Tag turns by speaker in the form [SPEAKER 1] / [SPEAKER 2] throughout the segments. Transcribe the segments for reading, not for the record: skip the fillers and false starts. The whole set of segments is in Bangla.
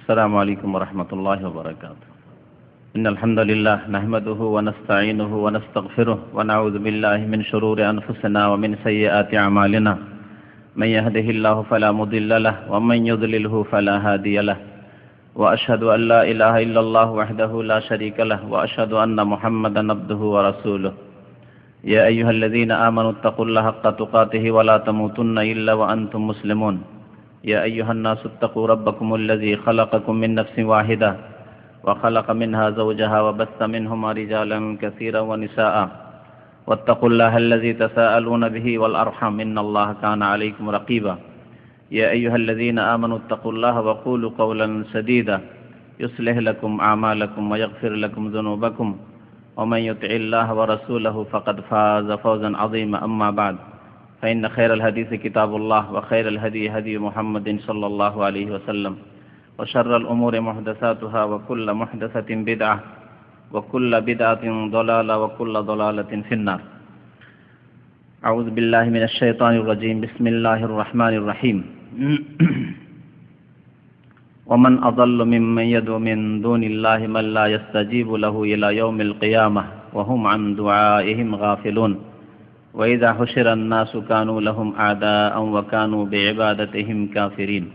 [SPEAKER 1] السلام عليكم ورحمة الله وبركاته. إن الحمد لله نحمده ونستعينه ونستغفره ونعوذ بالله من شرور أنفسنا ومن سيئات أعمالنا. من يهده الله فلا مضل له ومن يضلله فلا هادي له. وأشهد أن لا إله إلا الله وحده لا شريك له وأشهد أن محمدا عبده ورسوله. يا أيها الذين آمنوا اتقوا الله حق تقاته ولا تموتن إلا وأنتم مسلمون. يا أيها الناس اتقوا ربكم الذي خلقكم من نفس واحدة وخلق منها زوجها وبث منهما رجالا كثيرا ونساء واتقوا الله الذي تساءلون به والأرحم إن الله كان عليكم رقيبا. يا أيها الذين آمنوا اتقوا الله وقولوا قولا سديدا يصلح لكم أعمالكم ويغفر لكم ذنوبكم ومن يطع الله ورسوله فقد فاز فوزا عظيما. أما بعد فإن خير الحديث كتاب الله وخير الهدي هدي محمد صلى الله عليه وسلم وشر الأمور محدثاتها وكل محدثة بدعة وكل بدعة ضلالة وكل ضلالة في النار. أعوذ بالله من الشيطان الرجيم. بسم الله الرحمن الرحيم. ومن أضل ممن يدعو من دون الله من لا يستجيب له إلى يوم القيامة وهم عن دعائهم غافلون. وإذا حشر الناس كانوا لهم أعداء وكانوا بعبادتهم كافرين.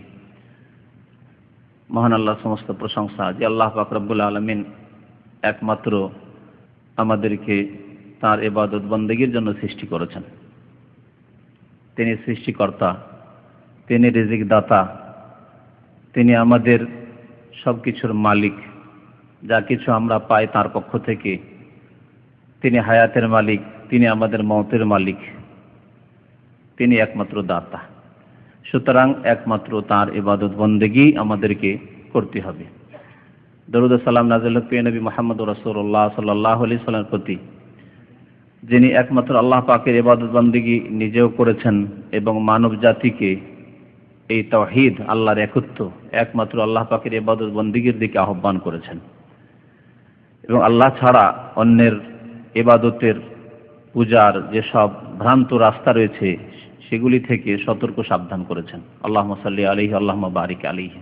[SPEAKER 1] মহান আল্লাহ সমস্ত প্রশংসা যে আল্লাহ পাক রব্বুল আলামিন একমাত্র আমাদেরকে তার ইবাদত বন্দেগীর জন্য সৃষ্টি করেছেন। তিনি সৃষ্টিকর্তা, তিনি রিজিক দাতা, তিনি আমাদের সবকিছুর মালিক। যা কিছু আমরা পাই তার পক্ষ থেকে। তিনি হায়াতের মালিক, তিনি আমাদের মওতের মালিক, তিনি একমাত্র দাতা। সুতরাং একমাত্র তার ইবাদত বন্দেগী আমাদেরকে করতে হবে। দরুদ ও সালাম নাযিল হোক প্রিয় নবী মুহাম্মদ রাসূলুল্লাহ সাল্লাল্লাহু আলাইহি সাল্লামের প্রতি, যিনি একমাত্র আল্লাহ পাকের ইবাদত বন্দেগী নিজেও করেছেন এবং মানব জাতিকে এই তাওহীদ, আল্লাহর একত্ব, একমাত্র আল্লাহ পাকের ইবাদত বন্দেগীর দিকে আহ্বান করেছেন এবং আল্লাহ ছাড়া অন্যের ইবাদতের, পূজার যেসব ভ্রান্ত রাস্তা রয়েছে সেগুলি থেকে সতর্ক সাবধান করেছেন। আল্লাহুম্মা সাল্লি আলাইহি আল্লাহুম্মা বারিক আলাইহি।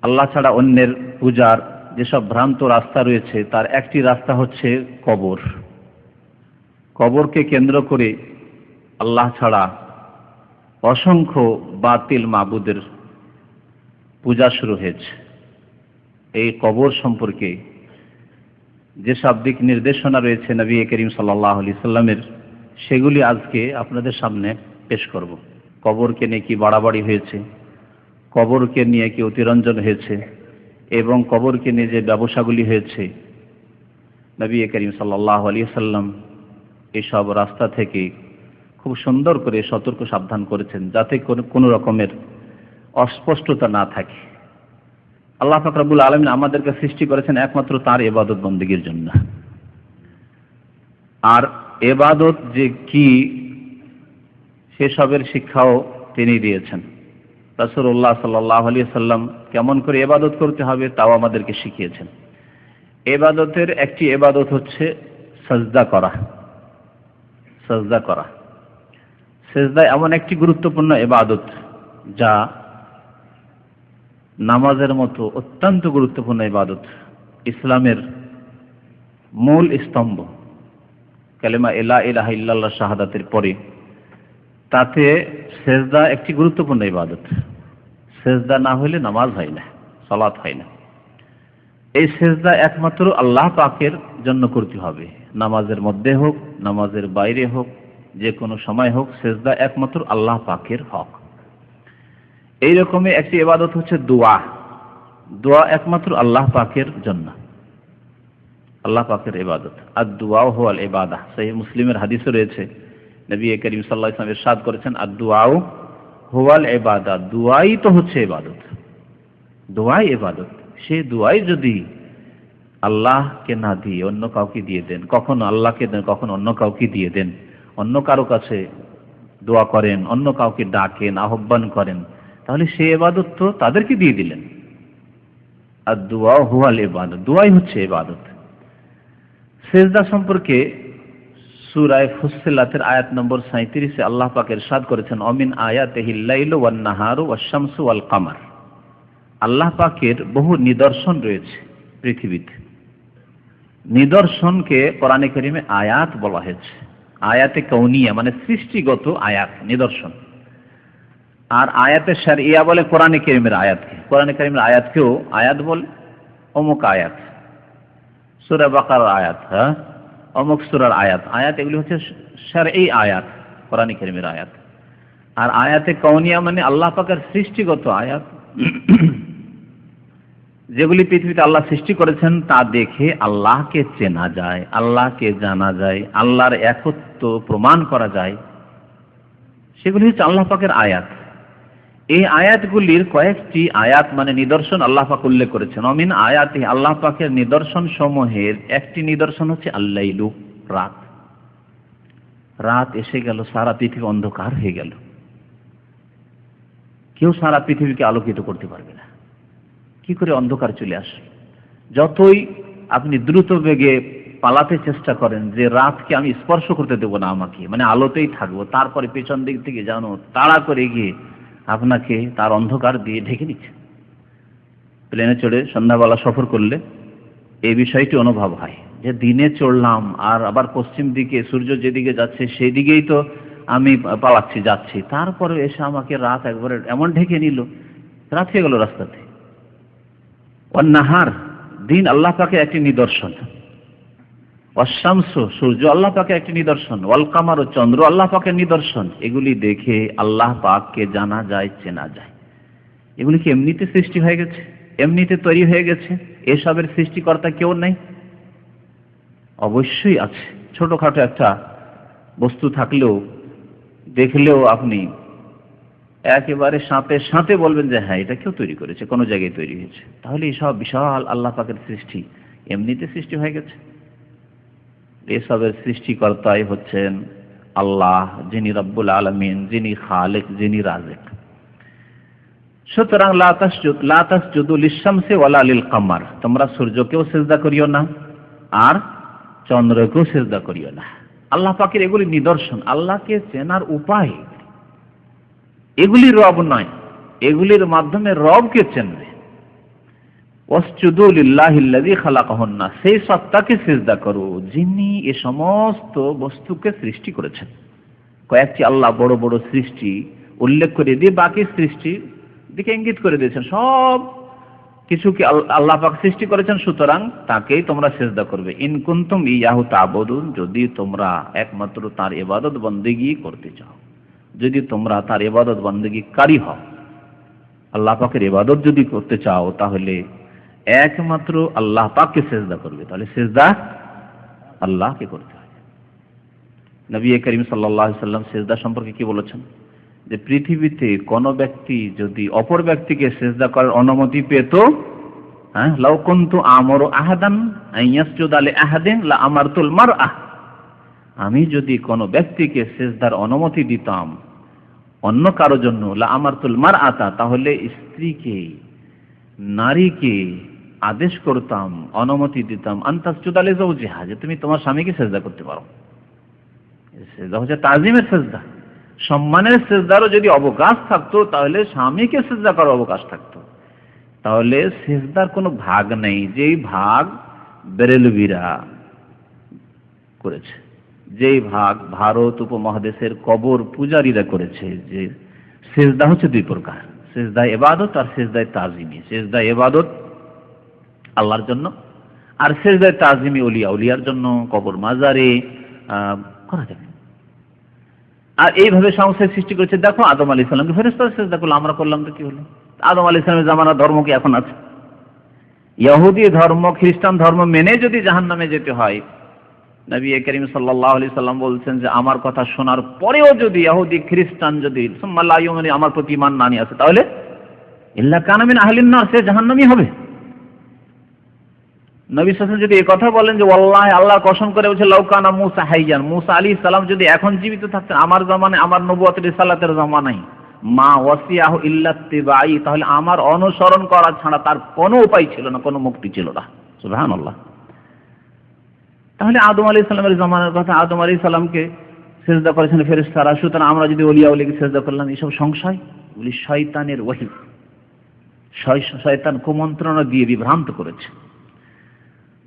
[SPEAKER 1] আল্লাহ ছাড়া অন্যের পূজার যেসব ভ্রান্ত রাস্তা রয়েছে তার একটি রাস্তা হচ্ছে কবর। কবরকে কেন্দ্র করে আল্লাহ ছাড়া অসংখ্য বাতিল মাবুদের পূজা শুরু হয়েছে। এই কবর সম্পর্কে যেসব দিক নির্দেশনা রয়েছে নবী করিম সাল্লাল্লাহু আলাইহি সাল্লামের, সেগুলি আজকে আপনাদের সামনে পেশ করব। কবরকে নিয়ে কি বাড়াবাড়ি হয়েছে, কবরকে নিয়ে কি অতিরঞ্জন হয়েছে এবং কবরকে নিয়ে যে ব্যবসাগুলি হয়েছে, নবী করিম সাল্লাল্লাহু আলাইহি সাল্লাম এইসব রাস্তা থেকে খুব সুন্দর করে সতর্ক সাবধান করেছেন, যাতে কোনো রকমের অস্পষ্টতা না থাকে। আল্লাহ পাক রব্বুল আলামিন আমাদেরকে সৃষ্টি করেছেন একমাত্র তার ইবাদত বন্দেগীর জন্য। আর ইবাদত যে কি সেসবের শিক্ষাও তিনি দিয়েছেন। রাসূলুল্লাহ সাল্লাল্লাহু আলাইহি সাল্লাম কেমন করে ইবাদত করতে হবে তাও আমাদেরকে শিখিয়েছেন। ইবাদতের একটি ইবাদত হচ্ছে সাজদা করা। সাজদা করা, সিজদা এমন একটি গুরুত্বপূর্ণ ইবাদত যা নামাজের মতো অত্যন্ত গুরুত্বপূর্ণ ইবাদত। ইসলামের মূল স্তম্ভ কালেমা লা ইলাহা ইল্লাল্লাহ শাহাদাতের পরে তাতে সিজদা একটি গুরুত্বপূর্ণ ইবাদত। সিজদা না হলে নামাজ হয় না, সালাত হয় না। এই সিজদা একমাত্র আল্লাহ পাকের জন্য করতে হবে। নামাজের মধ্যে হোক, নামাজের বাইরে হোক, যে কোনো সময় হোক, সিজদা একমাত্র আল্লাহ পাকের হক। এই রকমই একটি ইবাদত হচ্ছে দোয়া। দোয়া একমাত্র আল্লাহ পাকের জন্য, আল্লাহ পাকের ইবাদত। আর দুআ হুয়াল ইবাদাহ। সহিহ মুসলিমের হাদিসে রয়েছে, নবী করিম সাল্লাল্লাহু আলাইহি ওয়াসাল্লাম ইরশাদ করেছেন, আর দুআ হুয়াল ইবাদাহ। দুআই তো হচ্ছে ইবাদত, দোয়াই ইবাদত। সে দোয়াই যদি আল্লাহকে না দিয়ে অন্য কাউকে দিয়ে দেন, কখনো আল্লাহকে দেন, কখনো অন্য কাউকে দিয়ে দেন, অন্য কারো কাছে দোয়া করেন, অন্য কাউকে ডাকেন, আহ্বান করেন, তাহলে সে ইবাদত তো তাদেরকে দিয়ে দিলেন। আর দুআ হুয়াল ইবাদত, দোয়াই হচ্ছে ইবাদত। সিজদা সম্পর্কে সূরা ফুসসিলাতের আয়াত নম্বর 37 আল্লাহ পাক ইরশাদ করেছেন, অমিন আয়াতিহিল লাইলু ওয়ান নাহারু ওয়াশ শামসু ওয়াল কামার। আল্লাহ পাকের বহু নিদর্শন রয়েছে পৃথিবীতে। নিদর্শনকে কোরআনে কারিমে আয়াত বলা হয়েছে। আয়াতে কৌনিয়া মানে সৃষ্টিগত আয়াত, নিদর্শন। আর আয়াতে শারঈয়া বলে কোরআনে কারিমের আয়াতকে। কোরআনে কারিমের আয়াতকেও আয়াত বলে, অমুক আয়াত, সূরা বাকারার আয়াত, হ্যাঁ, অমুক সূরার আয়াত। আয়াত এগুলি হচ্ছে শারঈ আয়াত, কোরআনে কারিমের আয়াত। আর আয়াতে কৌনিয়া মানে আল্লাহ পাকের সৃষ্টিগত আয়াত, যেগুলি পৃথিবীতে আল্লাহ সৃষ্টি করেছেন তা দেখে আল্লাহকে চেনা যায়, আল্লাহকে জানা যায়, আল্লাহর একত্ব প্রমাণ করা যায়, সেগুলি হচ্ছে আল্লাহ পাকের আয়াত। এই আয়াতগুলির কয়েকটি আয়াত মানে নিদর্শন আল্লাহ পাক উল্লেখ করেছেন। অমিন আয়াতে, আল্লাহ পাকের নিদর্শন সমূহের একটি নিদর্শন হচ্ছে আল্লাইলু, রাত। রাত এসে গেল, সারা পৃথিবী অন্ধকার হয়ে গেল, কেউ সারা পৃথিবীকে আলোকিত করতে পারবে না। কি করে অন্ধকার চলে আসে? যতই আপনি দ্রুত বেগে পালাতে চেষ্টা করেন যে রাতকে আমি স্পর্শ করতে দেবো না, আমাকে মানে আলোতেই থাকবো, তারপরে পেছন দিক থেকে জানো তাড়া করে গিয়ে আপনাকে তার অন্ধকার দিয়ে ঢেকে নিচ্ছে। প্লেনে চড়ে সন্ধ্যাবেলা সফর করলে এই বিষয়টি অনুভব হয় যে দিনে চড়লাম আর আবার পশ্চিম দিকে সূর্য যেদিকে যাচ্ছে সেই দিকেই তো আমি পালাচ্ছি, যাচ্ছি, তারপরে এসে আমাকে রাত একবারে এমন ঢেকে নিল, রাত হয়ে গেল রাস্তাতে। ওয়ান-নাহার, দিন আল্লাহ পাকে একটি নিদর্শন। ওয়াশ-শামস, সূর্য আল্লাহ পাকে একটি নিদর্শন। ওয়াল-কামার, চন্দ্র আল্লাহ পাকের নিদর্শন। এগুলি দেখে আল্লাহ পাককে জানা যায়, চেনা যায়। এগুলি কি এমনিতে সৃষ্টি হয়ে গেছে, এমনিতে তৈরি হয়ে গেছে? এসবের সৃষ্টিকর্তা কেউ নেই? অবশ্যই আছে। ছোটখাটো একটা বস্তু থাকলেও, দেখলেও আপনি একেবারে সাথে সাথে বলবেন যে হ্যাঁ, এটা কেউ তৈরি করেছে, কোনো জায়গায় তৈরি হয়েছে। তাহলে এইসব বিশাল আল্লাহ পাকের সৃষ্টি এমনিতে সৃষ্টি হয়ে গেছে? এসবের সৃষ্টিকর্তাই হচ্ছেন আল্লাহ, যিনি রব্বুল আলামিন, যিনি খালিক, যিনি রাজিক। সুতরাং লা তাসজুদু লিশ-শামসি ওয়ালা লিল-কামার, তোমরা সূর্যকেও সিজদা করিও না আর চন্দ্রকেও সিজদা করিও না। আল্লাহ পাকের এগুলি নিদর্শন, আল্লাহকে চেনার উপায়। এগুলি রব নয়, এগুলির মাধ্যমে রবকে চেনবে। ওয়াসজুদু লিল্লাহিল্লাযী খালাকাহুন্না, সেই সত্তাকে সিজদা করো যিনি এ সমস্ত বস্তুকে সৃষ্টি করেছেন। কয়েকটি আল্লাহ বড় বড় সৃষ্টি উল্লেখ করে দিয়ে বাকি সৃষ্টি দিকে ইঙ্গিত করে দিয়েছেন। সব কিছুকে আল্লাহ পাক সৃষ্টি করেছেন, সুতরাং তাকেই তোমরা সিজদা করবে। ইন কুনতুম ইয়াহু তা'বুদুন, যদি তোমরা একমাত্র তার ইবাদত বন্দেগী করতে চাও, যদি তোমরা তার ইবাদত বন্দেগীকারী হও, আল্লাহ পাকের ইবাদত যদি করতে চাও, তাহলে একমাত্র আল্লাহ পাককে সিজদা করবে। তাহলে সিজদা আল্লাহকে করতে হয়। নবী করিম সাল্লাল্লাহু আলাইহি সাল্লাম সিজদা সম্পর্কে কি বলেছেন? যে পৃথিবীতে কোন ব্যক্তি যদি অপর ব্যক্তিকে সিজদা করার অনুমতি পেত, হ্যাঁ, লাউ কুনতু আমরু আহাদান আইয়াসজুদা লি আহাদিন লা আমারতুল মারআহ, আমি যদি কোনো ব্যক্তিকে সিজদার অনুমতি দিতাম অন্য কারো জন্য, লা আমারতুল মারআতা, তাহলে স্ত্রীকে, নারীকে আদেশ করতাম, অনুমতি দিতাম, আনতাসজুদা লি যাওজিহা, যে তুমি তোমার স্বামীকে সিজদা করতে পারো। সিজদা হচ্ছে তাজিমের সিজদা, সম্মানের সিজদারও যদি অবকাশ থাকতো তাহলে স্বামীকে সিজদা করার অবকাশ থাকতো। তাহলে সিজদার কোনো ভাগ নেই, যেই ভাগ বেরেলভিরা করেছে, যেই ভাগ ভারত উপমহাদেশের কবর পূজারীরা করেছে, যে সিজদা হচ্ছে দুই প্রকার, সিজদা ইবাদত আর সিজদা তাজিমি। সিজদা ইবাদত আল্লাহর জন্য, আর সিজদা তাজিমি উলিয়ার জন্য, কবর মাজারে করা যাবে। আর এইভাবে সংসার সৃষ্টি করেছে। দেখো আদম আলাইহিস সালামকে ফেরেশতারা সিজদা করলো, আমরা করলাম তো কি হলো? আদম আলাইহিস সালামের জামানার ধর্ম কি এখন আছে? ইহুদি ধর্ম, খ্রিস্টান ধর্ম মেনে যদি জাহান্নামে যেতে হয়, নবী করিম সাল্লাল্লাহু আলাইহি সাল্লাম বলছেন যে আমার কথা শোনার পরেও যদি ইহুদি খ্রিস্টান যদি সুম্মা লা ইউমিনু, আমার প্রতি ঈমান না নিয়ে আসে, তাহলে ইল্লা কানা মিন আহলিন নার, সে জাহান্নামী হবে। নবী সাল্লাল্লাহু আলাইহি ওয়াসাল্লাম যদি এই কথা বলেন যে ওয়াল্লাহি, আল্লাহর কসম করে বলছে, লাউ কানা মূসা হাইয়ান, মূসা আলাইহিস সালাম যদি এখন জীবিত থাকতেন, আমার জামানায়, আমার নবুয়তের রিসালাতের জামানায়, মা ওয়াসিয়াহু ইল্লা ইত্তিবাই, তাহলে আমার অনুসরণ করা ছাড়া তার কোনো উপায় ছিল না, কোনো মুক্তি ছিল না। সুবহানাল্লাহ। তাহলে আদম আলাইহিস সালামের জামানার কথা, আদম আলাইহিস সালামকে সিজদা করেছেন ফেরেশতারা, সুতরাং আমরা যদি ওলিয়া ওলিকে সিজদা করলাম, এসব সংশয়, এগুলি শয়তানের ওহী। শয়তান কুমন্ত্রণা দিয়ে বিভ্রান্ত করেছে।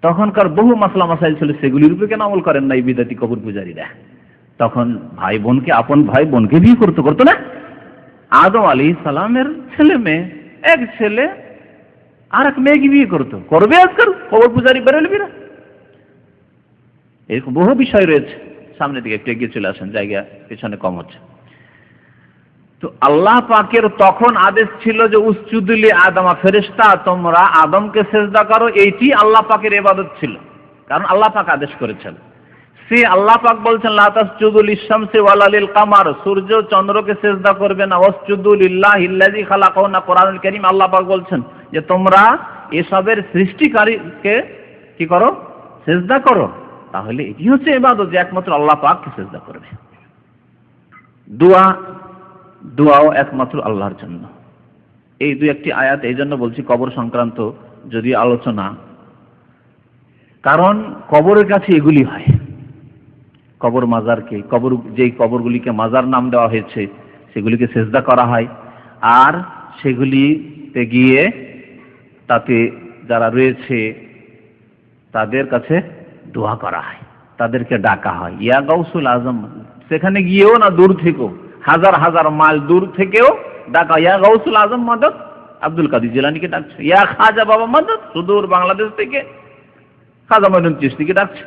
[SPEAKER 1] তখনকার বহু মাসলা মাসাইল ছিল, সেগুলির উপরে কেন আমল করেন না এই বিদাতি কবর পূজারীরা? তখন ভাই বোনকে, আপন ভাই বোনকে বিয়ে করতো না? আদম আলাইহিস সালামের ছেলে মেয়ে, এক ছেলে আর এক মেয়েকে বিয়ে করবে আজকাল কবর পূজারী বেরেলবিরা। এরকম বহু বিষয় রয়েছে। সামনের দিকে একটু এগিয়ে চলে আসেন, জায়গা পেছনে কম হচ্ছে। তো আল্লাহ পাকের তখন আদেশ ছিল যে উসজুদুলি আদমা, ফেরেশতা তোমরা আদমকে সেজদা করো, এইটি আল্লাহ পাকের ইবাদত ছিল, কারণ আল্লাহ পাক আদেশ করেছেন। সে আল্লাহ পাক বলছেন লা তাসজুদু লিশ-শামসি ওয়ালা লিল-কামার, সূর্য চন্দ্রকে সেজদা করবে না, ওয়াসজুদু লিল্লাহিল্লাযী খালাকাহুন্না, কোরআনুল কারীম আল্লাহ পাক বলছেন যে তোমরা এসবের সৃষ্টিকারীকে কি করো? সেজদা করো। তাহলে এটি হচ্ছে ইবাদত, যে একমাত্র আল্লাহ পাককে সেজদা করবে। দোয়াও একমাত্র আল্লাহর জন্য। এই দুই একটি আয়াত এই জন্য বলছি কবর সংক্রান্ত যদি আলোচনা, কারণ কবরের কাছে এগুলি হয়। কবর মাজারকে, যেই কবরগুলিকে মাজার নাম দেওয়া হয়েছে সেগুলিকে সেজদা করা হয়, আর সেগুলিতে গিয়ে তাতে যারা রয়েছে তাদের কাছে দোয়া করা হয়, তাদেরকে ডাকা হয় ইয়া গাউসুল আজম। সেখানে গিয়েও না, দূর থেকেও, হাজার হাজার মাইল দূর থেকেও ডাকা, ইয়া গাউসুল আজম মাদদ, আব্দুল কাদের জিলানীকে ডাকছে। ইয়া খাজা বাবা মাদদ, সুদূর বাংলাদেশ থেকে খাজা মঈনুদ্দিন চিশতিকে ডাকছে।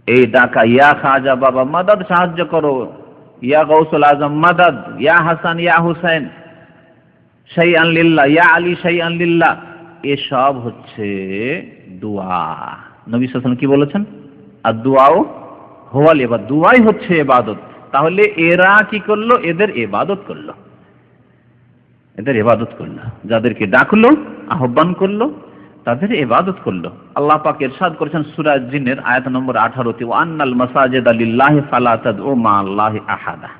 [SPEAKER 1] এই ডাকা, ইয়া খাজা বাবা মাদদ, সাহায্য করো, ইয়া গাউসুল আজম মাদদ, ইয়া হাসান ইয়া হুসাইন শাইআন লিল্লাহ, ইয়া আলী শাইআন লিল্লাহ, এসব হচ্ছে দোয়া। নবী সাল্লাল্লাহু আলাইহি ওয়াসাল্লাম কি বলেছেন? আর দোয়াও হুয়াল ইবাদত, দোয়াই হচ্ছে ইবাদত। তাহলে এরা কি করলো? এদের ইবাদত করলো, যাদেরকে ডাকলো, আহ্বান করলো, তাদের ইবাদত করলো। আল্লাহ পাক ইরশাদ করেছেন সূরা জিনের আয়াত নম্বর 18 তে, ওয়া আন্নাল মাসাজিদা লিল্লাহি ফালা তাদউ মা আল্লাহি আহাদা,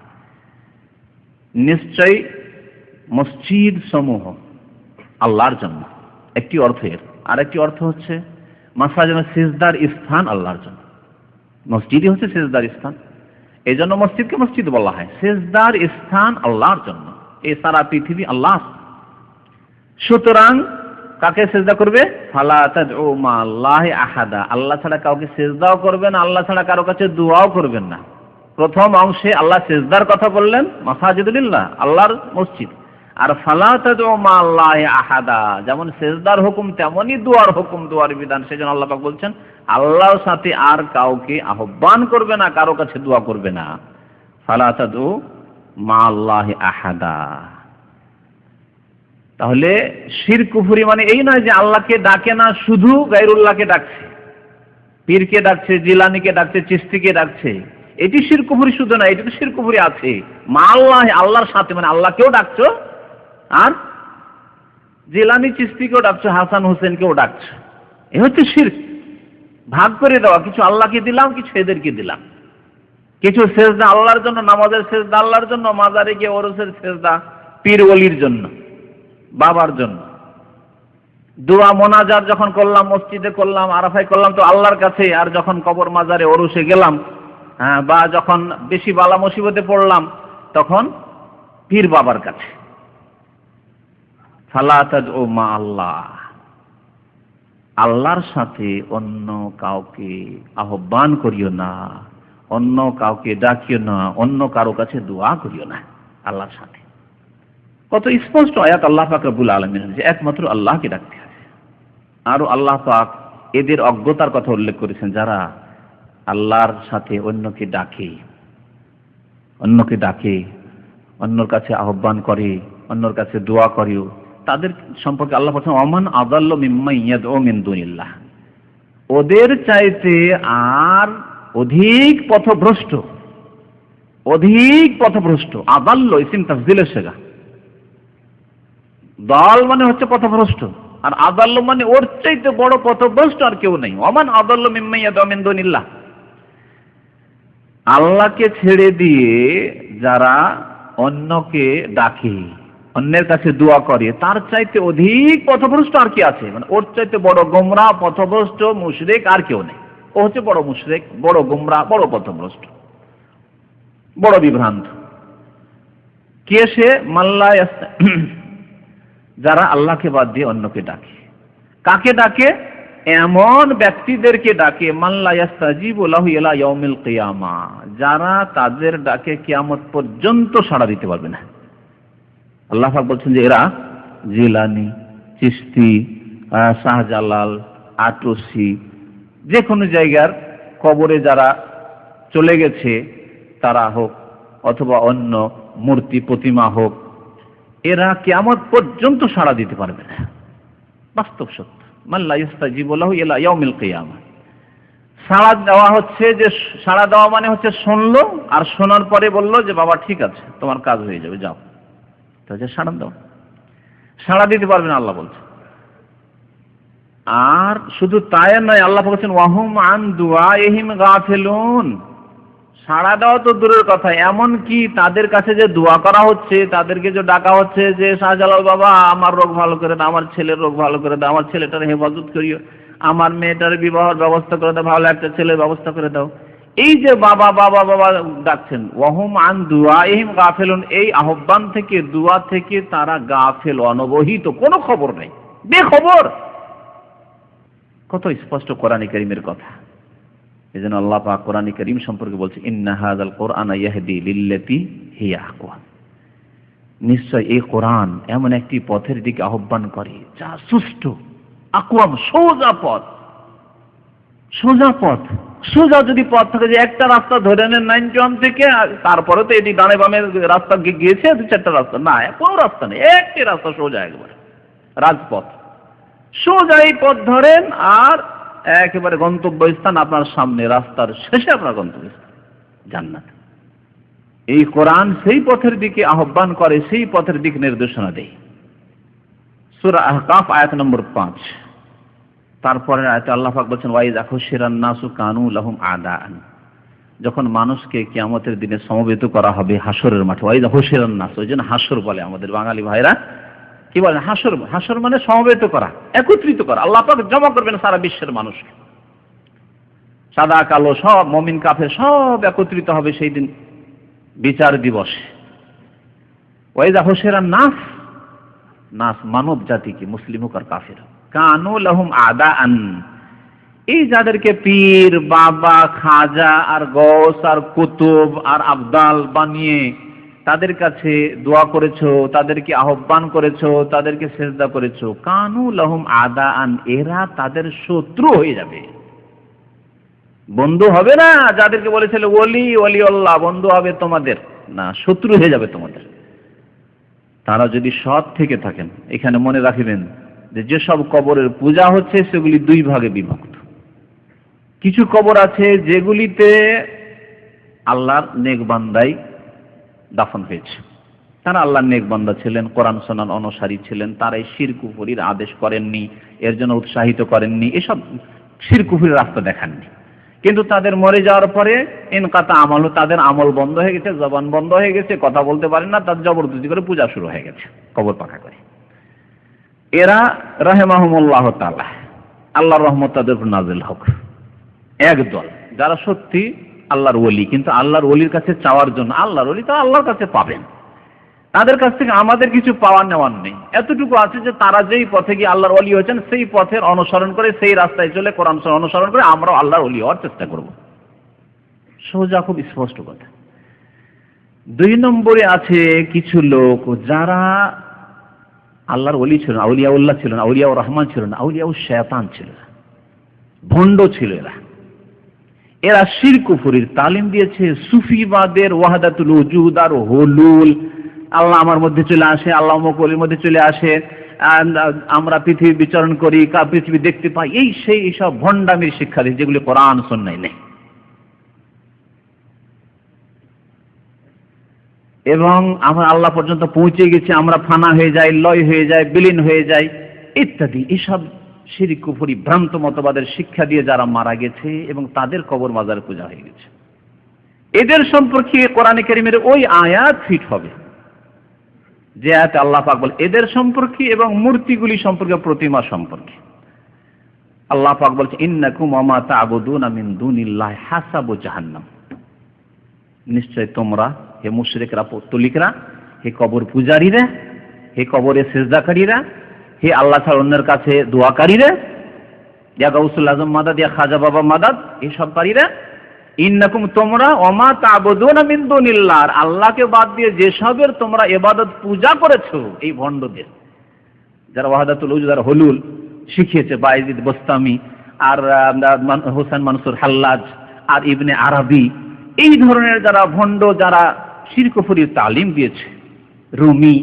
[SPEAKER 1] নিশ্চয় মসজিদ সমূহ আল্লাহর জন্য, একটি অর্থ এর। আর একটি অর্থ হচ্ছে মাসাজিদ সিজদার স্থান আল্লাহর জন্য। মসজিদই হচ্ছে সিজদার স্থান, এই জন্য মসজিদকে মসজিদ বলা হয়। সিজদার স্থান আল্লাহর জন্য, এই সারা পৃথিবী আল্লাহ। সুতরাং কাকে সিজদা করবে? ফালা তাদউ মা আল্লাহি আহাদা, আল্লাহ ছাড়া কাউকে সিজদাও করবেন না, আল্লাহ ছাড়া কারো কাছে দোয়াও করবেন না। প্রথম অংশে আল্লাহ সিজদার কথা বললেন, মাসাজিদুলিল্লাহ, আল্লাহর মসজিদ। আর ফালা তাদউ মা আল্লাহি আহাদা, যেমন সিজদার হুকুম তেমনি দোয়ার হুকুম, দোয়ার বিধান। সেজন্য আল্লাহ পাক বলছেন আল্লাহর সাথে আর কাউকে আহ্বান করবে না, কারো কাছে দোয়া করবে না। ফালা তাদউ মা আল্লাহি আহাদা। তাহলে শিরক কুফরি মানে এই নয় যে আল্লাহকে ডাকে না, শুধু গায়রুল্লাহকে ডাকছে, পীরকে ডাকছে, জিলানীকে ডাকছে, চিশতিকে ডাকছে, এটি শিরক কুফরি শুধু না, এটি তো শিরক কুফরি আছে। মা আল্লাহ, আল্লাহর সাথে মানে আল্লাহকেও ডাকছো, আর জিলানী চিশতিকেও ডাকছো, হাসান হোসেনকেও ডাকছো, এ হচ্ছে শিরক। ভাগ করে দেওয়া, কিছু আল্লাহকে দিলাম, কিছু এদেরকে দিলাম। কিছু সেজদা আল্লাহর জন্য, নামাজের সেজদা আল্লাহর জন্য, মাজারে গিয়ে ওরসের সেজদা পীর ওলির জন্য, বাবার জন্য। দোয়া মোনাজাত যখন করলাম, মসজিদে করলাম, আরাফায় করলাম, তো আল্লাহর কাছে। আর যখন কবর মাজারে ওরসে গেলাম, বা যখন বেশি বালা মুসিবতে পড়লাম, তখন পীর বাবার কাছে। ফালা তাদউ মা আল্লাহ, আল্লাহর সাথে অন্য কাউকে আহ্বান করিও না, অন্য কাউকে ডাকিও না, অন্য কারো কাছে দোয়া করিও না আল্লাহর সাথে। কত স্পষ্ট আয়াত আল্লাহ পাক রব্বুল আলামিন, যে একমাত্র আল্লাহকে ডাকতে হবে। আরো আল্লাহ পাক এদের অজ্ঞতার কথা উল্লেখ করেছেন, যারা আল্লাহর সাথে অন্যকে ডাকে, অন্যর কাছে আহ্বান করে, অন্যর কাছে দোয়া করেও, তাদের সম্পর্কে আল্লাহ বলেছেন ওমান আযাল্লু মিম্মান ইয়াদউ মিন দুনিল্লাহ, ওদের চাইতে আর অধিক পথভ্রষ্ট। আযাল্লু ইসম তাফযীলের সেগা, দাল মানে হচ্ছে পথভ্রষ্ট, আর আযাল্লু মানে ওর চাইতে বড় পথভ্রষ্ট আর কেউ নেই। ওমান আযাল্লু মিম্মান ইয়াদউ মিন দুনিল্লাহ, আল্লাহকে ছেড়ে দিয়ে যারা অন্যকে ডাকে, অন্যের কাছে দোয়া করে, তার চাইতে অধিক পথভ্রষ্ট আর কি আছে? মানে ওর চাইতে বড় গোমরা, পথভ্রষ্ট, মুশরিক আর কেউ নেই। ও হচ্ছে বড় মুশরিক, বড় গোমরা, বড় পথভ্রষ্ট, বড় বিভ্রান্ত। কে সে? যারা আল্লাহকে বাদ দিয়ে অন্যকে ডাকে। কাকে ডাকে? এমন ব্যক্তিদেরকে ডাকে মান লা ইস্তাজিবু লাহু ইলা ইয়াউমিল কিয়ামা, যারা তাদের ডাকে কিয়ামত পর্যন্ত সাড়া দিতে পারবে না। আল্লাহ পাক বলছেন যে এরা জিলানী, চিশতি, শাহজালাল, আটরসি, যে কোনো জায়গার কবরে যারা চলে গেছে তারা হোক অথবা অন্য মূর্তি প্রতিমা হোক, এরা কিয়ামত পর্যন্ত সাড়া দিতে পারবে না। বাস্তব সত্য। মান লা ইস্তাজিবু লাহু ইলা ইয়াউমিল কিয়ামা। সাড়া দেওয়া হচ্ছে যে, সাড়া দেওয়া মানে হচ্ছে শুনলো আর শোনার পরে বললো যে বাবা ঠিক আছে, তোমার কাজ হয়ে যাবে, যাও। তাহলে সাড়া দাও, সাড়া দিতে পারবে না আল্লাহ বলছে। আর শুধু তাই নয়, আল্লাহ বলছেন ওয়াহুম আন দুআইহিম গাফিলুন। সাড়া দেওয়া তো দূরের কথা, এমন কি তাদের কাছে যে দোয়া করা হচ্ছে, তাদেরকে যে ডাকা হচ্ছে যে শাহজালাল বাবা আমার রোগ ভালো করে দাও, আমার ছেলের রোগ ভালো করে দাও, আমার ছেলেটার হেফাজত করিও, আমার মেয়েটার বিবাহের ব্যবস্থা করে দাও, ভালো একটা ছেলের ব্যবস্থা করে দাও, এই যে বাবা বাবা বাবা ডাকছেন, ওয়াহুম আন দুআইহিম গাফিলুন, এই আহ্বান থেকে, দোয়া থেকে তারা গাফিল, অনবহিত, কোনো খবর নেই, বেখবর। কত স্পষ্ট কোরআনে কারীমের কথা। এজন্য আল্লাহ পাক কোরআনে কারীম সম্পর্কে বলছে ইন্না হাযাল কুরআনা ইয়াহদি লিল্লাতী হিয়া আকওয়াম। নিশ্চয় এই কোরআন এমন একটি পথের দিকে আহ্বান করে যা সুষ্ঠু, আকওয়াম, সোজা পথ। সোজা পথ, সোজা যদি পথ থাকে যে একটা রাস্তা ধরে নেন 91 থেকে, তারপরে তো এটি ডানে বামে রাস্তা গিয়েছে, দু চারটা রাস্তা, না কোনো রাস্তা নেই, একটি রাস্তা সোজা, একবারে রাজপথ। সোজা এই পথ ধরেন আর একেবারে গন্তব্যস্থান আপনার সামনে, রাস্তার শেষে আপনার গন্তব্যস্থান জান্নাত। এই কোরআন সেই পথের দিকে আহ্বান করে, সেই পথের দিক নির্দেশনা দেয়। সূরা আহকাফ আয়াত নম্বর 5। তারপরে আয়াতে আল্লাহ পাক বলেন ওয়াইযা হুশিরান নাসু কানু লাহুম আদাআন। যখন মানুষকে কিয়ামতের দিনে সমবেত করা হবে হাসরের মাঠে, ওয়াইযা হুশিরান নাস, ওই জন্য হাসর বলে আমাদের বাঙালি ভাইরা, কি বলেন হাসর? হাসর মানে সমবেত করা, একত্রিত করা। আল্লাহ পাক জমা করবেন সারা বিশ্বের মানুষকে, সাদা কালো সব, মুমিন কাফের সব একত্রিত হবে সেই দিন, বিচার দিবসে। ওয়াইযা হুশিরান নাস, নাস মানব জাতিকে, মুসলিম হোক আর কাফের হোক, কানু লাহুম আদাআন, এই যাদেরকে পীর, বাবা, খাজা আর গৌস আর কুতুব আর আবদাল বানিয়ে তাদের কাছে দোয়া করেছো, তাদেরকে আহ্বান করেছো, তাদেরকে সিজদা করেছো, কানু লাহুম আদাআন, এরা তাদের শত্রু হয়ে যাবে। বন্ধু হবে না, যাদেরকে বলেছিল ওলি ওলিউল্লাহ বন্ধু হবে তোমাদের, না, শত্রু হয়ে যাবে তোমাদের। তারা যদি সৎ থেকে থাকেন, এখানে মনে রাখবেন যে যেসব কবরের পূজা হচ্ছে সেগুলি দুই ভাগে বিভক্ত। কিছু কবর আছে যেগুলিতে আল্লাহর নেক বান্দাই দাফন হয়েছে, তারা আল্লাহর নেক বান্দা ছিলেন, কোরআন সুন্নাহর অনুসারী ছিলেন, তারা এই শিরক কুফরির আদেশ করেননি, এর জন্য উৎসাহিত করেননি, এসব শিরক কুফরির রাস্তা দেখাননি। কিন্তু তাদের মরে যাওয়ার পরে ইনকাতা আমল, তাদের আমল বন্ধ হয়ে গেছে, জবান বন্ধ হয়ে গেছে, কথা বলতে পারেন না, তাদের জবরদস্তি করে পূজা শুরু হয়ে গেছে কবর পাকা করে। এরা রাহিমাহুমুল্লাহ তাআলা, আল্লাহর রহমত তাদের উপর নাযিল হোক, একদল যারা সত্যি আল্লাহর ওলি, কিন্তু আল্লাহর ওলির কাছে চাওয়ার জন্য, আল্লাহর ওলি তো আল্লাহর কাছে পাবেন, তাদের কাছ থেকে আমাদের কিছু পাওয়ার নেওয়ার নেই। এতটুকু আছে যে তারা যেই পথে গিয়ে আল্লাহর ওলি হয়েছেন সেই পথের অনুসরণ করে, সেই রাস্তায় চলে কোরআন সুন্নাহ অনুসরণ করে আমরাও আল্লাহর ওলি হওয়ার চেষ্টা করব। সোজা, খুব স্পষ্ট কথা। 2 নম্বরে আছে কিছু লোক যারা আল্লাহর ওলি ছিল না, আউলিয়াউল্লাহ ছিল না, আউলিয়াউর রহমান ছিল না, আউলিয়াউশ শয়তান ছিল না, ভণ্ড ছিল এরা। এরা শিরক কুফরির তালিম দিয়েছে, সুফিবাদের ওয়াহদাতুল ওজুদ আর হুলুল, আল্লাহ আমার মধ্যে চলে আসে, আল্লাহ অমুক ওলির মধ্যে চলে আসে, আমরা পৃথিবী বিচরণ করি, পৃথিবী দেখতে পাই, এই সেই সব ভণ্ডামির শিক্ষা দিয়েছে যেগুলি কোরআন সুন্নাহয় নেই। এবং আমরা আল্লাহ পর্যন্ত পৌঁছে গেছি, আমরা ফানা হয়ে যাই, লয় হয়ে যায়, বিলীন হয়ে যায় ইত্যাদি, এসব শিরক কুফরি ভ্রান্ত মতবাদের শিক্ষা দিয়ে যারা মারা গেছে এবং তাদের কবর মাজার পূজা হয়ে গেছে, এদের সম্পর্কে কোরআনে কারীমের ওই আয়াত ফিট হবে যে আয়াতে আল্লাহ পাক বলে এদের সম্পর্কে এবং মূর্তিগুলি সম্পর্কে, প্রতিমা সম্পর্কে। আল্লাহ পাক বলছে ইন্নাকুম ওয়া মা তা'বুদুনা মিন দুনিল্লাহি হাসাবু জাহান্নাম, নিশ্চয় তোমরা হে মুশরিকরা, পৌত্তলিকরা, হে কবর পূজারীরা, হে কবরে সিজদাকারীরা, হে আল্লাহ ছাড়া অন্যের কাছে দোয়াকারীরা, ইয়া গাউসুল আজম মাদাদ, ইয়া খাজা বাবা মাদাদ, এইসবকারীরা, ইন্নাকুম তোমরা ওমা তা'বুদুনা মিন দুনিল্লাহ, আল্লাহকে বাদ দিয়ে যেসবের তোমরা ইবাদত পূজা করেছো, এই ভণ্ডদের যারা ওয়াহদাতুল উজুদ আর হুলুল শিখিয়েছে, বায়েজিদ বোস্তামি আর হোসেন মানসুর হাল্লাজ আর ইবনে আরবি, এই ধরনের যারা ভণ্ড, যারা শিরক কুফরির তালিম দিয়েছে, রুমি,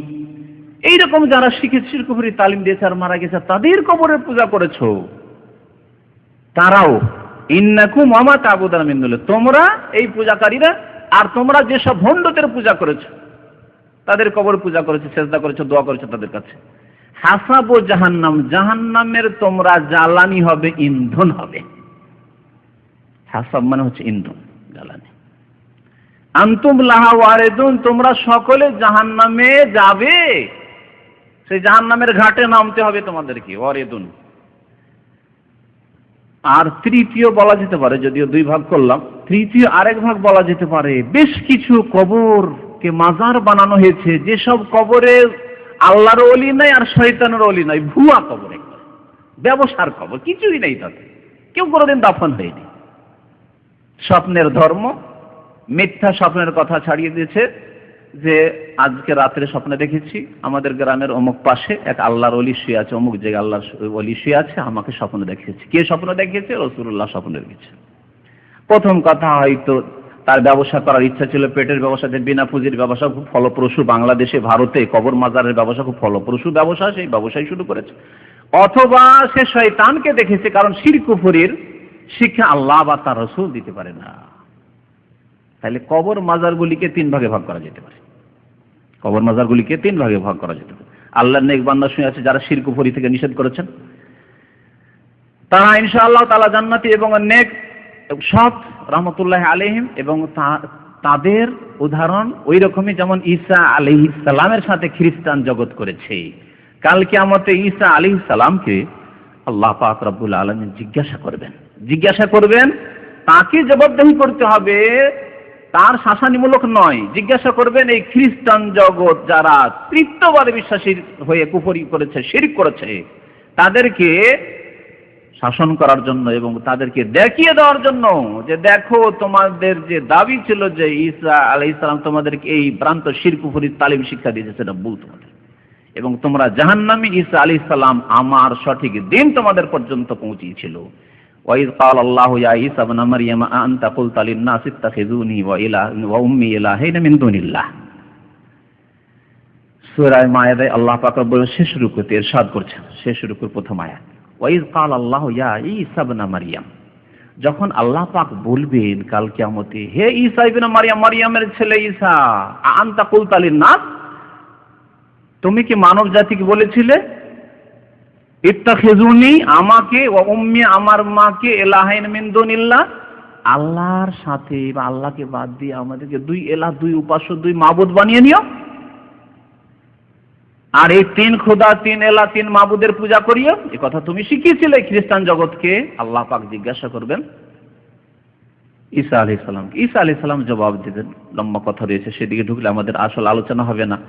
[SPEAKER 1] এইরকম যারা শিখে শিরক কুফরির তালিম দিয়েছে আর মারা গেছে, তাদের কবরের পূজা করেছো, তারাও ইন্নাকুম ওমা তা'বুদুনা মিন দুনিল্লাহ, তোমরা এই পূজাকারীরা আর তোমরা যেসব ভণ্ডদের পূজা করেছো, তাদের কবর পূজা করেছো, সেজদা করেছো, দোয়া করেছো তাদের কাছে, হাসাবু জাহান্নাম, জাহান্নামের তোমরা জ্বালানি হবে, ইন্ধন হবে। হাসাব মানে হচ্ছে ইন্ধন, জ্বালানি। আনতুম লাহা ওয়ারিদুন, তোমরা সকলে জাহান্নামে যাবে, সেই জাহান্নামের ঘাটে নামতে হবে তোমাদেরকে, ওয়ারিদুন। আর তৃতীয় বলা যেতে পারে, যদিও দুই ভাগ করলাম, তৃতীয় আরেক ভাগ বলা যেতে পারে, বেশ কিছু কবরকে মাজার বানানো হয়েছে, যেসব কবরে আল্লাহর ওলি নাই আর শয়তানের ওলি নাই, ভুয়া কবর, একবার ব্যবসার কবর, কিছুই নেই তাতে, কেউ কোনোদিন দাফন হয়নি। স্বপ্নের ধর্ম, মিথ্যা স্বপ্নের কথা ছাড়িয়ে দিয়েছে, যে আজকে রাত্রে স্বপ্নে দেখেছি আমাদের গ্রামের অমুক পাশে এক আল্লাহর ওলি শুয়ে আছে, অমুক জায়গায় আল্লাহর ওলি শুয়ে আছে, আমাকে স্বপ্ন দেখেছে। কে স্বপ্ন দেখেছে? রাসূলুল্লাহ স্বপ্ন দেখেছে। প্রথম কথা, হয়তো তার ব্যবসা করার ইচ্ছা ছিল, পেটের ব্যবসা, বিনা পুঁজির ব্যবসা, খুব ফলপ্রসূ, বাংলাদেশে ভারতে কবর মাজারের ব্যবসা খুব ফলপ্রসূ ব্যবসা, সেই ব্যবসায় শুরু করেছে। অথবা সে শয়তানকে দেখেছে, কারণ শিরক কুফরির শিক্ষা আল্লাহ বা তার রাসূল দিতে পারে না। তাহলে কবর মাজারগুলিকে তিন ভাগে ভাগ করা যেতে পারে, কবর মাজারগুলিকে তিন ভাগে ভাগ করা যেতে পারে। আল্লাহর নেক বান্দা শুয়ে আছে যারা শিরক কুফরি থেকে নিষেধ করেছেন, তারা ইনশাআল্লাহ তাআলা জান্নাতি এবং নেক সৎ রাহমাতুল্লাহ আলাইহিম, এবং তাদের উদাহরণ ওই রকমই যেমন ঈসা আলাইহিস সালামের সাথে খ্রিস্টান জগৎ করেছে। কাল কিয়ামতে ঈসা আলাইহিস সালামকে আল্লাহ পাক রব্বুল আলামিন জিজ্ঞাসা করবেন, তাকে জবাবদিহি করতে হবে, তার শাসানিমূলক নয়, জিজ্ঞাসা করবেন এই খ্রিস্টান জগৎ যারা তৃতীয়বারে বিশ্বাসী হয়ে কুফরি করেছে, শিরক করেছে, তাদেরকে শাসন করার জন্য এবং তাদেরকে দেখিয়ে দেওয়ার জন্য যে দেখো তোমাদের যে দাবি ছিল যে ঈসা আলাইহিস সালাম তোমাদেরকে এই ভ্রান্ত শিরক কুফরির তালিম শিক্ষা দিয়েছে, সেটা ভুল তোমাদের, এবং তোমরা জাহান্নামী। ঈসা আলাইহিস সালাম আমার সঠিক দিন তোমাদের পর্যন্ত পৌঁছিয়েছিল। ওয়াইজ ক্বাল আল্লাহু ইয়া ঈসা ইবনে মারইয়াম আনতা কুলতা লিন-নাসি ইত্তাখিযুনি ওয়া উম্মি ইলাহাইন মিন দুনিল্লাহ। সূরা মায়েদায় আল্লাহ পাক রব্বুল শেষ রুকুতে ইরশাদ করছেন, শেষ রুকুর প্রথম আয়াত, ওয়াইজ ক্বাল আল্লাহু ইয়া ঈসা ইবনে মারইয়াম, যখন আল্লাহ পাক বলবেন কাল কিয়ামতে, হে ঈসা ইবনে মারইয়াম, মারইয়ামের ছেলে ঈসা, আনতা কুলতা লিন-নাস, তুমি কি মানব জাতিকে বলেছিলে, ইত্তাখিযুনি আমাকে, ওয়া উম্মি আমার মাকে, ইলাহাইন মিন দুনিল্লাহ আল্লাহর সাথে বা আল্লাহকে বাদ দিয়ে আমাদেরকে দুই ইলাহ, দুই উপাস্য, দুই মাবুদ বানিয়ে নিও, আর এই তিন খোদা, তিন এলা, তিন মাবুদের পূজা করিও, এই কথা তুমি শিখিয়েছিলে খ্রিস্টান জগৎকে। আল্লাহ পাক জিজ্ঞাসা করবেন ঈসা আলাইহিস সালামকে। ঈসা আলাইহিস সালাম জবাব দেবেন, লম্বা কথা রয়েছে, সেদিকে ঢুকলে আমাদের আসল আলোচনা হবে না।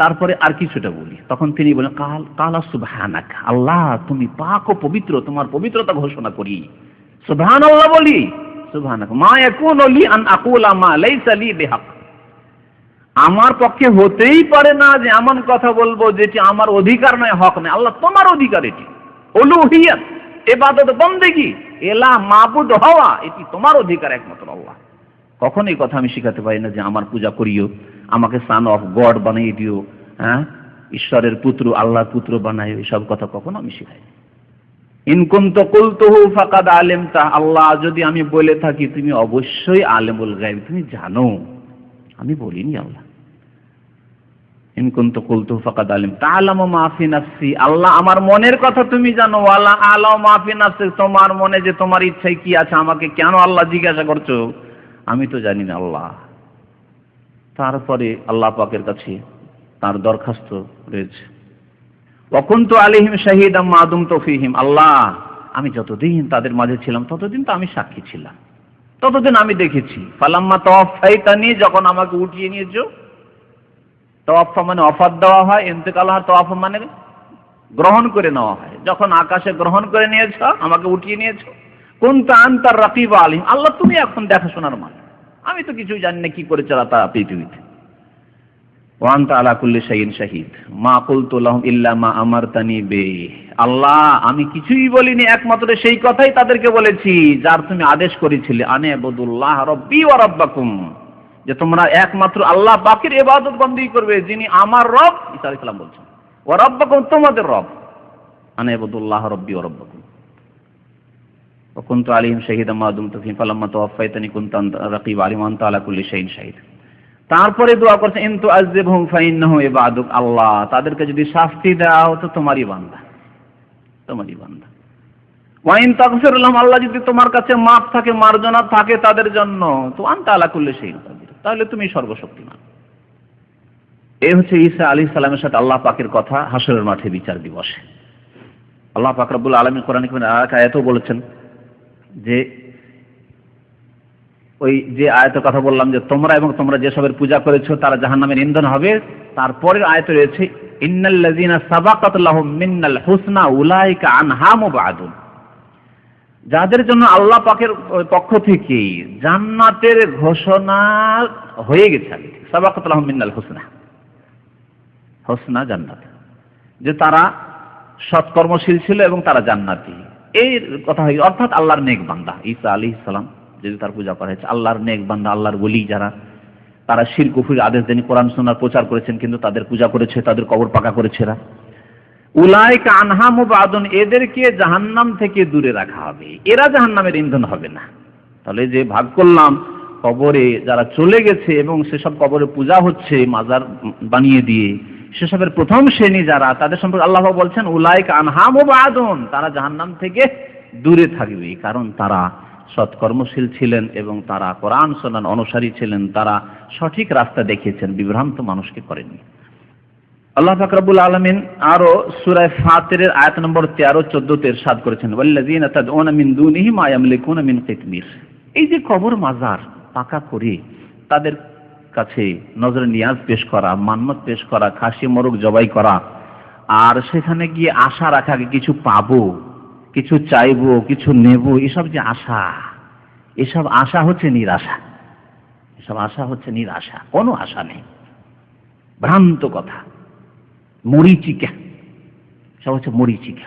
[SPEAKER 1] তারপরে আর কিছুটা বলি, তখন তিনি বলেন কালা সুবহানাক, আল্লাহ তুমি পাক ও পবিত্র, তোমার পবিত্রতা ঘোষণা করি, সুবহানাল্লাহ বলি, সুবহানাক মা ইয়াকুনু লি আন আকুলা মা লাইসা লি বিহাক, আমার পক্ষে হতেই পারে না যে এমন কথা বলবো যেটি আমার অধিকার নয়, হক নয়। আল্লাহ তোমার অধিকার, এটি উলুহিয়ত, ইবাদত, বন্দেগী, এলা, মাবুদ হওয়া, এটি তোমার অধিকার একমাত্র আল্লাহ। কখন এই কথা আমি শিখাতে পারি না যে আমার পূজা করিও, আমাকে সান অফ গড বানিয়ে দিও, হ্যাঁ, ঈশ্বরের পুত্র, আল্লাহর পুত্র বানাইও, এসব কথা কখনো আমি শিখাই। ইন কুনতু কুলতুহু ফাকাদ আলিমতা, আল্লাহ যদি আমি বলে থাকি তুমি অবশ্যই আলিমুল গায়ব, তুমি জানো, আমি বলিনি আল্লাহ। ইন কুনতু কুলতুহু ফাকাদ আলিমতা তা'লামু মা ফি নাফসি, আল্লাহ আমার মনের কথা তুমি জানো, ওয়ালা আ'লামু মা ফি নাফসি, তোমার মনে যে তোমার ইচ্ছায় কি আছে আমাকে কেন আল্লাহ জিজ্ঞাসা করছো, আমি তো জানি না আল্লাহ। তারপরে আল্লাহ পাকের কাছে তার দরখাস্ত রয়েছে, ওয়া কুনতু আলাইহিম শাহীদাম মা দুমতু ফীহিম, আল্লাহ আমি যতদিন তাদের মাঝে ছিলাম ততদিন তো আমি সাক্ষী ছিলাম, ততদিন আমি দেখেছি। ফালাম্মা তাওয়াফাইতানি, যখন আমাকে উঠিয়ে নিয়েছো, তাওয়াফা মানে অফাত দেওয়া হয়, ইন্তেকাল হয় তাওয়াফা মানে গ্রহণ করে নেওয়া হয়। যখন আকাশে গ্রহণ করে নিয়েছ, আমাকে উঠিয়ে নিয়েছো, কুনতা আনতার রাকিব আলিম, আল্লাহ তুমি এখন দেখাশোনার মালিক, আমি তো কিছুই জানি না কি করে চালাতা পৃথিবীতে। ওয়া আনতা আলা কুল্লি শাইইন শাহিদ মা কুলতু লাহুম ইল্লা মা আমারতানি বে, আল্লাহ আমি কিছুই বলিনি, একমাত্র সেই কথাই তাদেরকে বলেছি যার তুমি আদেশ করেছিলে, আনে আবুদুল্লাহ রাব্বি ওয়া রাব্বাকুম, যে তোমরা একমাত্র আল্লাহ পাকের ইবাদত বন্দেগী করবে, যিনি আমার রব। ঈসা আলাইহিস সালাম বলছেন ওয়া রাব্বাকুম, তোমাদের রব, আনে আবুদুল্লাহ রাব্বি ওয়া রাব্বাকুম ওয়া কুনতু আলাইহিম শাহিদাম মা দুমতু ফীহিম ফালাম্মা তাওয়াফাইতানি কুনতা আনতা রাকিব আলিম ওয়া আনতা আলা কুল্লি শাইইন শাহিদ। তারপরে দোয়া করছেন ইন তুআযযিবহুম ফাইন্নাহুম ইবাদুক, আল্লাহ তাদেরকে যদি শাস্তি দাও তো তোমারই বান্দা, তোমারই বান্দা। ওয়া ইন তাগফির লাহুম, আল্লাহ যদি তোমার কাছে মাফ থাকে, মার্জনা থাকে তাদের জন্য, তো আনতা আলা কুল্লি শাইইন কাদির, তাহলে তুমি সর্বশক্তিমান। এই হচ্ছে ঈসা আলাইহিস সালামের সাথে আল্লাহ পাকের কথা হাসরের মাঠে বিচার দিবসে। আল্লাহ পাক রব্বুল আলামিন কোরআনে আয়াতেও বলেছেন যে ওই যে আয়াতের কথা বললাম যে তোমরা এবং তোমরা যেসবের পূজা করেছো তারা জাহান্নামের ইন্ধন হবে, তারপরের আয়াতে রয়েছে ইন্নাল্লাযীনা সাবাকাত লাহুম মিন্নাল হুসনা উলাইকা আনহা মুবআদুন, যাদের জন্য আল্লাহ পাকের পক্ষ থেকে জান্নাতের ঘোষণা হয়ে গেছে। সাবাকাত লাহুম মিন্নাল হুসনা, হুসনা জান্নাত, যে তারা সৎকর্মশীল ছিল এবং তারা জান্নাতি, এই কথা হয়। অর্থাৎ আল্লাহর নেক বান্দা ঈসা আলাইহিস সালাম যদি তার পূজা করা হয়েছে, আল্লাহর নেক বান্দা, আল্লাহর ওলি যারা, তারা শিরক কুফরির আদেশ দেন, কোরআন সুন্নাহর প্রচার করেছেন, কিন্তু তাদের পূজা করেছে, তাদের কবর পাকা করেছে এরা, উলাইকা আনহা মুবআদুন, এদেরকে জাহান্নাম থেকে দূরে রাখা হবে, এরা জাহান্নামের ইন্ধন হবে না। তাহলে যে ভাগ করলাম, কবরে যারা চলে গেছে এবং সেসব কবরে পূজা হচ্ছে মাজার বানিয়ে দিয়ে, সেসবের প্রথম শ্রেণী যারা, তাদের সম্পর্কে আল্লাহ বলছেন উলাইকা আনহা মুবআদুন, তারা জাহান্নাম থেকে দূরে থাকবে, কারণ তারা সৎকর্মশীল ছিলেন এবং তারা কোরআন সুন্নাহর অনুসারী ছিলেন, তারা সঠিক রাস্তা দেখিয়েছেন, বিভ্রান্ত মানুষকে করেননি। আল্লাহ পাক রব্বুল আলামিন আরো সূরা ফাতিরের আয়াত নম্বর 13-14 তে ইরশাদ করেছেন ওয়াল্লাযীনা তাদউনা মিন দুনিহি মা ইয়ামলিকুনা মিন কিতমির, এই যে কবর মাজার পাকা করে তাদের কাছে নজরে নিয়াজ পেশ করা, মান্নত পেশ করা, খাসি মোরগ জবাই করা, আর সেখানে গিয়ে আশা রাখা কিছু পাবো, কিছু চাইবো, কিছু নেব, এসব যে আশা, এসব আশা হচ্ছে নিরাশা, এসব আশা হচ্ছে নিরাশা, কোনো আশা নেই, ভ্রান্ত কথা, মরিচিকা, সব হচ্ছে মরিচিকা।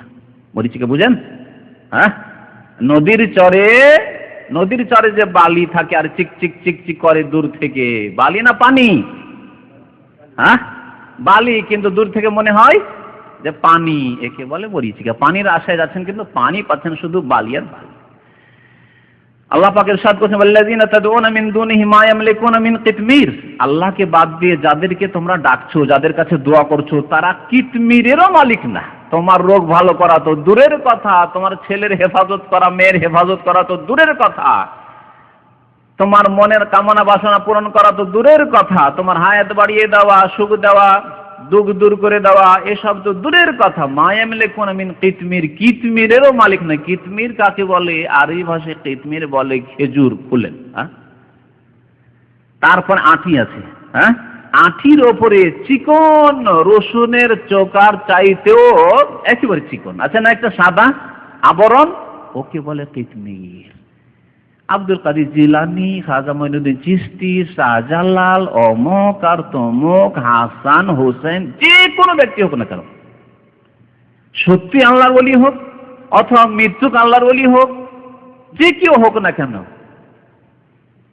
[SPEAKER 1] মরিচিকা বুঝেন? হ্যাঁ, নদীর চরে যে বালি থাকে আর চিকচিক চিকচিক করে দূর থেকে, বালি না পানি? হ্যাঁ, বালি, কিন্তু দূর থেকে মনে হয় যে পানি, একে বলে মরিচিকা। পানির আশায় যাচ্ছেন কিন্তু পানি পাচ্ছেন শুধু বালি আর বালি। আল্লাহ পাক ইরশাদ করেছেন ওয়াল্লাযীনা তাদউনা মিন দুনিহি মা ইয়ামলিকুনা মিন কিতমির, আল্লাহকে বাদ দিয়ে যাদেরকে তোমরা ডাকছো, যাদের কাছে দোয়া করছো, তারা কিতমিরেরও মালিক না। তোমার রোগ ভালো করা তো দূরের কথা, তোমার ছেলের হেফাজত করা, মেয়ের হেফাজত করা তো দূরের কথা, তোমার মনের কামনা বাসনা পূরণ করা তো দূরের কথা, তোমার হায়াত বাড়িয়ে দেওয়া, সুখ দেওয়া, দুঃখ দূর করে দেওয়া, এসব তো দূরের কথা। মা ইয়ামলিকুনা মিন কিতমির, কিতমিরেরও মালিক না। কিতমির কাকে বলে? আরবি ভাষায় কিতমির বলে খেজুর ফুলেন। হ্যাঁ, তারপর আঁটি আছে, হ্যাঁ, আঁটির ওপরে চিকন রসুনের চোকার চাইতেও একেবারে চিকন আছে না একটা সাদা আবরণ, ওকে বলে কিতমির। আব্দুল কাদের জিলানী, খাজা মঈনুদ্দিন চিশতি, শাহজালাল, অমুক আর তমুক, হাসান হোসেন, যে কোনো ব্যক্তি হোক না কেন, সত্যি আল্লাহর ওলি হোক অথবা মৃত্যুক আল্লাহর ওলি হোক, যে কেউ হোক না কেন,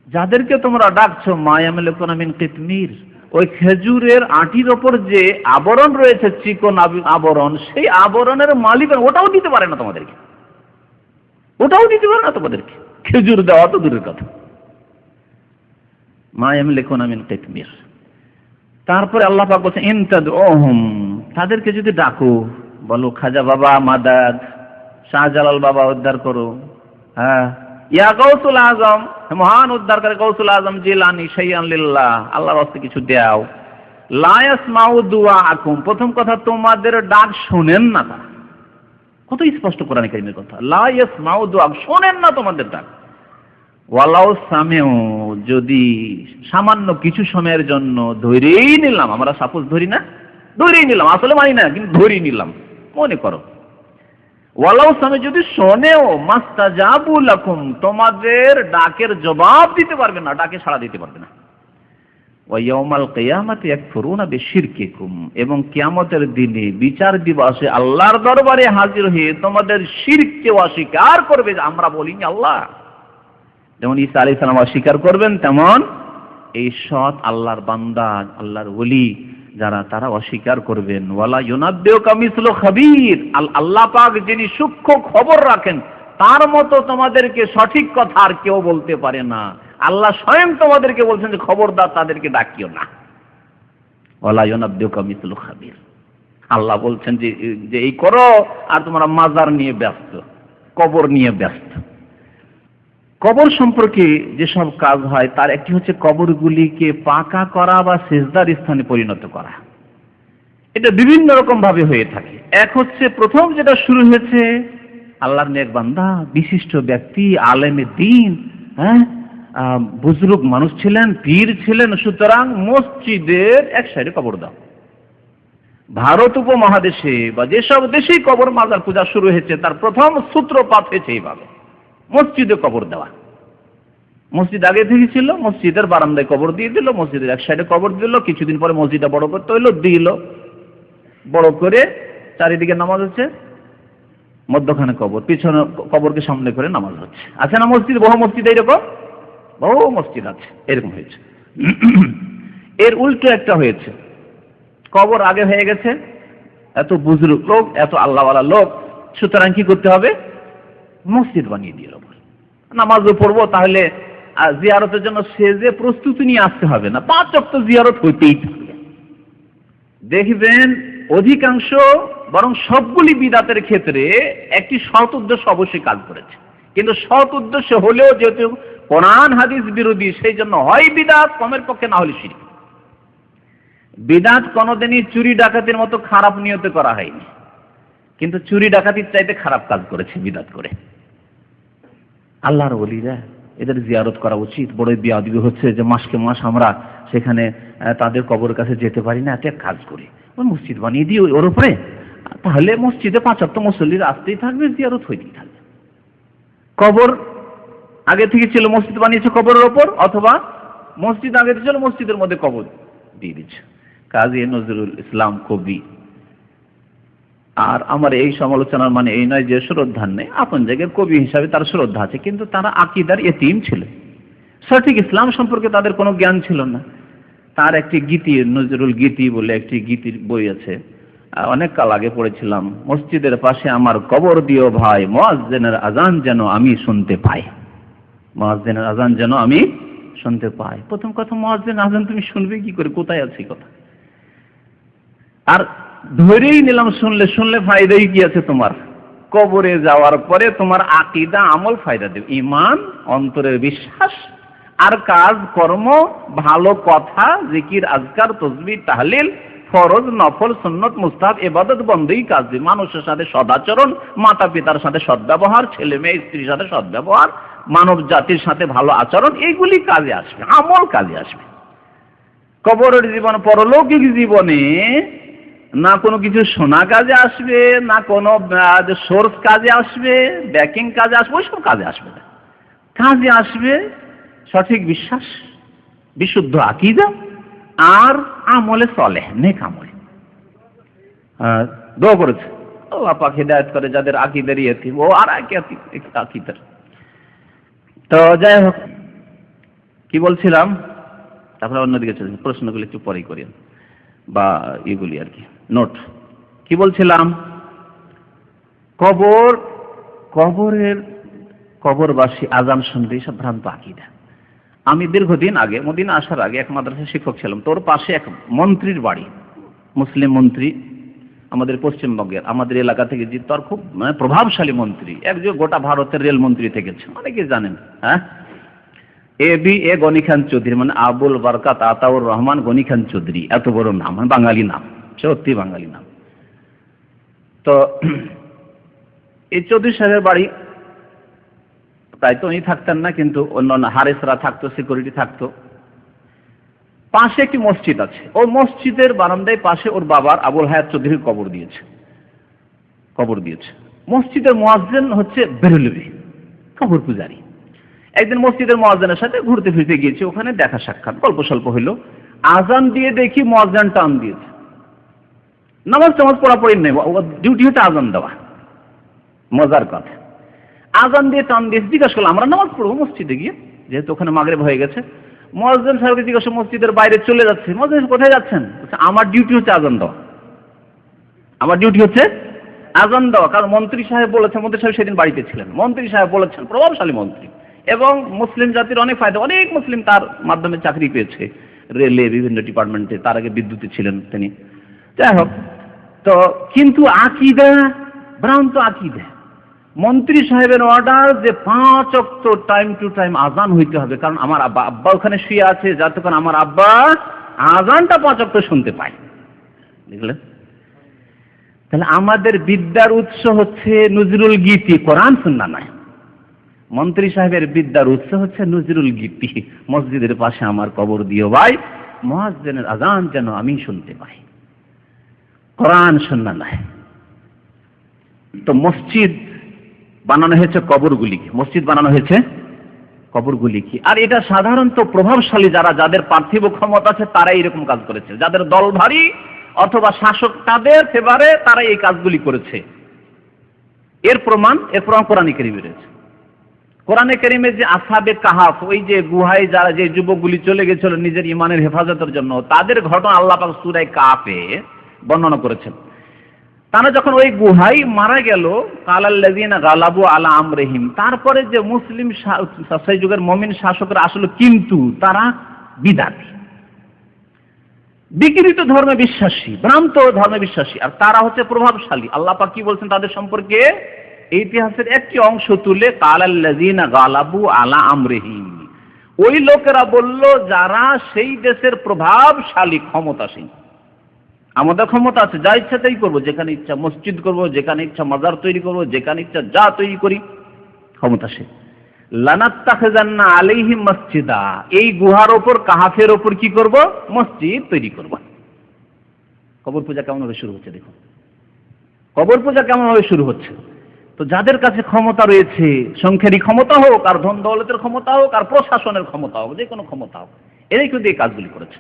[SPEAKER 1] যাদেরকে তোমরা ডাকছো মা ইয়ামলিকুনা মিন কিতমির, ওই খেজুরের আঁটির ওপর যে আবরণ রয়েছে, চিকন আবরণ, সেই আবরণের মালিক ওটাও দিতে পারে না তোমাদেরকে, ওটাও দিতে পারে না তোমাদেরকে। খেজুর দেওয়া তো দূরের কথা। মা ইয়ামলিকুনা মিন কিতমির। তারপরে আল্লাহ পাক বলেন ইন তাদউহুম, তাদেরকে যদি ডাকো, বলো খাজা বাবা মাদাদ, শাহজালাল বাবা উদ্ধার করো, হ্যাঁ, ইয়া গাউসুল আজম, মহান উদ্ধারকারী গাউসুল আজম জিলানী, শাইআন লিল্লাহ, আল্লাহর রাস্তায় কিছু দাও। লা ইয়াসমাউ দুআআকুম, প্রথম কথা তোমাদের ডাক শুনেন না তারা। কত স্পষ্ট কোরআন কারীমের কথা, লা ইয়াসমাউ দুআ, শোনেন না তোমাদের ডাক। ওয়ালাউ সামিউ, যদি সামান্য কিছু সময়ের জন্য ধরেই নিলাম, আমরা সাপোজ ধরি না, ধরেই নিলাম, আসলে মানি না কিন্তু ধরেই নিলাম, মনে করো ওয়ালাউ সামে যদি শোনেও মাস্তাজাবু লাকুম, তোমাদের ডাকের জবাব দিতে পারবে না, ডাকে সাড়া দিতে পারবে না। ওয়া ইয়াউমাল কিয়ামাতি ইয়াকফুরুনা বিশিরকিকুম, এবং কিয়ামতের দিনে বিচার দিবসে আল্লাহর দরবারে হাজির হয়ে তোমাদের শিরককে অস্বীকার করবে যে আমরা বলিনি আল্লাহ। যেমন ঈসা আলাইহিস সালাম অস্বীকার করবেন, তেমন এই সৎ আল্লাহর বান্দা, আল্লাহর ওলি যারা, তারা অস্বীকার করবেন। ওয়ালা ইউনাব্বিউকা মিসলু খাবীর, আল্লাহ পাক যিনি সূক্ষ্ম খবর রাখেন তার মতো তোমাদেরকে সঠিক কথা আর কেউ বলতে পারে না। আল্লাহ স্বয়ং তোমাদেরকে বলছেন যে খবরদার তাদেরকে ডাকিও না। ওয়ালা ইউনাব্বিউকা মিসলু খাবীর, আল্লাহ বলছেন যে এই করো, আর তোমরা মাজার নিয়ে ব্যস্ত, কবর নিয়ে ব্যস্ত। কবর সম্পর্কে যেসব কাজ হয় তার একটি হচ্ছে কবরগুলিকে পাকা করা বা সিজদার স্থানে পরিণত করা। এটা বিভিন্ন রকম ভাবে হয়ে থাকে। এক হচ্ছে, প্রথম যেটা শুরু হয়েছে, আল্লাহর নেক বান্দা, বিশিষ্ট ব্যক্তি, আলেমে দ্বীন, বুজুর্গ মানুষ ছিলেন, পীর ছিলেন, সুতরাং মসজিদের এক সাইডে কবর দাও। ভারত উপমহাদেশে বা যেসব দেশেই কবর মাজার পূজা শুরু হয়েছে তার প্রথম সূত্রপাত হয়েছে এইভাবে, মসজিদে কবর দেওয়া। মসজিদ আগে থেকে ছিল, মসজিদের বারান্দায় কবর দিয়ে দিল, মসজিদের এক সাইডে কবর দিল, কিছুদিন পরে মসজিদটা বড় করতে হইলো, দিল, বড় করে চারিদিকে নামাজ হচ্ছে, মধ্যখানে কবর, পিছনে কবরকে সামনে করে নামাজ হচ্ছে। আছে না মসজিদ, বহু মসজিদ এইরকম, বহু মসজিদ আছে, এরকম হয়েছে। এর উল্টো একটা হয়েছে, কবর আগে হয়ে গেছে, এত বুজুর্গ লোক, এত আল্লাহওয়ালা লোক, সুতরাং কি করতে হবে, মসজিদ বানিয়ে দিয়ে দেবো, নামাজও পড়বো, তাহলে জিয়ারতের জন্য সেজে প্রস্তুতি নিয়ে আসতে হবে না, 5 ওয়াক্ত জিয়ারত হইতেই থাকবে। দেখবেন অধিকাংশ, বরং সবগুলি বিদাতের ক্ষেত্রে একটি সৎ উদ্দেশ্য অবশ্যই কাজ করেছে, কিন্তু সৎ উদ্দেশ্য হলেও যেহেতু কোরআন হাদিস বিরোধী, সেই জন্য হয় বিদাত, কমের পক্ষে না হলে শিরক। বিদাত কোনোদিনই চুরি ডাকাতির মতো খারাপ নিয়তে করা হয়নি, কিন্তু চুরি ডাকাতির চাইতে খারাপ কাজ করেছে বিদাত করে। আল্লাহর ওলিরা, এদের জিয়ারত করা উচিত। বড় বিয়াদবি হচ্ছে যে মাসকে মাস আমরা সেখানে তাদের কবরের কাছে যেতে পারি না, একটা কাজ করি, ওই মসজিদ বানিয়ে দিই ওর উপরে, তাহলে মসজিদে 5 ওয়াক্ত মুসল্লিরা আসতেই থাকবে, জিয়ারত হইতেই থাকবে। কবর আগে থেকে ছিল, মসজিদ বানিয়েছে কবরের ওপর, অথবা মসজিদ আগে থেকে ছিল, মসজিদের মধ্যে কবর দিয়ে দিচ্ছে। কাজী নজরুল ইসলাম কবি। আর আমার এই সমালোচনার মানে এই নয় যে শ্রদ্ধা নেই, আপন জায়গায় কবি হিসাবে তার শ্রদ্ধা আছে, কিন্তু তারা আকীদার এতিম ছিল, সঠিক ইসলাম সম্পর্কে তাদের কোনো জ্ঞান ছিল না। তার একটি গীতি, নজরুল গীতি বলে একটি গীতির বই আছে, অনেক কাল আগে পড়েছিলাম, মসজিদের পাশে আমার কবর দিও ভাই, মুয়াজ্জিনের আজান যেন আমি শুনতে পাই, মুয়াজ্জিনের আজান যেন আমি শুনতে পাই। প্রথম কথা, মুয়াজ্জিনের আজান তুমি শুনবে কি করে, কোথায় আছে কথা? আর ধরেই নিলাম শুনলে ফায়দাই কি আছে তোমার? কবরে যাওয়ার পরে তোমার আকীদা আমল ফায়দা দেবে, ঈমান, অন্তরের বিশ্বাস, আর কাজ কর্ম, ভালো কথা, জিকির, আজকার, তাসবিহ, তাহলিল, ফরজ, নফল, সুন্নত, মুস্তাহাব, ইবাদত, বন্দেগী, কাজ, মানুষের সাথে সদাচরণ, মাতা পিতার সাথে সদ্ব্যবহার, ছেলে মেয়ে স্ত্রীর সাথে সদ্ব্যবহার, মানব জাতির সাথে ভালো আচরণ, এইগুলি কাজে আসবে, আমল কাজে আসবে। কবরের জীবন, পরলৌকিক জীবনে না কোনো কিছু শোনা কাজে আসবে, না কোনো সোর্স কাজে আসবে, ব্যাকিং কাজে আসবে, ওইসব কাজে আসবে না। কাজে আসবে সঠিক বিশ্বাস, বিশুদ্ধ আকীদা, আর আমলে সলেহ, নেক আমল। দোয়া করেছে আল্লাহ পাক হিদায়াত করে যাদের আকীদার ইয়েতি, ও আর আকীদার। তো যাই হোক, কি বলছিলাম, তারপরে অন্যদিকে চলছে, প্রশ্নগুলি একটু পরেই করি, বা এগুলি আর কি নোট। কি বলছিলাম, কবরবাসী আজান শুনলেই সব ভ্রান্ত আকীদা। আমি দীর্ঘদিন আগে, মদিনা আসার আগে, এক মাদ্রাসার শিক্ষক ছিলাম, তোর পাশে এক মন্ত্রীর বাড়ি, মুসলিম মন্ত্রী, আমাদের পশ্চিমবঙ্গের, আমাদের এলাকা থেকে যে তার খুব প্রভাবশালী মন্ত্রী, একজন গোটা ভারতের রেল মন্ত্রী থেকেছে, অনেকে জানেন, হ্যাঁ, এ গনি খান চৌধুরী, মানে আবুল বারকাত আতাউর রহমান গনি খান চৌধুরী, এত বড় নাম, মানে বাঙালি নাম, সত্যি বাঙালি নাম। তো এই চৌধুরী সাহেবের বাড়ি তাই তো উনি থাকতেন না, কিন্তু অন্যান্য হারেসরা থাকতো, সিকিউরিটি থাকতো। পাশে একটি মসজিদ আছে, ওই মসজিদের বারান্দায় পাশে ওর বাবার আবুল হায়াত চৌধুরীর কবর দিয়েছে। মসজিদের মুয়াজ্জিন হচ্ছে বেরলভী, কবর পূজারী। একদিন মসজিদের মুয়াজ্জিনের সাথে ঘুরতে ফিরতে গিয়েছে, ওখানে দেখা সাক্ষাৎ, গল্প স্বল্প হইল। আজান দিয়ে দেখি মুয়াজ্জিন টান দিয়েছে। নামাজ পড়া পড়ি নেই, ডিউটি হচ্ছে আজান দেওয়া। মজার কথা, আজান দিয়ে টান দিয়ে জিজ্ঞাসা করলাম, আমরা নামাজ পড়বো মসজিদে গিয়ে, যেহেতু ওখানে মাগরিব হয়ে গেছে। মুয়াজ্জিন সাহেবকে জিজ্ঞাসা, মসজিদের বাইরে চলে যাচ্ছে। মুয়াজ্জিন কোথায় যাচ্ছেন? আমার ডিউটি হচ্ছে আজান দেওয়া, আমার ডিউটি হচ্ছে আজান দেওয়া। কারণ মন্ত্রী সাহেব বলেছেন, মন্ত্রী সাহেব সেদিন বাড়িতে ছিলেন, মন্ত্রী সাহেব বলেছেন, প্রভাবশালী মন্ত্রী, এবং মুসলিম জাতির অনেক ফায়দা, অনেক মুসলিম তার মাধ্যমে চাকরি পেয়েছে, রেলে, বিভিন্ন ডিপার্টমেন্টে, তার আগে বিদ্যুতে ছিলেন তিনি। যাই হোক, তো কিন্তু আকীদা, ভ্রান্ত আকীদা। মন্ত্রী সাহেবের অর্ডার যে 5 ওয়াক্ত টাইম টু টাইম আজান হইতে হবে, কারণ আমার আব্বা ওখানে শুয়ে আছে, যাতে করে আমার আব্বা আজানটা 5 ওয়াক্ত শুনতে পায়। বুঝলেন? তাহলে আমাদের বিদ্যার উৎস হচ্ছে নজরুল গীতি, কোরআন সুন্নাহ নয়। মন্ত্রী সাহেবের বিদ্যার উৎস হচ্ছে নজরুল গীতি। মসজিদের পাশে আমার কবর দিও ভাই, মুয়াজ্জিনের আজান যেন আমি শুনতে পাই, কোরআন সুন্নাহ নয়। তো মসজিদ বানানো হয়েছে কবরগুলিকে, মসজিদ বানানো হয়েছে কবরগুলিকে। আর এটা সাধারণত প্রভাবশালী যাদের পার্থিব ক্ষমতা আছে তারাই এরকম কাজ করেছে, যাদের দল ভারী অথবা শাসক তাদের ফেভারে তারা এই কাজগুলি করেছে। এর প্রমাণ কোরআনে কারিমে রয়েছে। কোরআনে কারিমে যে আসহাবে কাহাফ, ওই যে গুহায় যারা যে যুবকগুলি চলে গেছিল নিজের ইমানের হেফাজতের জন্য, তাদের ঘটনা আল্লাহ পাক সূরা কাফে বর্ণনা করেছেন। তারা যখন ওই গুহায় মারা গেল, কালাল্লাযিনা গালাবু আলা আমরিহিম, তারপরে যে মুসলিম সেই যুগের মুমিন শাসকরা আসলে কিন্তু তারা বিদাতি, বিকৃত ধর্মে বিশ্বাসী, ভ্রান্ত ধর্মে বিশ্বাসী, আর তারা হচ্ছে প্রভাবশালী। আল্লাহ পাক কি বলছেন তাদের সম্পর্কে? ইতিহাসের একটি অংশ তুলে, কালাল্লাযিনা গালাবু আলা আমরিহিম, ওই লোকেরা বলল যারা সেই দেশের প্রভাবশালী, ক্ষমতাসীন। আমাদের ক্ষমতা আছে, যা ইচ্ছা তাই করবো, যেখানে ইচ্ছা মসজিদ করব, যেখানে ইচ্ছা মাজার তৈরি করব, যেখানে ইচ্ছা যা তৈরি করি, ক্ষমতাসীন। লানাত্তাখিযান্না আলাইহিম মসজিদা, এই গুহার ওপর, কাহাফের ওপর কি করব? মসজিদ তৈরি করব। কবর পূজা কেমন ভাবে শুরু হচ্ছে দেখুন, কবর পূজা কেমন ভাবে শুরু হচ্ছে। তো যাদের কাছে ক্ষমতা রয়েছে, সংখ্যারই ক্ষমতা হোক, আর ধন দৌলতের ক্ষমতা হোক, আর প্রশাসনের ক্ষমতা হোক, যে কোনো ক্ষমতা হোক, এরাই কিন্তু এই কাজগুলি করেছে,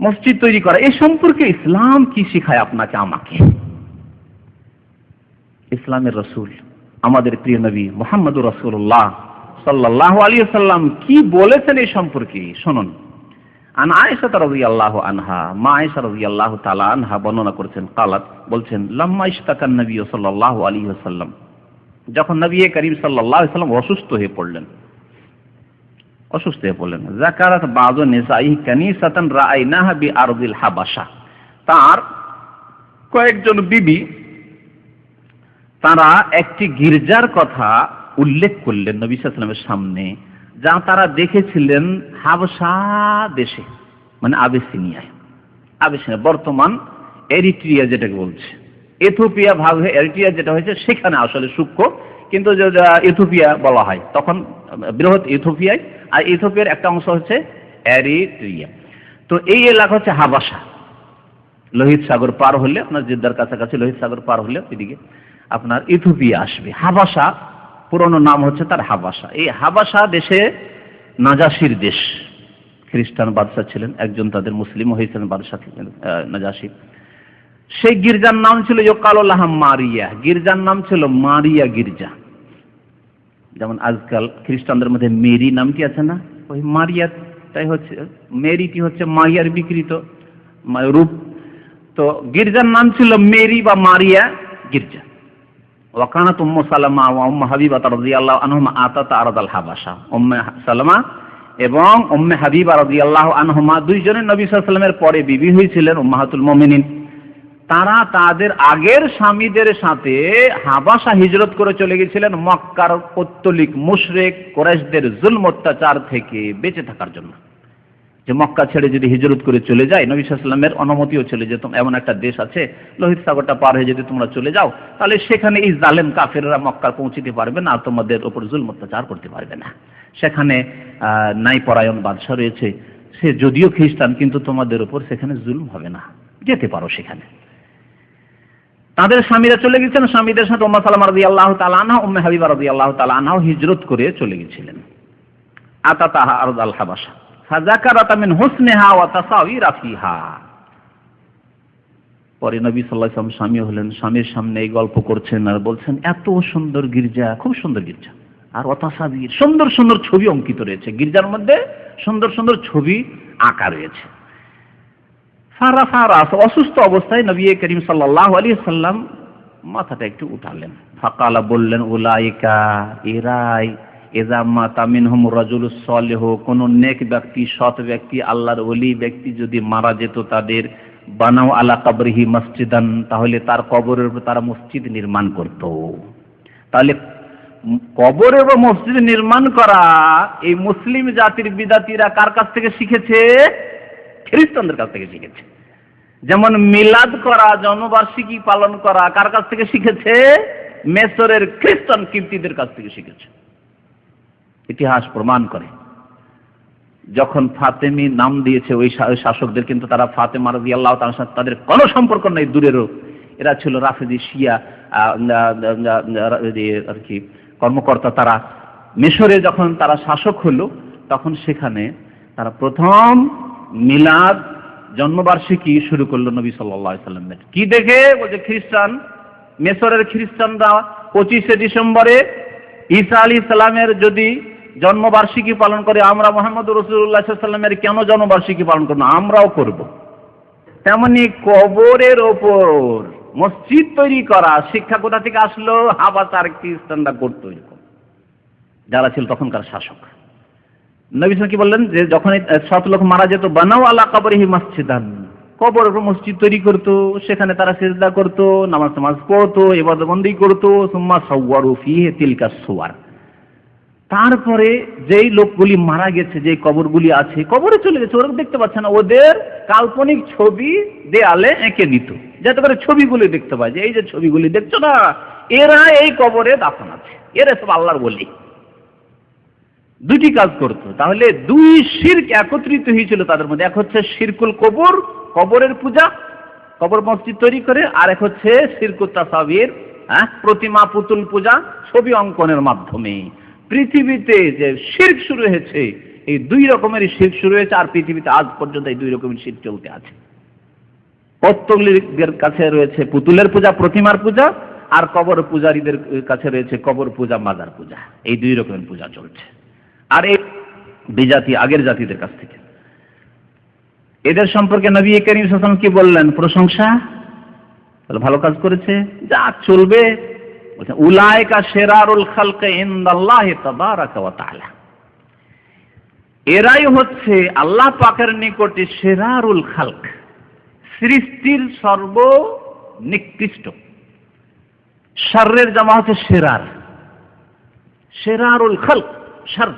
[SPEAKER 1] মসজিদ তৈরি করা। এই সম্পর্কে ইসলাম কি শিখায় আপনাকে আমাকে? ইসলামের রাসূল, আমাদের প্রিয় নবী মুহাম্মদুর রাসূলুল্লাহ সাল্লাল্লাহু আলাইহি ওয়াসাল্লাম কি বলেছেন এই সম্পর্কে শুনুন। আন আয়েশা রাদিয়াল্লাহু আনহা, মা আয়েশা রাদিয়াল্লাহু তাআলা আনহা বর্ণনা করেছেন, কালাত, বলছেন, লাম্মা ইশতাকান নবী সাল্লাল্লাহু আলাইহি ওয়াসাল্লাম, যখন নবী করিম সাল্লাল্লাহু আলাইহি ওয়াসাল্লাম অসুস্থ হয়ে পড়লেন, যাকারাত বাযু নিসাইহি কানিসাতান রাআইনাহা বিআরদিল হাবাশা, তার কয়েকজন বিবি তারা একটি গির্জার কথা উল্লেখ করলেন নবী সাল্লাল্লাহু আলাইহি ওয়াসাল্লামের সামনে, যা তারা দেখেছিলেন হাবশা দেশে, মানে আবিসিনিয়ায়। আবিসিনিয়া বর্তমান এরিট্রিয়া যেটাকে বলছে, ইথিওপিয়া ভাগ হয়ে এরিট্রিয়া যেটা হয়েছে, সেখানে আসলে সূক্ষ্ম, কিন্তু ইথিওপিয়া বলা হয় তখন বৃহৎ ইথিওপিয়ায়, আর ইথিওপিয়ার একটা অংশ হচ্ছে এরিট্রিয়া। তো এই এলাকা হচ্ছে হাবাশা। লোহিত সাগর পার হলে, আপনার জেদ্দার কাছাকাছি লোহিত সাগর পার হলে এদিকে আপনার ইথিওপিয়া আসবে। হাবাশা পুরনো নাম হচ্ছে তার হাবাশা। এই হাবাশা দেশে নাজাসির দেশ, খ্রিস্টান বাদশা ছিলেন, একজন তাদের মুসলিম হয়েছিলেন বাদশা নাজাসি। সেই গির্জার নাম ছিল ইউকালুলাহ মারিয়া, গির্জার নাম ছিল মারিয়া গির্জা। যেমন আজকাল খ্রিস্টানদের মধ্যে মেরি নামটি আছে না, ওই মারিয়াটাই হচ্ছে, মেরিটি হচ্ছে মারিয়ার বিকৃত রূপ। তো গির্জার নাম ছিল মেরি বা মারিয়া গির্জা। ওয়াকানাত উম্মু সালামা ওয়া উম্মু হাবিবা রাদিয়াল্লাহু আনহুমা আতাতা আরদাল হাবাশা, উম্মে সালামা এবং উম্মে হাবিবা রাদিয়াল্লাহু আনহুমা দুইজনের নবী সাল্লাল্লাহু আলাইহি ওয়াসাল্লামের পরে বিবি হয়েছিলেন, উম্মাহাতুল মুমিনিন। তারা তাদের আগের স্বামীদের সাথে হাবাশা হিজরত করে চলে গেছিলেন মক্কার পৌত্তলিক মুশরিক কুরাইশদের জুলম অত্যাচার থেকে বেঁচে থাকার জন্য। যে মক্কা ছেড়ে যদি হিজরত করে চলে যায়, নবী সাল্লাল্লাহু আলাইহি ওয়াসাল্লামের অনুমতিও ছিল যে এমন একটা দেশ আছে লোহিত সাগরটা পার হয়ে যদি তোমরা চলে যাও তাহলে সেখানে এই জালেম কাফেররা মক্কা পৌঁছতে পারবে না, তোমাদের উপর জুলম অত্যাচার করতে পারবে না। সেখানে ন্যায়পরায়ণ বাদশা রয়েছে, সে যদিও খ্রিস্টান কিন্তু তোমাদের উপর সেখানে জুলম হবে না, যেতে পারো সেখানে। তাদের স্বামীরা চলে গেছেন, স্বামীদের সাথে উম্মে সালামা রাদিয়াল্লাহু তাআলা আনহা, উম্মে হাবিবা রাদিয়াল্লাহু তাআলা আনহা হিজরত করে চলে গেছিলেন। আতাতাহা আরদাল হাবাসা ফাযাকারাত মিন হুসনিহা ওয়া তাসাওয়িরা ফিহা। পরে নবী সাল্লাল্লাহু আলাইহি ওয়াসাল্লাম স্বামী হলেন, স্বামীর সামনে এই গল্প করছেন আর বলছেন এত সুন্দর গির্জা, খুব সুন্দর গির্জা, আর ওয়াতাসাবির সুন্দর সুন্দর ছবি অঙ্কিত রয়েছে, গির্জার মধ্যে সুন্দর সুন্দর ছবি আঁকা রয়েছে। অসুস্থ অবস্থায় নবী করিম সাল্লাল্লাহু আলাইহি ওয়াসাল্লাম মাথাটা একটু উঠালেন। ফাকালা বললেন, উলাইকা ইরাই ইযা মাতা মিনহুম রাজুলুস সালিহু, কোন নেক ব্যক্তি, সৎ ব্যক্তি, আল্লাহর ওলি ব্যক্তি যদি মারা যেত তাদের বানাও আলা কবরিহি মসজিদান, তাহলে তার কবরের উপর তারা মসজিদ নির্মাণ করত। তাহলে কবর এবং মসজিদ নির্মাণ করা এই মুসলিম জাতির বিদাতিরা কার কাছ থেকে শিখেছে? খ্রিস্টানদের কাছ থেকে শিখেছে। যেমন মিলাদ করা, জন্মবার্ষিকী পালন করা কার কাছ থেকে শিখেছে? মিশরের খ্রিস্টান কিপ্তিদের কাছ থেকে শিখেছে। ইতিহাস প্রমাণ করে যখন ফাতেমি নাম দিয়েছে ওই শাসকদের, কিন্তু তারা ফাতেমা রাদিয়াল্লাহু তাআলার সাথে তাদের কোনো সম্পর্ক নেই, দূরেরও। এরা ছিল রাফেজি শিয়া আর কি কর্মকর্তা। তারা মিশরে যখন তারা শাসক হলো তখন সেখানে তারা প্রথম মিলাদ জন্মবার্ষিকী শুরু করলো নবী সাল্লাল্লাহু আলাইহি ওয়াসাল্লামের। কি দেখে? বলছে খ্রিস্টান, মিশরের খ্রিস্টানরা 25শে ডিসেম্বরে ঈসা আলাইহিস সালামের যদি জন্মবার্ষিকী পালন করে, আমরা মুহাম্মদুর রাসূলুল্লাহ সাল্লাল্লাহু আলাইহি ওয়াসাল্লামের কেন জন্মবার্ষিকী পালন করব না? আমরাও করব। তেমনি কবরের ওপর মসজিদ তৈরি করা শিক্ষা কোথা থেকে আসলো? হাবাসার খ্রিস্টানরা করতো এরকম, যারা ছিল তখনকার শাসক। নবী সাল্লাল্লাহু কি বললেন যে যখন সৎ লোক মারা যেত, বানাও আলা কবরিহি মসজিদান, কবরের উপর মসজিদ তৈরি করতো, সেখানে তারা সিজদা করতো, নামাজ পড়তো, ইবাদত বন্দেগী করতো। সুম্মা সাওয়ারু ফিহি তিলকা সুওয়ার, তারপরে যেই লোকগুলি মারা গেছে, যে কবরগুলি আছে, কবরে চলে গেছে, ওরা দেখতে পাচ্ছে না, ওদের কাল্পনিক ছবি দেয়ালে এঁকে নিত, যাতে করে ছবিগুলি দেখতে পায় যে এই যে ছবিগুলি দেখছো না, এরা এই কবরে দাফন আছে, এরা সব আল্লাহর ওলি। দুটি কাজ করতো। তাহলে দুই শিরক একত্রিত হয়েছিল তাদের মধ্যে। এক হচ্ছে শিরকুল কবর, কবরের পূজা, কবর মসজিদ তৈরি করে, আর এক হচ্ছে শিরকুত তাসাবির, প্রতিমা পুতুল পূজা, ছবি অঙ্কনের মাধ্যমে। পৃথিবীতে যে শিরক শুরু হয়েছে, এই দুই রকমের শিরক শুরু হয়েছে, আর পৃথিবীতে আজ পর্যন্ত এই দুই রকমের শিরক চলতে আছে। পত্তলিদের কাছে রয়েছে পুতুলের পূজা, প্রতিমার পূজা, আর কবর পূজারীদের কাছে রয়েছে কবর পূজা, মাজার পূজা। এই দুই রকমের পূজা চলছে। আর এই বিজাতি আগের জাতিদের কাছ থেকে। এদের সম্পর্কে নবী করিম সাল্লাল্লাহু আলাইহি ওয়াসাল্লাম কি বললেন? প্রশংসা, ভালো কাজ করেছে, যা চলবে। উলাইকা শিরারুল খালকি ইনদাল্লাহি তাবারাকা ওয়া তাআলা, এরাই হচ্ছে আল্লাহ পাকের নিকটে শিরারুল খালক, সৃষ্টির সর্বনিকৃষ্ট। শাররের জামা হচ্ছে শিরার, শিরারুল খালক, শার,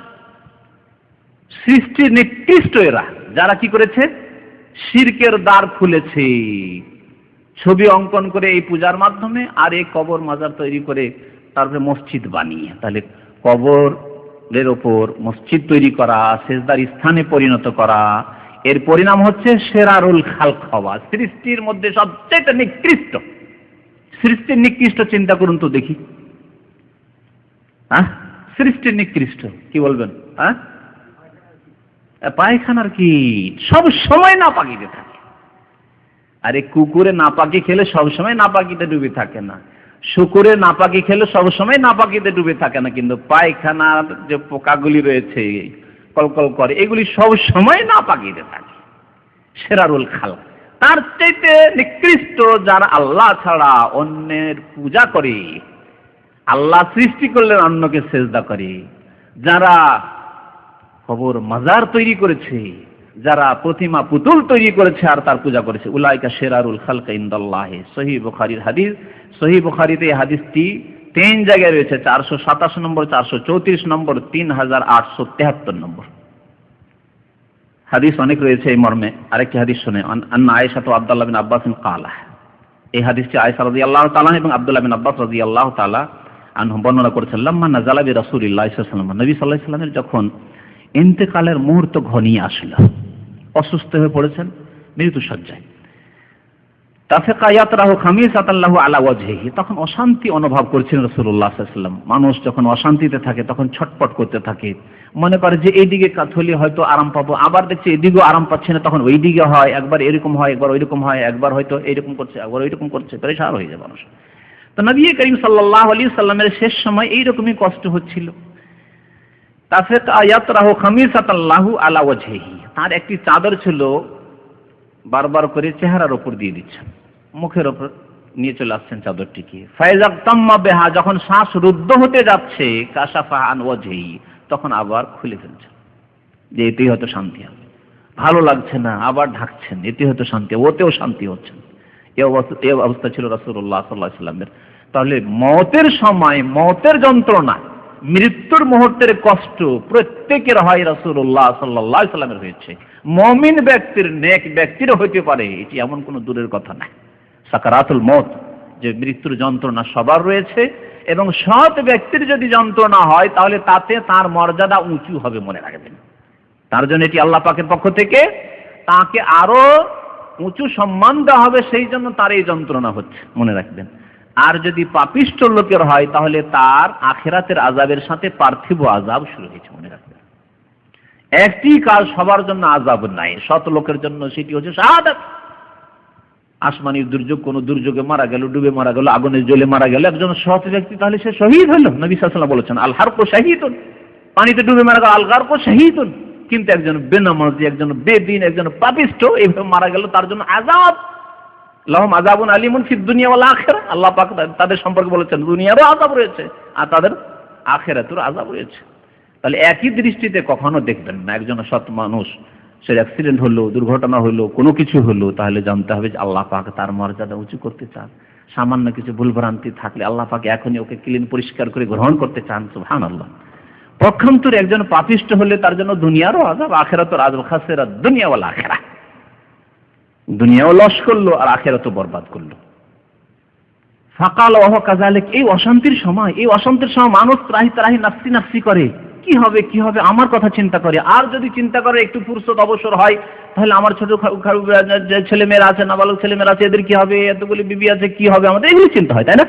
[SPEAKER 1] সৃষ্টির নিকৃষ্ট এরা, যারা কি করেছে? শিরকের দ্বার খুলেছে, ছবি অঙ্কন করে এই পূজার মাধ্যমে, আর এই কবর মাজার তৈরি করে তারপরে মসজিদ বানিয়ে। তাহলে কবরের ওপর মসজিদ তৈরি করা, সেজদার স্থানে পরিণত করা, এর পরিণাম হচ্ছে শিরারুল খালক হওয়া, সৃষ্টির মধ্যে সবচেয়ে নিকৃষ্ট। সৃষ্টির নিকৃষ্ট চিন্তা করুন তো দেখি, সৃষ্টির নিকৃষ্ট কি বলবেন? পায়খানার কীট, সব সময় নাপাকিতে থাকে। আরে কুকুরে নাপাকি খেলে সব সময় নাপাকিতে ডুবে থাকে না, শুকুরে নাপাকি খেলে সব সময় নাপাকিতে ডুবে থাকে না, কিন্তু পায়খানার যে পোকাগুলি রয়েছে কলকল করে, এগুলি সব সময় নাপাকিতে থাকে। শিরারুল খালক, তার চাইতে নিকৃষ্ট যারা আল্লাহ ছাড়া অন্যের পূজা করে, আল্লাহ সৃষ্টি করলেন অন্যকে সেজদা করে, যারা কবর মাজার তৈরি করেছে, যারা প্রতিমা পুতুল তৈরি করেছে আর তার পূজা করেছে, উলাইকা শিরারুল খালক ইনদাল্লাহি। সহিহ বুখারীর হাদিস। সহিহ বুখারীতে এই হাদিসটি 3 জায়গায় রয়েছে, 427 নম্বর, 434 নম্বর, 3873 নম্বর। হাদিস অনেক রয়েছে এই মর্মে। আরেকটি হাদিস শুনে, আন্না আয়েশা তো আব্দুল্লাহ বিন আব্বাস কালা। এই হাদিসটি আয়েশা রাদিয়াল্লাহু তাআলা এবং আব্দুল্লাহ বিন আব্বাস রাদিয়াল্লাহু তাআলা আনহু বর্ণনা করেছেন। লাম্মা নাযালা বি রাসূলিল্লাহ সাল্লাল্লাহু আলাইহি ওয়াসাল্লাম, নবী সাল্লাল্লাহু আলাইহি ওয়াসাল্লামের যখন ইন্তেকালের মুহূর্ত ঘনিয়ে আসলো, অসুস্থ হয়ে পড়েছেন, মৃত্যু সজ্জায়, তাফিকা ইয়াতরাহু খামিসাতান লাহু আলা ওয়াজহিহি, তখন অশান্তি অনুভব করছেন রাসূলুল্লাহ সাল্লাল্লাহু আলাইহি ওয়াসাল্লাম। মানুষ যখন অশান্তিতে থাকে তখন ছটপট করতে থাকে, মনে করে যে এইদিকে কাত হলে হয়তো আরাম পাবো, আবার দেখছে এদিকেও আরাম পাচ্ছে না, তখন ওই দিকে হয়, একবার এরকম হয়, একবার ওইরকম হয়, একবার হয়তো এইরকম করছে, একবার ওইরকম করছে, পেরেশান হয়ে যায় মানুষ। তো নবী করিম সাল্লাল্লাহু আলাইহি ওয়াসাল্লামের শেষ সময় এইরকমই কষ্ট হচ্ছিল। তাফিকা ইয়াতরাহু খামিসাতান লাহু আলা ওয়াজহিহি, তার একটি চাদর ছিল, বারবার করে চেহারার উপর দিয়ে দিচ্ছেন, মুখের উপর নিয়ে চলে আসছেন চাদরটিকে। ফাইজা তাম্মা বিহা, যখন শ্বাস রুদ্ধ হতে যাচ্ছে, কাশাফা আন ওয়াজহি, তখন আবার খুলে ফেলছেন, যে এতেই হয়তো শান্তি হবে। ভালো লাগছে না, আবার ঢাকছেন, এতে হয়তো শান্তি, ওতেও শান্তি হচ্ছেন। এই অবস্থা ছিল রাসূলুল্লাহ সাল্লাল্লাহু আলাইহি ওয়াসাল্লামের। তাহলে মওতের সময়, মওতের যন্ত্রণা, মৃত্যুর মুহূর্তের কষ্ট প্রত্যেকের হয়, রাসূলুল্লাহ সাল্লাল্লাহু আলাইহি ওয়াসাল্লামের হয়েছে। মুমিন ব্যক্তির, নেক ব্যক্তির হতে পারে, এটি এমন কোনো দূরের কথা না। সাকারাতুল মওত, যে মৃত্যুর যন্ত্রণা সবার রয়েছে, এবং সৎ ব্যক্তির যদি যন্ত্রণা হয় তাহলে তাতে তার মর্যাদা উঁচু হবে, মনে রাখবেন। তার জন্য এটি আল্লাহ পাকের পক্ষ থেকে তাকে আরো উঁচু সম্মান দেওয়া হবে, সেই জন্য তার এই যন্ত্রণা হচ্ছে, মনে রাখবেন। আর যদি পাপিষ্ঠ লোকের হয় তাহলে তার আখিরাতের আযাবের সাথে পার্থিব আযাব শুরু হয়েছে, মনে রাখবেন। একটি কাজ সবার জন্য আযাব নাই, সৎ লোকের জন্য সেটি হচ্ছে শাহাদাত। আসমানি দুর্যোগ, কোন দুর্যোগে মারা গেল, ডুবে মারা গেল, আগুনে জ্বলে মারা গেল একজন সৎ ব্যক্তি, তাহলে সে শহীদ হলো। নবী সাল্লাল্লাহু আলাইহি ওয়াসাল্লাম বলেছেন, আল হারকু শাহীদুন, পানিতে ডুবে মারা গেল, আল গারকু শাহীদুন। কিন্তু একজন বেনামাজি, একজন বেদিন, একজন পাপিষ্ঠ এইভাবে মারা গেল, তার জন্য আযাব, লাহুম আযাবুন আলীমুন ফিদ দুনিয়া ওয়াল আখিরা। আল্লাহ পাক তাদের সম্পর্কে বলেছেন দুনিয়ারও আযাব রয়েছে আর তাদের আখিরাতেরও আযাব রয়েছে। তাহলে একই দৃষ্টিতে কখনো দেখবেন না। একজন সৎ মানুষ, সে অ্যাক্সিডেন্ট হলো, দুর্ঘটনা হলো, কোনো কিছু হলো, তাহলে জানতে হবে যে আল্লাহ পাক তার মর্যাদা উঁচু করতে চান। সামান্য কিছু ভুলভ্রান্তি থাকলে আল্লাহ পাক এখনই ওকে ক্লিন, পরিষ্কার করে গ্রহণ করতে চান। সুবহানাল্লাহ। পক্ষান্তরে একজন পাপিষ্ঠ হলে তার জন্য দুনিয়ারও আযাব, আখিরাতের আযাব, খাসিরা দুনিয়া ওয়াল আখিরা। দুনিয়াও লস করলো আর আখিরাতও বরবাদ করলো। ফাকাল ওয়া কাযালিক, এই অশান্তির সময়, মানুষ ত্রাহি নাফসি নাফসি করে, কি হবে কি হবে, আমার কথা চিন্তা করে। আর যদি চিন্তা করে একটু ফুরসত অবসর হয়, তাহলে আমার ছোট যে ছেলে মেয়েরা আছে, নাবালক ছেলে মেয়েরা আছে, এদের কি হবে, এতগুলি বিবি আছে, কি হবে, আমাদের এগুলি চিন্তা হয়, তাই না?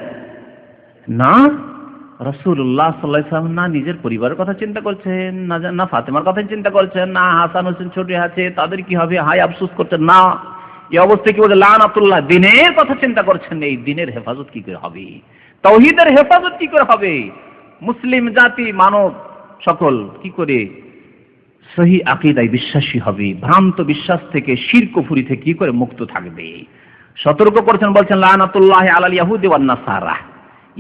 [SPEAKER 1] না, রাসূলুল্লাহ সাল্লাল্লাহু আলাইহি ওয়াসাল্লাম না নিজের পরিবারের কথা চিন্তা করছেন, না ফাতেমার কথা চিন্তা করছেন, না হাসান হোসেন ছোট আছে তাদের কি হবে, হায় আফসোস করছেন, না। এই অবস্থায় কি বলে লানাতুল্লাহ, দ্বীনের কথা চিন্তা করছেন। এই দ্বীনের হেফাজত কি করে হবে, তাওহীদের হেফাজত কি করে হবে, মুসলিম জাতি মানব সকল কি করে সহি আকীদায় বিশ্বাসী হবে, ভ্রান্ত বিশ্বাস থেকে, শিরক কুফরি থেকে কি করে মুক্ত থাকবে, সতর্ক করছেন। বলছেন লানাতুল্লাহি আলাল ইয়াহুদি ওয়ান নাসারা,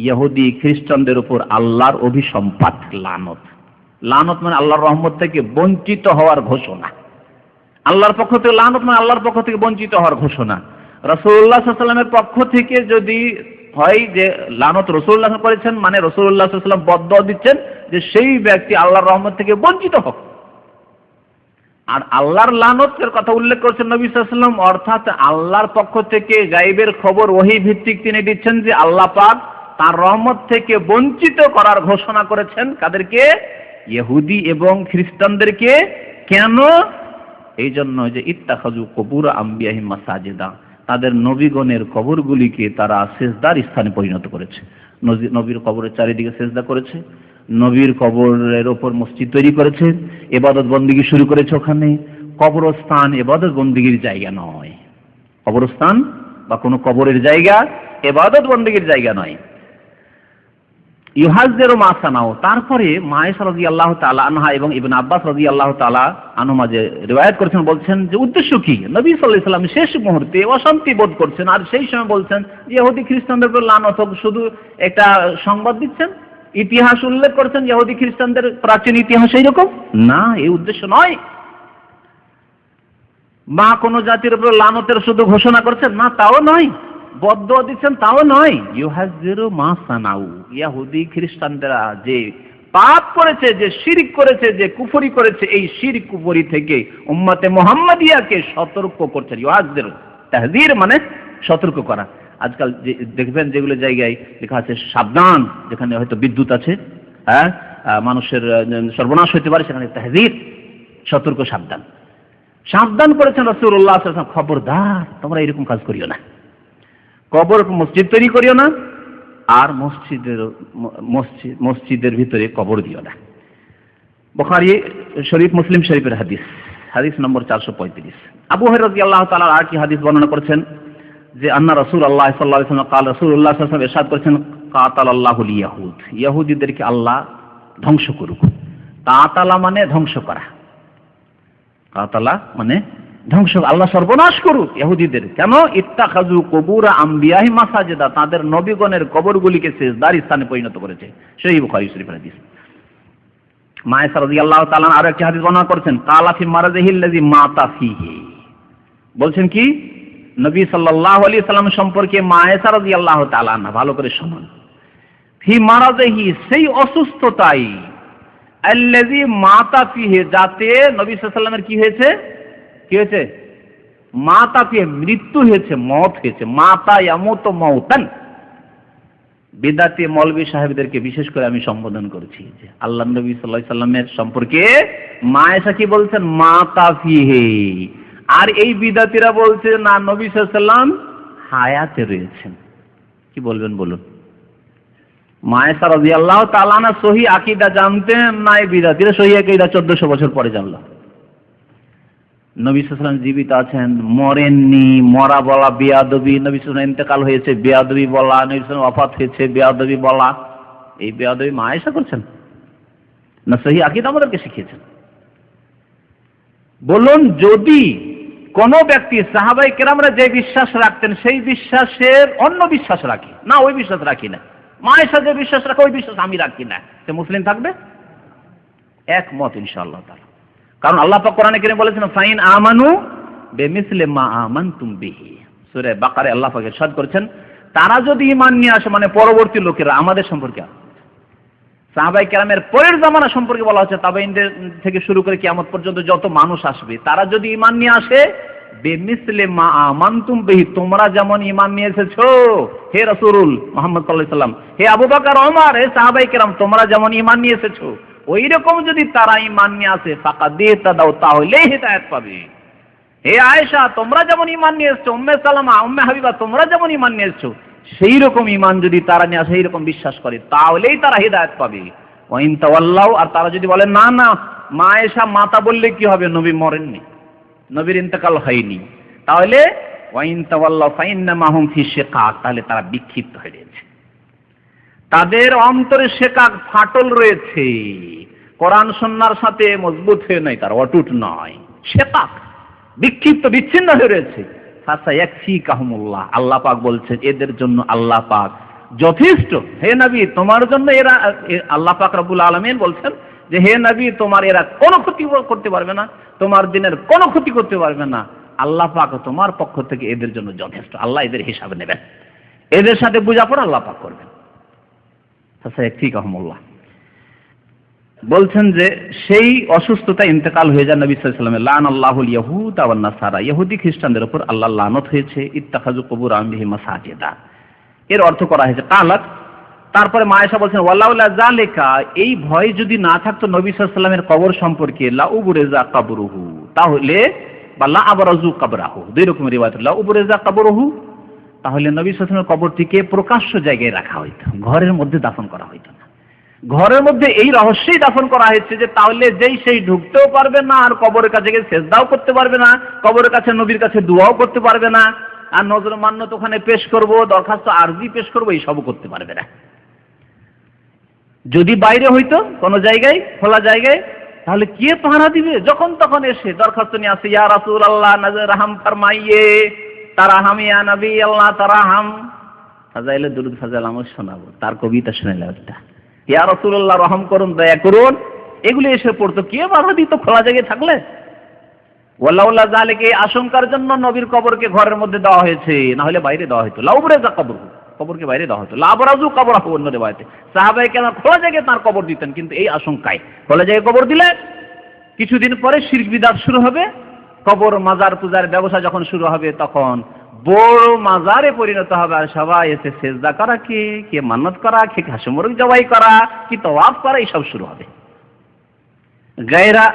[SPEAKER 1] ইহুদি খ্রিস্টানদের উপর আল্লাহর অভিসম্পাত লানত। লানত মানে আল্লাহর রহমত থেকে বঞ্চিত হওয়ার ঘোষণা। আল্লাহর পক্ষ থেকে লানত মানে আল্লাহর পক্ষ থেকে বঞ্চিত হওয়ার ঘোষণা। রাসূলুল্লাহ সাল্লাল্লাহু আলাইহি ওয়াসাল্লামের পক্ষ থেকে যদি হয় যে লানত রাসূলুল্লাহ করেছেন, মানে রাসূলুল্লাহ সাল্লাল্লাহু আলাইহি ওয়াসাল্লাম বদদুয়া দিচ্ছেন যে সেই ব্যক্তি আল্লাহর রহমত থেকে বঞ্চিত হোক। আর আল্লাহর লানতের কথা উল্লেখ করছেন নবী সাল্লাল্লাহু আলাইহি ওয়াসাল্লাম, অর্থাৎ আল্লাহর পক্ষ থেকে গায়বের খবর ওহী ভিত্তিক তিনি দিচ্ছেন যে আল্লাহ পাক তার রহমত থেকে বঞ্চিত করার ঘোষণা করেছেন। কাদেরকে? ইহুদি এবং খ্রিস্টানদেরকে। কেন? এই জন্য যে ইত্তাখাযু কুবুর আম্বিয়াহিম মাসাজিদা, তাদের নবীগণের কবরগুলিকে তারা সিজদার স্থানে পরিণত করেছে। নবীর কবরের চারিদিকে সিজদা করেছে, নবীর কবরের ওপর মসজিদ তৈরি করেছে, ইবাদত বন্দেগী শুরু করেছে ওখানে। কবরস্থান ইবাদত বন্দেগীর জায়গা নয়, কবরস্থান বা কোনো কবরের জায়গা ইবাদত বন্দেগীর জায়গা নয়। ইউহাজ্জিরু মা সানাউ, তারপরে আয়েশা রাদিয়াল্লাহু তাআলা আনহা এবং ইবনে আব্বাস রাদিয়াল্লাহু তাআলা আনহুমা যে রিওয়ায়াত করেছেন, বলছেন যে উদ্দেশ্য কি, নবী সাল্লাল্লাহু আলাইহি ওয়াসাল্লাম শেষ মুহূর্তে অশান্তি বোধ করছেন, আর সেই সময় বলছেন যে ইহুদি খ্রিস্টানদের উপর লানত হোক, শুধু একটা সংবাদ দিচ্ছেন, ইতিহাস উল্লেখ করছেন ইহুদি খ্রিস্টানদের প্রাচীন ইতিহাস এইরকম না, এই উদ্দেশ্য নয়। বা কোন জাতির উপর লানতের শুধু ঘোষণা করছেন না, তাও নয়। বদদুয়া দিচ্ছেন, তাও নয়। ইউহাজ্জিরু মা সানাউ, ইহুদি খ্রিস্টানরা যে পাপ করেছে, যে শিরক করেছে, যে কুফরি করেছে, এই শিরক কুফরি থেকে উম্মতে মুহাম্মাদিয়াকে সতর্ক করছেন। ইউহাজ্জির, তাহযীর মানে সতর্ক করা। আজকাল যে দেখবেন যেগুলো জায়গায় লেখা আছে সাবধান, যেখানে হয়তো বিদ্যুৎ আছে, হ্যাঁ, মানুষের সর্বনাশ হতে পারে, সেখানে তাহযীর, সতর্ক, সাবধান। সাবধান করেছেন রাসূলুল্লাহ সাল্লাল্লাহু আলাইহি ওয়াসাল্লাম, খবরদার তোমরা এরকম কাজ করিও না, কবর মসজিদ তৈরি করিও না, আর মসজিদের ভিতরে কবর দিও না। বুখারী শরীফ, মুসলিম শরীফের হাদিস, হাদিস নম্বর 435। আবু হুরায়রা রাদিয়াল্লাহু তাআলা আর কি হাদিস বর্ণনা করেছেন যে আন্না রাসূলুল্লাহ সাল্লাল্লাহু আলাইহি ওয়াসাল্লাম قال রাসূলুল্লাহ সাল্লাল্লাহু আলাইহি ওয়াসাল্লাম ইরশাদ করেছেন, কাতালাল্লাহুল ইয়াহুদ, ইহুদিদেরকে আল্লাহ ধ্বংস করুক। কাতালা মানে ধ্বংস করা, কাতালা মানে ধ্বংস, আল্লাহ সর্বনাশ করুক ইহুদিদের। কেন? ইত্তাখাযু কুবুর আমবিয়াহি মাসাজিদা, তাদের নবীগণের কবরগুলিকে সিজদার স্থানে পরিণত করেছে। সহিহ বুখারী শরীফের হাদিস। মা আয়েশা রাদিয়াল্লাহু তাআলা আরো একটি হাদিস বর্ণনা করেছেন, কালা ফি মারাজিহিল্লাযী মাতা ফীহি, বলছেন কি নবী সাল্লাল্লাহু আলাইহি সাল্লাম সম্পর্কে মা আয়েশা রাদিয়াল্লাহু তাআলা আনহা, ভালো করে শুনুন, ফি মারাজিহি, সেই অসুস্থতাই, আল্লাযী মাতা ফীহি, যাতে নবী সাল্লাল্লাহু আলাইহি সাল্লামের কি হয়েছে, কি হয়েছে? মাতা ফীহি, মৃত্যু হয়েছে, মওত হয়েছে। মাতা ইয়ামুতু মাউতান। বিদাতি মৌলভী সাহেবদেরকে বিশেষ করে আমি সম্বোধন করছি যে আল্লাহর নবী সাল্লাল্লাহু আলাইহি সাল্লামের সম্পর্কে মা আয়েশা কি বলছেন? মাতা ফীহি। আর এই বিদাতিরা বলছে না, নবী সাল্লাল্লাহু আলাইহি সাল্লাম হায়াতে রয়েছেন। কি বলবেন বলুন? মা আয়েশা রাদিয়াল্লাহু তাআলা আনহা সহিহ আকীদা জানতেন না, এই বিদাতিরা সহিহ আকীদা 1400 বছর পরে জানলো। নবী সাল্লাল্লাহু আলাইহি ওয়াসাল্লাম জীবিত আছেন, মরেননি, মরা বলা বেয়াদবি, নবী সাল্লাল্লাহু আলাইহি ওয়াসাল্লাম ইন্তেকাল হয়েছে বেয়াদবি বলা, নবী সাল্লাল্লাহু আলাইহি ওয়াসাল্লাম ওয়াফাত হয়েছে বেয়াদবি বলা, এই বেয়াদবি মা আয়েশা করছেন না সহিহ আকীদা আমাদেরকে শিখিয়েছেন? বলুন, যদি কোন ব্যক্তি সাহাবায়ে কেরামরা যে বিশ্বাস রাখতেন সেই বিশ্বাসের অন্য বিশ্বাস রাখি না, ওই বিশ্বাস রাখি না, মা আয়েশা যে বিশ্বাস রাখে ওই বিশ্বাস আমি রাখি না, সে মুসলিম থাকবে? একমত ইনশাআল্লাহ তাআলা। কারণ আল্লাহ পাক কোরআনে কারীমে বলেছেন, ফাইন আমানু বিমিসলি মা আমানতুম বিহি, সূরা বাকারায় আল্লাহ পাক ইরশাদ করেছেন, তারা যদি ঈমান নিয়ে আসে, মানে পরবর্তী লোকেরা, আমাদের সম্পর্কে, সাহাবায়ে কেরামের পরের জামানা সম্পর্কে বলা হচ্ছে, তাবেঈনদের থেকে শুরু করে কিয়ামত পর্যন্ত যত মানুষ আসবে, তারা যদি ঈমান নিয়ে আসে, বিমিসলি মা আমানতুম বিহি, তোমরা যেমন ঈমান নিয়ে এসেছো হে রাসূল মুহাম্মদ সাল্লাল্লাহু আলাইহি ওয়াসাল্লাম, হে আবু বকর, ওমর, হে সাহাবায়ে কেরাম, তোমরা যেমন ঈমান নিয়ে এসেছো ওই রকম যদি তারা ঈমান নিয়ে আসে, ফাকাদ ইহতাদাউ, তাহলে হিদায়াত পাবে। হে আয়েশা, তোমরা যেমন ঈমান নিয়ে এসেছো, উম্মে সালামা, উম্মে হাবিবা, তোমরা যেমন ঈমান নিয়ে এসেছো সেই রকম ঈমান যদি তারা নিয়ে আসে, সেই রকম বিশ্বাস করে, তাহলেই তারা হিদায়াত পাবে। ওয়া ইন তাওয়াল্লাউ, আর তারা যদি বলে না না, মা আয়েশা মাতা বললে কি হবে, নবী মরেননি, নবীর ইন্তেকাল হয়নি, তাহলে ওয়া ইন তাওয়াল্লাউ ফাইন্নামা হুম ফি শিকাক, তাহলে তারা বিক্ষিপ্ত হয়ে গেছে, তাদের অন্তরে শিকাক, ফাটল রয়েছে, কোরআন সুন্নাহর সাথে মজবুত হয়ে নাই, তার অটুট নয়, শিকাক, বিক্ষিপ্ত, বিচ্ছিন্ন হয়ে রয়েছে। ফাসায়াকফিকাহুমুল্লাহ, আল্লাহ পাক বলছেন এদের জন্য আল্লাহ পাক যথেষ্ট। হে নবী, তোমার জন্য এরা, আল্লাহ পাক রব্বুল আলামিন বলছেন যে হে নবী, তোমার এরা কোনো ক্ষতি করতে পারবে না, তোমার দিনের কোনো ক্ষতি করতে পারবে না, আল্লাহ পাক তোমার পক্ষ থেকে এদের জন্য যথেষ্ট। আল্লাহ এদের হিসাব নেবেন, এদের সাথে বোঝাপড়া আল্লাহ পাক করবেন। ফাসায়াকফিকাহুমুল্লাহ বলছেন যে সেই অসুস্থতা ইন্তেকাল হয়ে যায় নবী সাল্লাল্লাহু আলাইহি ওয়াসাল্লামের, লানাল্লাহুল ইয়াহুদা ওয়ান নাসারা, ইহুদি খ্রিস্টানদের উপর আল্লাহর লানত হয়েছে, ইত্তাখাযু কুবুর আমবিহি মাসাজিদা, এর অর্থ করা হয়েছে কালাত। তারপরে মা আয়েশা বলছেন, ওয়ালাউলা যালিকা, এই ভয় যদি না থাকতো নবী সাল্লাল্লাহু আলাইহি ওয়াসাল্লামের কবর সম্পর্কে, লা উবরিজা কবরুহু, তাহলে বা লা আবরাজু কবরাহু, দুই রকম রিওয়ায়াত, লা উবরিজা কবরুহু, তাহলে নবী সাল্লাল্লাহু আলাইহি ওয়াসাল্লামের কবরটিকে প্রকাশ্য জায়গায় রাখা হইতো, ঘরের মধ্যে দাফন করা হইতো না। ঘরের মধ্যে এই রহস্যই দাফন করা হয়েছে যে তাহলে যেই সেই ঢুকতেও পারবে না, আর কবরের কাছে গিয়ে সেজদাও করতে পারবে না, কবরের কাছে নবীর কাছে দোয়াও করতে পারবে না, আর নজর মান্নত ওখানে পেশ করব, দরখাস্ত আরজি পেশ করব, এই সব করতে পারবে না। যদি বাইরে হইতো কোনো জায়গায়, খোলা জায়গায়, তাহলে কে পাহারা দিবে? যখন তখন এসে দরখাস্ত নিয়ে আসে, ইয়া রাসূলুল্লাহ নজর রহম ফরমাইয়ে, তারাহাম ইয়া নবী আল্লাহ তারাহাম, ফাজাইলে দুরুদ ফাজাইল আমি শোনাবো, তার কবিতা শোনালে একটা, ইয়া রাসূলুল্লাহ রহম করুন, দয়া করুন, এগুলি এসে পড়তো, কে বাধা দিত খোলা জায়গায় থাকলে? ওয়ালাউলা যালিকা, এই আশঙ্কার জন্য নবীর কবরকে ঘরের মধ্যে দেওয়া হয়েছে, না হলে বাইরে দেওয়া হতো। লা উবরিজা কবরুহু, কবরকে বাইরে দেওয়া হতো। লাবরাজু কবরাহু, অন্য রিওয়ায়াতে সাহাবায়ে কেরাম খোলা জায়গায় তার কবর দিতেন, কিন্তু এই আশঙ্কায় খোলা জায়গায় কবর দিলে কিছুদিন পরে শিরক বিদআত শুরু হবে, কবর মাজার পূজার ব্যবসা যখন শুরু হবে তখন বড় মাজারে পরিণত হবে, আর সবাই এসে সেজদা করা, কে মান্নত করা, কে হাঁস মুরগ জবাই করা, কি তওয়াফ করা, এইসব শুরু হবে। গায়রা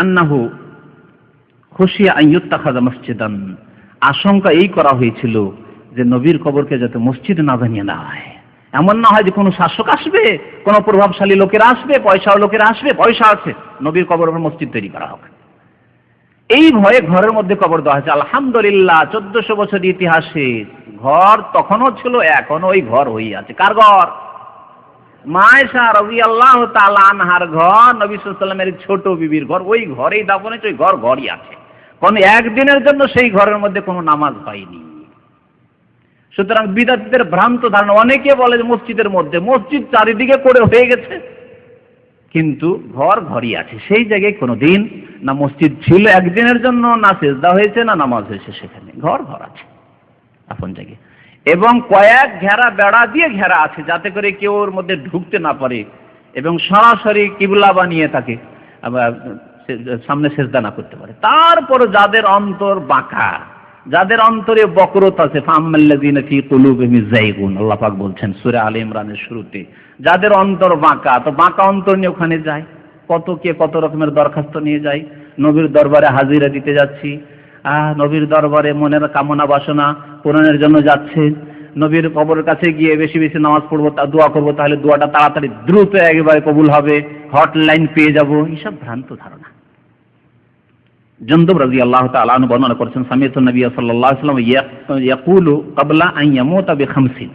[SPEAKER 1] আন্নাহু খুশিয়া আন ইউত্তাখাযা মসজিদান, আশঙ্কা এই করা হয়েছিল যে নবীর কবরকে যাতে মসজিদ না বানিয়ে নেওয়া হয়। এমন না হয় যে কোনো শাসক আসবে, কোনো প্রভাবশালী লোকেরা আসবে, পয়সাও লোকেরা আসবে, পয়সা আছে, নবীর কবর উপর মসজিদ তৈরি করা হোক, এই ভয়ে ঘরের মধ্যে কবর দেওয়া হয়েছে। আলহামদুলিল্লাহ 1400 বছর ইতিহাসে ঘর তখনও ছিল, এখনো ওই ঘর হয়ে আছে। কার ঘর? মা আয়েশা রাদিয়াল্লাহু তাআলা আনহার ঘর, নবী সাল্লাল্লাহু আলাইহি ওয়াসাল্লামের ছোট বিবির ঘর, ওই ঘরেই দাফন হয়েছে, ওই ঘর ঘরই আছে। কোন একদিনের জন্য সেই ঘরের মধ্যে কোনো নামাজ হয়নি। সুতরাং বিদআতদের ভ্রান্ত ধারণা, অনেকে বলে যে মসজিদের মধ্যে, মসজিদ চারিদিকে করে হয়ে গেছে, কিন্তু ঘর ঘরই আছে, সেই জায়গায় কোনোদিন না মসজিদ ছিল একদিনের জন্য, না সেজদা হয়েছে, না নামাজ হয়েছে, সেখানে ঘর ঘর আছে আপন জায়গায়, এবং কয়েক ঘেরা বেড়া দিয়ে ঘেরা আছে যাতে করে কেউ ওর মধ্যে ঢুকতে না পারে, এবং সরাসরি কিবলা বানিয়ে থাকে সামনে সেজদা না করতে পারে। তারপর যাদের অন্তর বাঁকা, যাদের অন্তরে বক্রতা আছে, ফাআম্মাল্লাযীনা ফী কুলুবিহিম যায়গুন, আল্লাহ পাক বলছেন সূরা আলে ইমরানের শুরুতে, যাদের অন্তর বাঁকা, তো বাঁকা অন্তর নিয়ে ওখানে যায়, কত রকমের দরখাস্ত নিয়ে যায়, নবীর দরবারে হাজিরা দিতে যাচ্ছি, নবীর দরবারে মনের কামনা বাসনা পূরণের জন্য যাচ্ছে, নবীর কবরের কাছে গিয়ে বেশি বেশি নামাজ পড়বো, দোয়া করবো, তাহলে দোয়াটা তাড়াতাড়ি দ্রুত একেবারে কবুল হবে, হটলাইন পেয়ে যাবো, এইসব ভ্রান্ত ধারণা। জুনদুব রাদিয়াল্লাহু তাআলা আনহু বর্ণনা করেছেন, সামি'তু নবী সাল্লাল্লাহু আলাইহি ওয়াসাল্লাম ইয়াকুলু ক্বাবলা আন ইয়ামুতা বি50,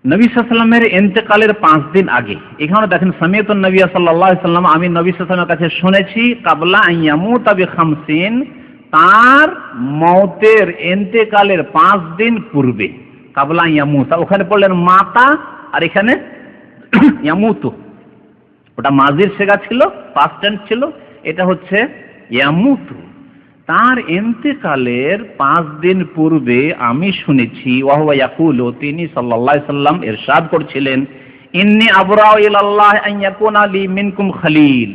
[SPEAKER 1] নবী সাল্লাল্লাহু আলাইহি ওয়াসাল্লামের ইন্তেকালের 5 দিন আগে। এখানে দেখেন সামি'তু নবী সাল্লাল্লাহু আলাইহি ওয়াসাল্লাম, আমি নবী সাল্লাল্লাহু আলাইহি ওয়াসাল্লামের কাছে শুনেছি, ক্বাবলা আন ইয়ামুতা বি50, তার মওতের ইন্তেকালের 5 দিন পূর্বে। ক্বাবলা আন ইয়ামুতা, ওখানে পড়লেন মাতা, আর এখানে ইয়ামুতু, ওটা মাজির সিগা ছিল, পাস্ট টেন্স ছিল, এটা হচ্ছে ইয়ামুতু। তার ইন্তেকালের 5 দিন পূর্বে আমি শুনেছি, ওয়াহুয়া ইয়াকুলু, তিনি সাল্লাল্লাহু আলাইহি সাল্লাম ইরশাদ করছিলেন, ইন্নী আবরাউ ইলাল্লাহ আন ইয়াকুনা লি মিনকুম খলিল,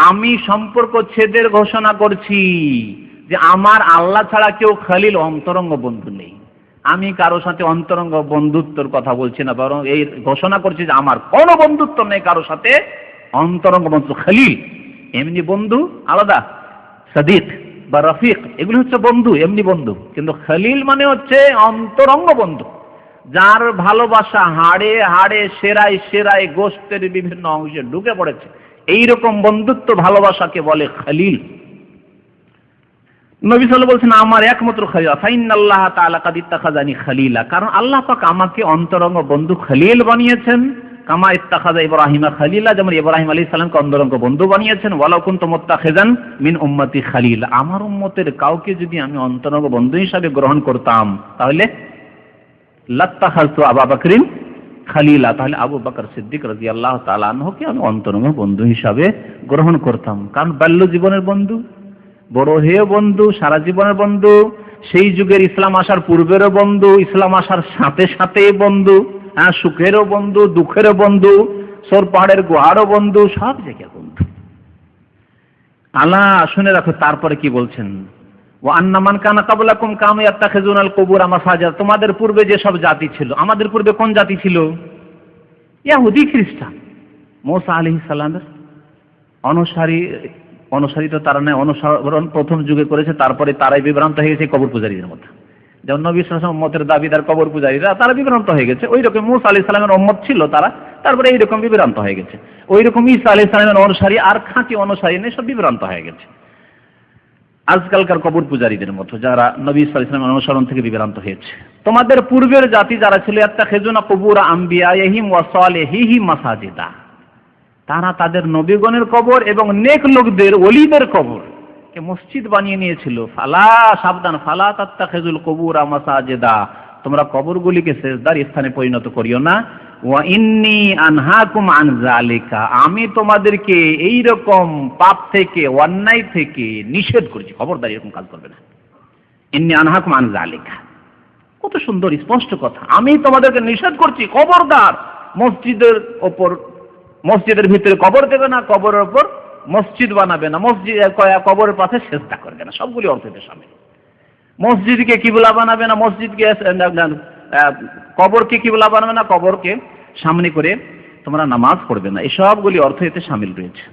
[SPEAKER 1] আমি সম্পর্ক ছেদের ঘোষণা করছি যে আমার আল্লাহ ছাড়া কেউ খলিল, অন্তরঙ্গ বন্ধু নেই। আমি কারো সাথে অন্তরঙ্গ বন্ধুত্বর কথা বলছি না, বরং এই ঘোষণা করছি যে আমার কোনো বন্ধুত্ব নেই কারো সাথে, অন্তরঙ্গ বন্ধু খলিল এমনি বন্ধু আলাদা, সাদিক বা রফিক এগুলো হচ্ছে বন্ধু, এমনি বন্ধু, কিন্তু খলিল মানে হচ্ছে অন্তরঙ্গ বন্ধু, যার ভালোবাসা হাড়ে হাড়ে সেরায় সেরায় গোশতের বিভিন্ন অংশে ঢুকে পড়েছে, এইরকম বন্ধুত্ব ভালোবাসাকে বলে খলিল। নবী সাল্লাল্লাহু আলাইহি ওয়াসাল্লাম বলছেন, আমার একমাত্র খলিল, ফাইনাল্লাহ তাআলা কাদ ইত্তাখাযানি খলিলা, কারণ আল্লাহ পাক আমাকে অন্তরঙ্গ বন্ধু খলিল বানিয়েছেন, কামা ইত্তাখাযা ইব্রাহিমা খলিলা, যেমন ইব্রাহিম আলাইহিস সালামকে অন্তরঙ্গ বন্ধু বানিয়েছেন, ওয়ালাউ কুনতু মুত্তাখিযান মিন উম্মতি খলিল, আমার উম্মতের কাউকে যদি আমি অন্তরঙ্গ বন্ধু হিসাবে গ্রহণ করতাম তাহলে লাত্তাখাযতু আবু বকরিন খলিলা, তাহলে আবু বকর সিদ্দিক রাদিয়াল্লাহু তাআলা আনহুকে আমি অন্তরঙ্গ বন্ধু হিসাবে গ্রহণ করতাম, কারণ বাল্য জীবনের বন্ধু, বড় হয়ে বন্ধু, সারা জীবনের বন্ধু, সেই যুগের ইসলাম আসার পূর্বেরও বন্ধু, ইসলাম আসার সাথে সাথে বন্ধু, সুখেরও বন্ধু, দুঃখেরও বন্ধু, সোর পাহাড়ের গুহারও বন্ধু, সব জায়গায় বন্ধু। আল্লাহ শুনে রাখো, তারপরে কি বলছেন, ওয়া আন্না মান কানা ক্বাবলাকুম কানু ইয়াত্তাখিযুনাল কুবুরা মাসাজিদ, তোমাদের পূর্বে যে সব জাতি ছিল, আমাদের পূর্বে কোন জাতি ছিল? ইহুদি খ্রিস্টান। মুসা আলাইহিস সালামের অনুসারী তো তারা নয়, অনুসরণ প্রথম যুগে করেছে, তারপরে তারাই বিভ্রান্ত হয়ে গেছে কবর পূজারীদের মধ্যে, যেমন নবী সাল্লাল্লাহু আলাইহি ওয়াসাল্লাম উম্মতের দাবিদার কবর পূজারীরা তারা বিভ্রান্ত হয়ে গেছে, ওই রকম মুসা আলাইহিস সালামের উম্মত ছিল তারা, তারপরে এইরকম বিভ্রান্ত হয়ে গেছে, ওই রকম ঈসা আলাইহিস সালামের অনুসারী আর খাঁটি অনুসারী নেই, সব বিভ্রান্ত হয়ে গেছে আজকালকার কবর পূজারীদের মতো, যারা নবী সাল্লাল্লাহু আলাইহি ওয়াসাল্লামের অনুসরণ থেকে বিভ্রান্ত হয়েছে। তোমাদের পূর্বের জাতি যারা ছিল, ইয়াত্তাখিযুনা কুবুরা আম্বিয়াইহিম ওয়া সালিহিহিম মাসাজিদা, তারা তাদের নবীগণের কবর এবং নেক লোকদের, ওলিদের কবর কে মসজিদ বানিয়ে নিয়েছিল। ফালা, সাবধান, ফালা তাত্তাখিযুল কুবুরা মাসাজিদা, তোমরা কবরগুলিকে সেজদার স্থানে পরিণত করিও না। ওয়া ইন্নী আনহাকুম আন যালিকা, আমি তোমাদেরকে এই রকম পাপ থেকে, অন্যায় থেকে নিষেধ করছি, খবরদার এরকম কাজ করবে না। ইন্নী আনহাকুম আন যালিকা, কত সুন্দর স্পষ্ট কথা। আমি তোমাদেরকে নিষেধ করছি, খবরদার মসজিদের ভিতরে কবর দেবে না, কবরের ওপর মসজিদ বানাবে না, কবরের পাশে সেজদা করবে না। সবগুলি অর্থ এতে শামিল। মসজিদকে কিবলা বানাবে না, কবরকে কিবলা বানাবে না, কবরকে সামনে করে তোমরা নামাজ পড়বে না। এই সবগুলি অর্থ এতে শামিল রয়েছে।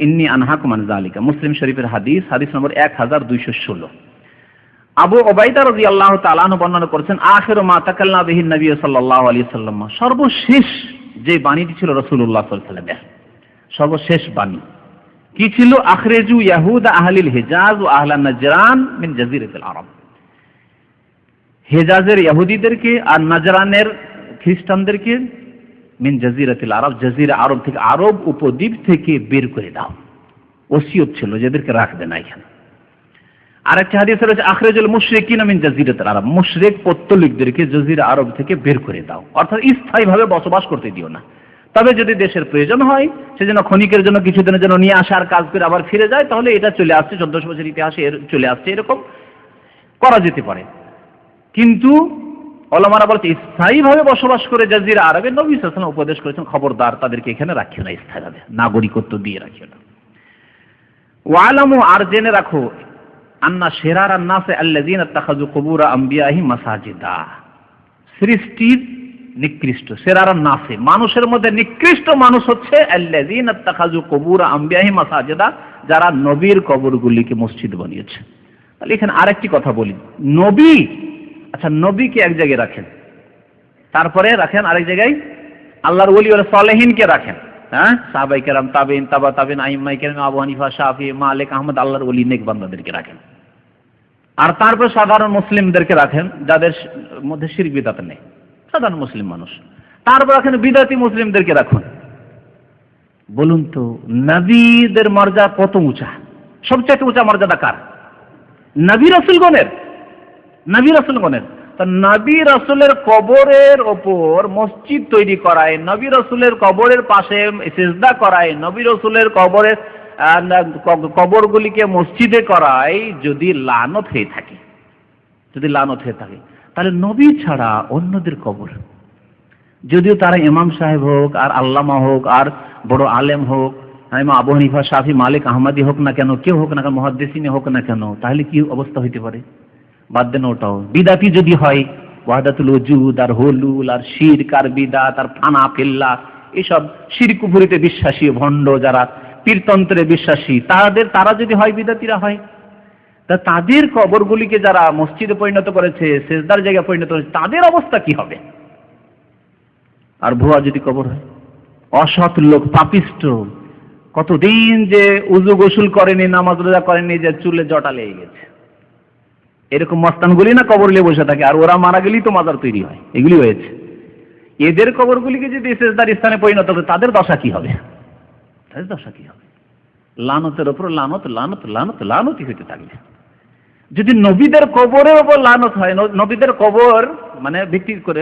[SPEAKER 1] ইন্নী আনহাকুম আন যালিকা, মুসলিম শরীফের হাদিস, হাদিস নম্বর 1216। আবু উবাইদা রাদিয়াল্লাহু তাআলা আনহু বর্ণনা করেছেন, আখিরু মা তাকাল্লামা বিহি নবী সাল্লাল্লাহু আলাইহি ওয়াসাল্লাম, সর্বশেষ যে বাণীটি ছিল রাসূলুল্লাহ সাল্লাল্লাহু আলাইহি ওয়াসাল্লামের, সর্বশেষ বাণী কি ছিল? আখরিজু ইয়াহুদা আহলিল হিজাজ ওয়া আহলান নাজরান মিন জাজিরাতিল আরব, হিজাজের ইহুদিদেরকে আর নাজরানের খ্রিস্টানদেরকে মিন জাজিরাতিল আরব, জাজিরা আরব থেকে, আরব উপদ্বীপ থেকে বের করে দাও। ওসিয়ত ছিল যেদেরকে রাখবে না এখানে। আরেকটা হাদিস রয়েছে, আখরিজুল মুশরিকিনা মিন জাজিরাতিল আরব, মুশরিক পৌত্তলিকদেরকে জাজিরা আরব থেকে বের করে দাও, অর্থাৎ স্থায়ীভাবে বসবাস করতে দিও না। তবে যদি দেশের প্রয়োজন হয়, সেজন্য ক্ষণিকের জন্য কিছুদিনের জন্য নিয়ে আসার কাজ করে আবার ফিরে যায়, তাহলে এটা চলে আসছে 1400 বছর ইতিহাসে চলে আসছে, এরকম করা যেতে পারে। কিন্তু ওলামারা বলছে স্থায়ীভাবে বসবাস করে জাজিরা আরবে নবী সাল্লাল্লাহু আলাইহি ওয়াসাল্লাম উপদেশ করেছেন, খবরদার তাদেরকে এখানে রাখিও না, স্থায়ীভাবে নাগরিকত্ব দিয়ে রাখিও না। ওয়ালামু, আর জেনে রাখো, আন্না শিরারান নাসে আল্লাযীনা ইত্তাখাযু কুবুর আমবিয়াহিম মাসাজিদা, সৃষ্টির নিকৃষ্ট, শিরারান নাসে, মানুষের মধ্যে নিকৃষ্ট মানুষ হচ্ছে আল্লাযীনা ইত্তাখাযু কুবুর আমবিয়াহিম মাসাজিদা, যারা নবীর কবরগুলিকে মসজিদ বানিয়েছে। তাহলে এখানে আরেকটি কথা বলি, নবী, আচ্ছা নবীকে এক জায়গায় রাখেন, তারপরে রাখেন আরেক জায়গায় আল্লাহর ওলি ওয়া সালেহিনকে রাখেন, হ্যাঁ, সাহাবায়ে কেরাম, তাবেঈন, তাবা তাবেঈন, আইম্মায়ে কেরাম, আবু হানিফা, শাফি, মালিক, আহমদ, আল্লাহর ওলি নেক বান্দাদেরকে রাখেন। আর তারপর সাধারণ মুসলিমদেরকে রাখেন, যাদের মধ্যে শিরক বিদআত নেই, সাধারণ মুসলিম মানুষ। তারপর রাখেন বিদআতি মুসলিমদেরকে রাখুন। বলুন তো, নবীদের মর্যাদা কত উঁচা? সবচেয়ে উঁচা মর্যাদা কার? নবী রাসূলগণের। নবী রাসূলগণের। তা নবী রাসূলের কবরের ওপর মসজিদ তৈরি করায়, নবী রাসূলের কবরের পাশে সিজদা করায়, নবী রাসূলের কবরগুলিকে মসজিদে করায়, যদি লানত হয়ে থাকে, যদি লানত হয়ে থাকে, তাহলে নবী ছাড়া অন্যদের কবর, যদিও তারা ইমাম সাহেব হোক, আর আল্লামা হোক, আর বড় আলেম হোক, আবু হানিফা, শাফি, মালিক, আহমদি হোক না কেন, কেউ হোক না কেন, মুহাদ্দিসিন হোক না কেন, তাহলে কি অবস্থা হইতে পারে? বাদ দেন ওটাও। বিদাতি যদি হয়, ওয়াহদাতুল ওজুদ আর হুলুল আর শিরক আর বিদাত আর ফানা ফিল্লাহ, এসব শিরক কুফরিতে বিশ্বাসী ভণ্ড যারা, পীরতন্ত্রে বিশ্বাসী, তারা যদি হয়, বিদাতিরা হয়, তা তাদের কবরগুলিকে যারা মসজিদে পরিণত করেছে, সেজদার জায়গায় পরিণত করেছে, তাদের অবস্থা কি হবে? আর ভুয়া যদি কবর হয়, অসৎ লোক, পাপিষ্ট, কতদিন যে উযু গোসল করেনি, নামাজ রোজা করেনি, যে চুলে জটা লেগে গেছে, এরকম মস্তানগুলি না কবর নিয়ে বসে থাকে, আর ওরা মারা গেলেই তো মাজার তৈরি হয়, এগুলি হয়েছে। এদের কবরগুলিকে যদি সেজদার স্থানে পরিণত করে, তাদের দশা কি হবে? তাদের দশা কি হবে? লানতের উপর লানত, লানত, লানত, লানতই হইতে থাকবে। যদি নবীদের কবরের উপর লানত হয়, নবীদের কবর মানে ভিত্তি করে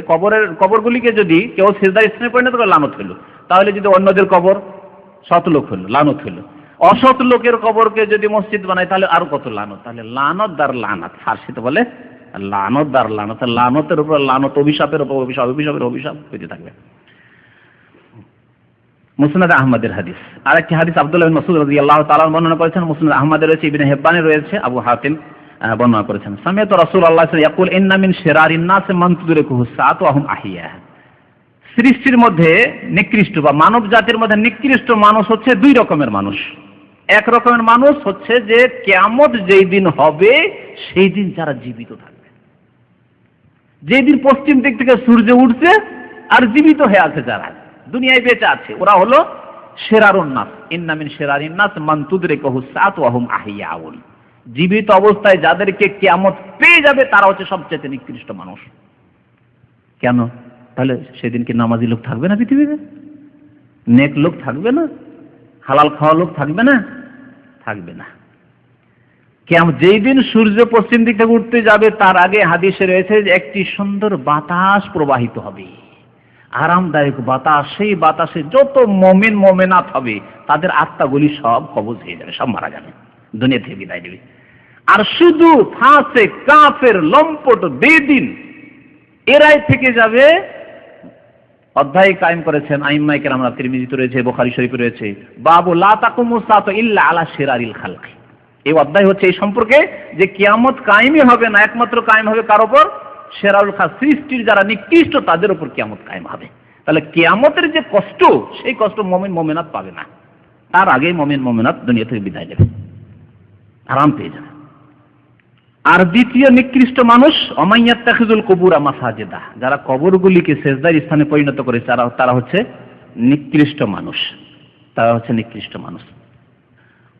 [SPEAKER 1] কবরগুলিকে যদি কেউ সেজদার স্থানে পরিণত করে, লানত হইল। তাহলে যদি অন্যদের কবর, সৎ লোক হইল, লানত হইল। অসৎ লোকের কবরকে যদি মসজিদ বানায়, তাহলে আরো কত লানত। তাহলে লানত দার লানত, ফার্সিতে বলে লানত দার লানত, লানতের উপর লানত, অভিশাপের উপর অভিশাপ, অভিশাপের অভিশাপ হইতে থাকবে। মুসনাদ আহমদের হাদিস, আরেকটি হাদিস আব্দুল্লাহ বিন মাসউদ রাদিয়াল্লাহু তাআলা বর্ণনা করেছেন, মুসনাদ আহমদের রয়েছে, ইবনে হিব্বানে রয়েছে, আবু হাতিম বর্ণনা করেছেন, সামিআতু রাসূলুল্লাহ সাল্লাল্লাহু আলাইহি ওয়াসাল্লাম ইয়াকুল ইন্না মিন শিরারিন নাস মান তুদরিকুহু সাআতু ওয়া হুম আহিয়া। সৃষ্টির মধ্যে নিকৃষ্ট বা মানব জাতির মধ্যে নিকৃষ্ট মানুষ হচ্ছে দুই রকমের মানুষ। এক রকমের মানুষ হচ্ছে যে কিয়ামত যেই দিন হবে, সেই দিন যারা জীবিত থাকবে, যেই দিন পশ্চিম দিক থেকে সূর্য উঠছে আর জীবিত হয়ে আছে, যারা দুনিয়ায় বেঁচে আছে, ওরা হলো শিরারুন নাস। ইন্না মিন শিরারিন নাস মান তুদরিকুহু সাআতু ওয়া হুম আহিয়াউন। জীবিত অবস্থায় যাদেরকে কিয়ামত পেয়ে যাবে, তারা হচ্ছে সবচেয়ে নিকৃষ্ট মানুষ। কেন? তাহলে সেদিন কি নামাজি লোক থাকবে না পৃথিবীতে? নেক লোক থাকবে না? হালাল খাওয়া লোক থাকবে না? থাকবে না। কিয়ামত যেই দিন সূর্য পশ্চিম দিক থেকে উঠতে যাবে, তার আগে হাদিসে রয়েছে যে একটি সুন্দর বাতাস প্রবাহিত হবে, আরামদায়ক বাতাস। সেই বাতাসে যত মুমিন মুমিনাত হবে, তাদের আত্মাগুলি সব কবজ হয়ে যাবে, সব মারা যাবে, দুনিয়া থেকে বিদায় নেবে। আর শুধু ফাসিক, কাফের, লম্পট, বেদিন এরাই থেকে যাবে। অধ্যায় কায়েম করেছেন আইম্মায়ে কেরামরা, তিরমিজিতে রয়েছে, বুখারী শরীফে রয়েছে, বাবু লা তাকুমু সাআতু ইল্লা আলা শিরারিল খালক। এই অধ্যায় হচ্ছে এই সম্পর্কে যে কিয়ামত কায়েমই হবে না, একমাত্র কায়েম হবে কার উপর? শিরারুল খালক, সৃষ্টির যারা নিকৃষ্ট তাদের উপর কিয়ামত কায়েম হবে। তাহলে কিয়ামতের যে কষ্ট, সেই কষ্ট মুমিন মুমিনাত পাবে না, তার আগেই মুমিন মুমিনাত দুনিয়া থেকে বিদায় নেবে, আরাম পেয়ে যাবে। আর দ্বিতীয় নিকৃষ্ট মানুষ অমাইয়াত্তাখিজুল কুবুরা মাসাজিদা, যারা কবরগুলিকে সেজদার স্থানে পরিণত করেছে, তারা হচ্ছে নিকৃষ্ট মানুষ, তারা হচ্ছে নিকৃষ্ট মানুষ।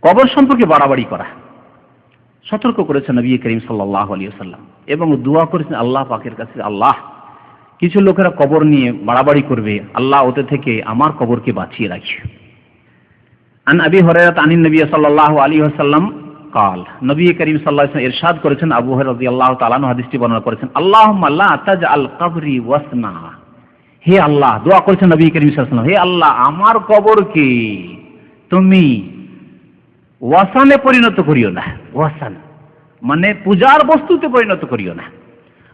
[SPEAKER 1] কবর সম্পর্কে বাড়াবাড়ি করা সতর্ক করেছেন নবী করিম সাল্লাল্লাহু আলাইহি ওয়াসাল্লাম, এবং দোয়া করেছেন আল্লাহ পাকের কাছে, আল্লাহ, কিছু লোকেরা কবর নিয়ে বাড়াবাড়ি করবে, আল্লাহ ওতে থেকে আমার কবরকে বাঁচিয়ে রাখি। আন আবি হুরায়রা আনিন নবী সাল্লাল্লাহু আলাইহি ওয়াসাল্লাম কাল, নবী করিম সাল্লাল্লাহু আলাইহি ওয়াসাল্লাম ইরশাদ করেছেন, আবু হুরায়রা রাদিয়াল্লাহু তাআলা আনহু হাদিসটি বর্ণনা করেছেন, আল্লাহুম্মা লা তাজআল কবরি ওয়াসনা, হে আল্লাহ, দোয়া করেছেন নবী করিম সাল্লাল্লাহু আলাইহি ওয়াসাল্লাম, হে আল্লাহ, আমার কবরকে তুমি ওয়াসানে পরিণত করিও না। ওয়াসান মানে পূজার বস্তুতে পরিণত করিও না।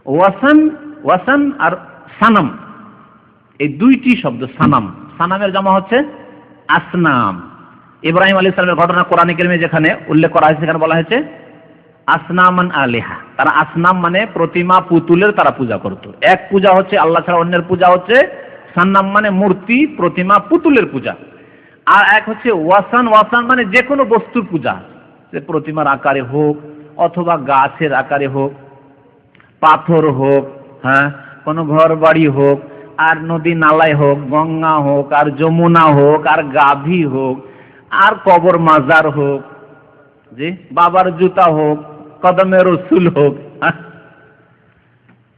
[SPEAKER 1] ওয়াসান, ওয়াসান আর সানাম, এই দুইটি শব্দ, সানাম, সানামের জামা হচ্ছে আসনাম। ইব্রাহিম আলাইহিস সালামের ঘটনা কোরআনে কারিমে যেখানে উল্লেখ করা হয়েছে, সেখানে বলা হয়েছে আসনামান আলিহা, তারা আসনাম মানে প্রতিমা, পুতুলের তারা পূজা করত। এক পূজা হচ্ছে আল্লাহ ছাড়া অন্যের পূজা হচ্ছে সান্নাম মানে মূর্তি, প্রতিমা, পুতুলের পূজা। আর এক হচ্ছে ওয়াসান, ওয়াসান মানে যে কোনো বস্তুর পূজা, সে প্রতিমার আকারে হোক অথবা গাছের আকারে হোক, পাথর হোক, হ্যাঁ, কোনো ঘর বাড়ি হোক, আর নদী নালায় হোক, গঙ্গা হোক, আর যমুনা হোক, আর গাভী হোক, আর কবর মাজার হোক, যে বাবার জুতা হোক, কদমে রসুল হোক,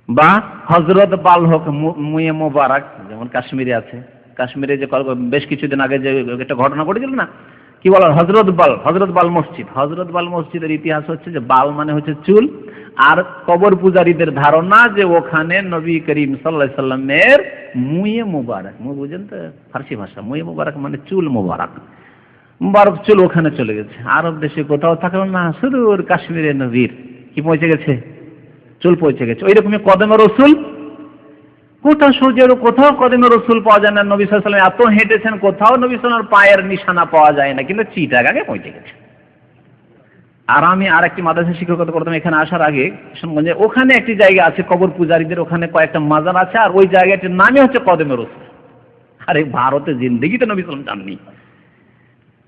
[SPEAKER 1] বা হজরত বাল হোক, মুয়ে মোবারক, যেমন কাশ্মীরে আছে। কাশ্মীরে যে বেশ কিছুদিন আগে যে একটা ঘটনা ঘটেছিল না, কি বলা, হজরত বাল, হজরত বাল মসজিদ। হজরত বাল মসজিদের ইতিহাস হচ্ছে যে বাল মানে হচ্ছে চুল, আর কবর পূজারীদের ধারণা যে ওখানে নবী করিম সাল্লাল্লাহু আলাইহি সাল্লামের মুয়ে মোবারক, বুঝেন তো ফার্সি ভাষা, মুয়ে মোবারক মানে চুল মোবারক, মুবারক চুল ওখানে চলে গেছে। আরব দেশে কোথাও থাকলো না, সুদূর কাশ্মীরে নবীর কি পৌঁছে গেছে, চুল পৌঁছে গেছে। ওই রকমই কদমে রসুল, কোথাও সূর্যের কোথাও কদমে রসুল পাওয়া যায় না। নবী সাল্লাল্লাহু আলাইহি সাল্লাম এত হেঁটেছেন, কোথাও নবী সাল্লাল্লাহু আলাইহি পায়ের নিশানা পাওয়া যায় না, কিন্তু চিটাগাঙে পৌঁছে গেছে। আর আমি আর একটি মাদ্রাসা শিক্ষকতা করতাম এখানে আসার আগে কিশোরগঞ্জে, ওখানে একটি জায়গা আছে কবর পূজারীদের, ওখানে কয়েকটা মাজার আছে, আর ওই জায়গাটির নামই হচ্ছে কদমে রসুল। আরে ভারতে জিন্দেগিতে নবী সাল্লাল্লাহু আলাইহি সাল্লাম জাননি,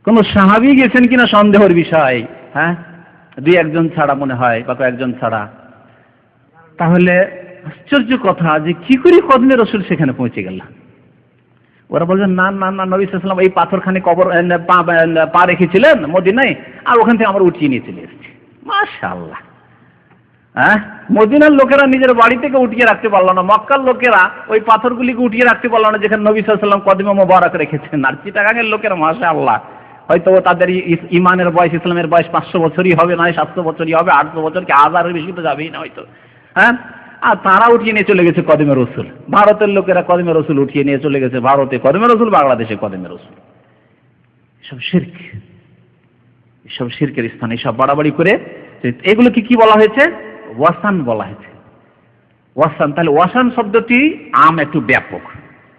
[SPEAKER 1] কোন সাহাবী গেছেন কিনা সন্দেহের বিষয়, হ্যাঁ, দুই একজন ছাড়া মনে হয়, বা কয়েকজন ছাড়া। তাহলে আশ্চর্য কথা যে কি করে কদমে রসুল সেখানে পৌঁছে গেল। ওরা বলছেন না না না, নবী সাল্লাল্লাহু আলাইহি ওয়াসাল্লাম এই পাথরখানে কবর পা রেখেছিলেন মদিনায়, আর ওখান থেকে আমরা উঠিয়ে নিয়ে চলে এসেছি। মাশাআল্লাহ, হ্যাঁ, মদিনার লোকেরা নিজের বাড়ি থেকে উঠিয়ে রাখতে পারলো না, মক্কার লোকেরা ওই পাথরগুলিকে উঠিয়ে রাখতে পারলো না যেখানে নবী সাল্লাল্লাহু আলাইহি ওয়াসাল্লাম কদমে মোবারক রেখেছেন। আর চিটাগাঙের লোকেরা মাশাআল্লাহ, হয়তো তাদের ইমানের বয়স, ইসলামের বয়স 500 বছরই হবে, নয় 700 বছরই হবে, 800 বছর কি 1000-এর বেশি তো যাবেই না হয়তো, হ্যাঁ। আর তারা উঠিয়ে নিয়ে চলে গেছে কদমে রসুল। ভারতের লোকেরা কদমে রসুল উঠিয়ে নিয়ে চলে গেছে, ভারতে কদমে রসুল, বাংলাদেশে কদমে রসুল। এসব শিরক, এসব শিরকের স্থান, এসব বাড়াবাড়ি করে এগুলোকে কি বলা হয়েছে? ওয়াসান বলা হয়েছে। ওয়াসান, তাহলে ওয়াসান শব্দটি আম, একটু ব্যাপক,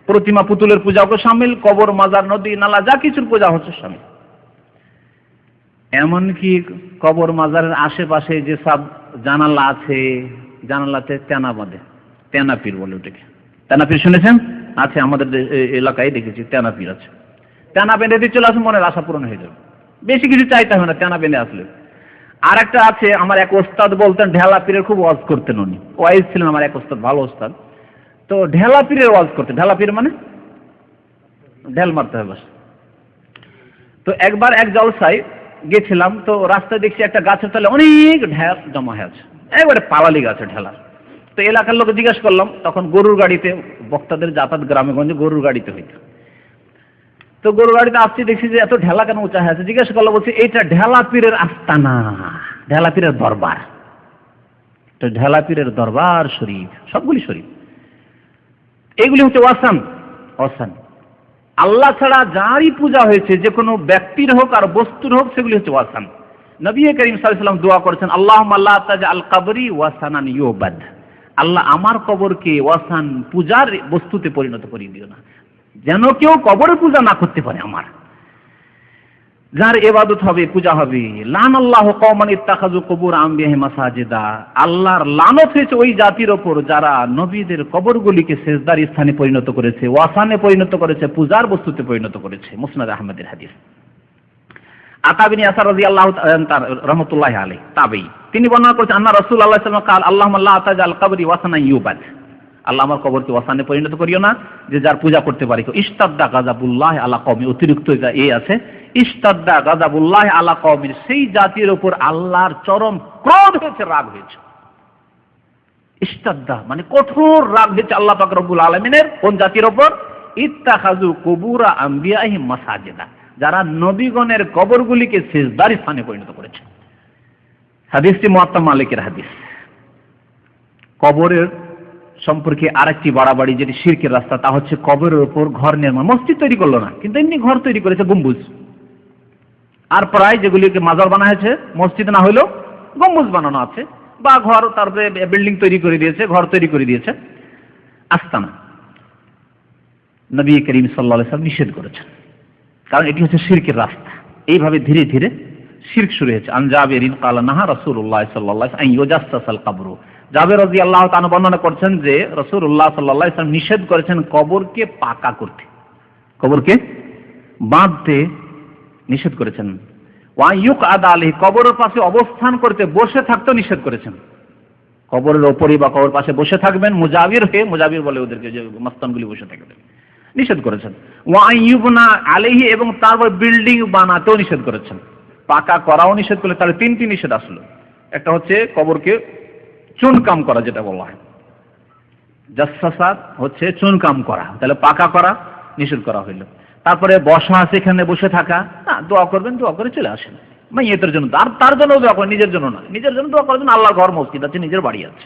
[SPEAKER 1] প্রতিমা পুতুলের পূজাকে শামিল, কবর মাজার নদী নালা যা কিছুর পূজা হচ্ছে শামিল। এমনকি কবর মাজারের আশেপাশে যে সব জানালা আছে, জানালাতে তেনা বাঁধে, তেনাপির বলে ওটাকে। তেনাপির শুনেছেন? আছে, আমাদের এলাকায় দেখেছি তেনাপির আছে। তেনা বেঁধে দিয়ে চলে আসুন, মনের আশা পূরণ হয়ে যাবে, বেশি কিছু চাইতে হবে না তেনা বেঁধে আসলে। আর একটা আছে, আমার এক ওস্তাদ বলতেন, ঢেলা পীরের খুব ওয়াজ করতেন উনি, ওয়াইজ ছিলেন আমার এক ওস্তাদ, ভালো ওস্তাদ। তো ঢেলা পীরের ওয়াজ করতেন। ঢেলা পীর মানে ঢেল মারতে হবে বাস। তো একবার এক জলসায় গেছিলাম, তো রাস্তায় দেখছি একটা গাছের তলে অনেক ঢেল জমা হয়ে আছে, একবারে পালালি গাছে ঢেলা। তো এলাকার লোক জিজ্ঞেস করলাম, তখন গরুর গাড়িতে বক্তাদের যাতায়াত গ্রামে গঞ্জে গরুর গাড়িতে হইতো। তো গরুর গাড়িতে আসছি, দেখছি যে এত ঢেলা কেন উঁচা হয়ে আছে। জিজ্ঞেস করলাম, বলছি এইটা ঢেলা পীরের আস্তানা, ঢেলা পীরের দরবার। তো ঢেলা পীরের দরবার শরীফ, সবগুলি শরীফ, এগুলি হচ্ছে ওয়াসান। ওয়াসান আল্লাহ ছাড়া যারই পূজা হয়েছে, যে কোনো ব্যক্তির হোক আর বস্তুর হোক, সেগুলি হচ্ছে ওয়াসান। নবী করিম সাল্লাল্লাহু আলাইহি ওয়াসাল্লাম দোয়া করেছেন, আল্লাহুম্মা লা তাজআল কবরি ওয়াসানান ইউবাদ, আল্লাহ আমার কবরকে ওয়াসান, পূজার বস্তুতে পরিণত করে দিও না, যেন কেউ কবরে পূজা না করতে পারে আমার, যার ইবাদত হবে, পূজা হবে। লানাল্লাহু কওমান ইত্তাখাযু কুবুর আমবিয়াহি মাসাজিদা, আল্লাহর লানত হয়েছে ওই জাতির ওপর যারা নবীদের কবরগুলিকে সিজদার স্থানে পরিণত করেছে, ওয়াসানে পরিণত করেছে, পূজার বস্তুতে পরিণত করেছে। মুসনাদ আহমদের হাদিস। আতা বিন ইয়াসার রাদিয়াল্লাহু তাআলা রাহমাতুল্লাহি আলাইহি তাবেঈ, তিনি বর্ণনা করেছেন আন্না রাসূলুল্লাহ সাল্লাল্লাহু আলাইহি ওয়াসাল্লাম قال আল্লাহুম্মা লা তাজআল কবরি ওয়াসানান ইউবাদ, আল্লাহ আমার কবরকে ওয়াসানে পরিণত করিও না যে যার পূজা করতে পারে। ইশতাদ্দা গাযাবুল্লাহ আলা কওমি, অতিরিক্ত এই আছে, ইশতাদ্দা গাযাবুল্লাহ আলা কওমি, সেই জাতির উপর আল্লাহর চরম ক্রোধ হয়েছে, রাগ হয়েছে। ইশতাদ্দা মানে কঠোর রাগ হয়েছে আল্লাহ পাক রব্বুল আলামিনের কোন জাতির উপর? ইত্তাখাযু কুবুরা আমবিয়াহিম মাসাজিদা, যারা নবীগণের কবরগুলিকে সিজদার স্থানে পরিণত করেছে। হাদিসটি মুয়াত্তা মালিকের হাদিস। কবরের সম্পর্কে আরেকটি বাড়াবাড়ি যেটি শিরকের রাস্তা, তা হচ্ছে কবরের উপর ঘর নির্মাণ। মসজিদ তৈরি করলো না, কিন্তু এমনি ঘর তৈরি করেছে, গম্বুজ। আর প্রায় যেগুলিকে মাজার বানা হয়েছে, মসজিদ না হলেও গম্বুজ বানানো আছে, বা ঘর, তারপরে বিল্ডিং তৈরি করে দিয়েছে, ঘর তৈরি করে দিয়েছে, আস্তানা। নবী করিম সাল্লাল্লাহু আলাইহি ওয়াসাল্লাম নিষেধ করেছেন, কারণ এটি হচ্ছে শিরকের রাস্তা। এইভাবে ধীরে ধীরে শিরক শুরু হয়েছে। আন জাবিরিন ক্বালা নাহা রাসূলুল্লাহ সাল্লাল্লাহু আলাইহি ওয়াসাল্লাম আন ইউজাসসাসাল কবর, জাবের রাদিয়াল্লাহু তাআলা বর্ণনা করছেন যে রাসূলুল্লাহ সাল্লাল্লাহু আলাইহি ওয়াসাল্লাম নিষেধ করেছেন কবরকে পাকা করতে, কবরকে বাঁধতে নিষেধ করেছেন। ওয়া ইউকআদা আলাইহি, কবরের পাশে অবস্থান করতে, বসে থাকতে নিষেধ করেছেন। কবরের ওপরে বা কবরের পাশে বসে থাকবেন, মুজাবির হয়ে, মুজাবির বলে ওদেরকে, যে মস্তানগুলি বসে থাকবেন, নিষেধ করেছেন। ওয়া ইউবনা আলাইহি, এবং তারপর বিল্ডিং বানাতেও নিষেধ করেছেন। পাকা করাও নিষেধ করলে তাহলে তিনটি নিষেধ আসলো। একটা হচ্ছে কবরকে চুনকাম করা, যেটা বলা হয় জাসসাসাত, হচ্ছে চুনকাম করা, তাহলে পাকা করা নিষেধ করা হইল। তারপরে বসা, সেখানে বসে থাকা, না, দোয়া করবেন, দোয়া করে চলে আসেন, মাইয়েতের জন্য, তার জন্য দোয়া করেন, নিজের জন্য না। নিজের জন্য দোয়া করার জন্য আল্লাহর ঘর, মসজিদ আছে, নিজের বাড়ি আছে।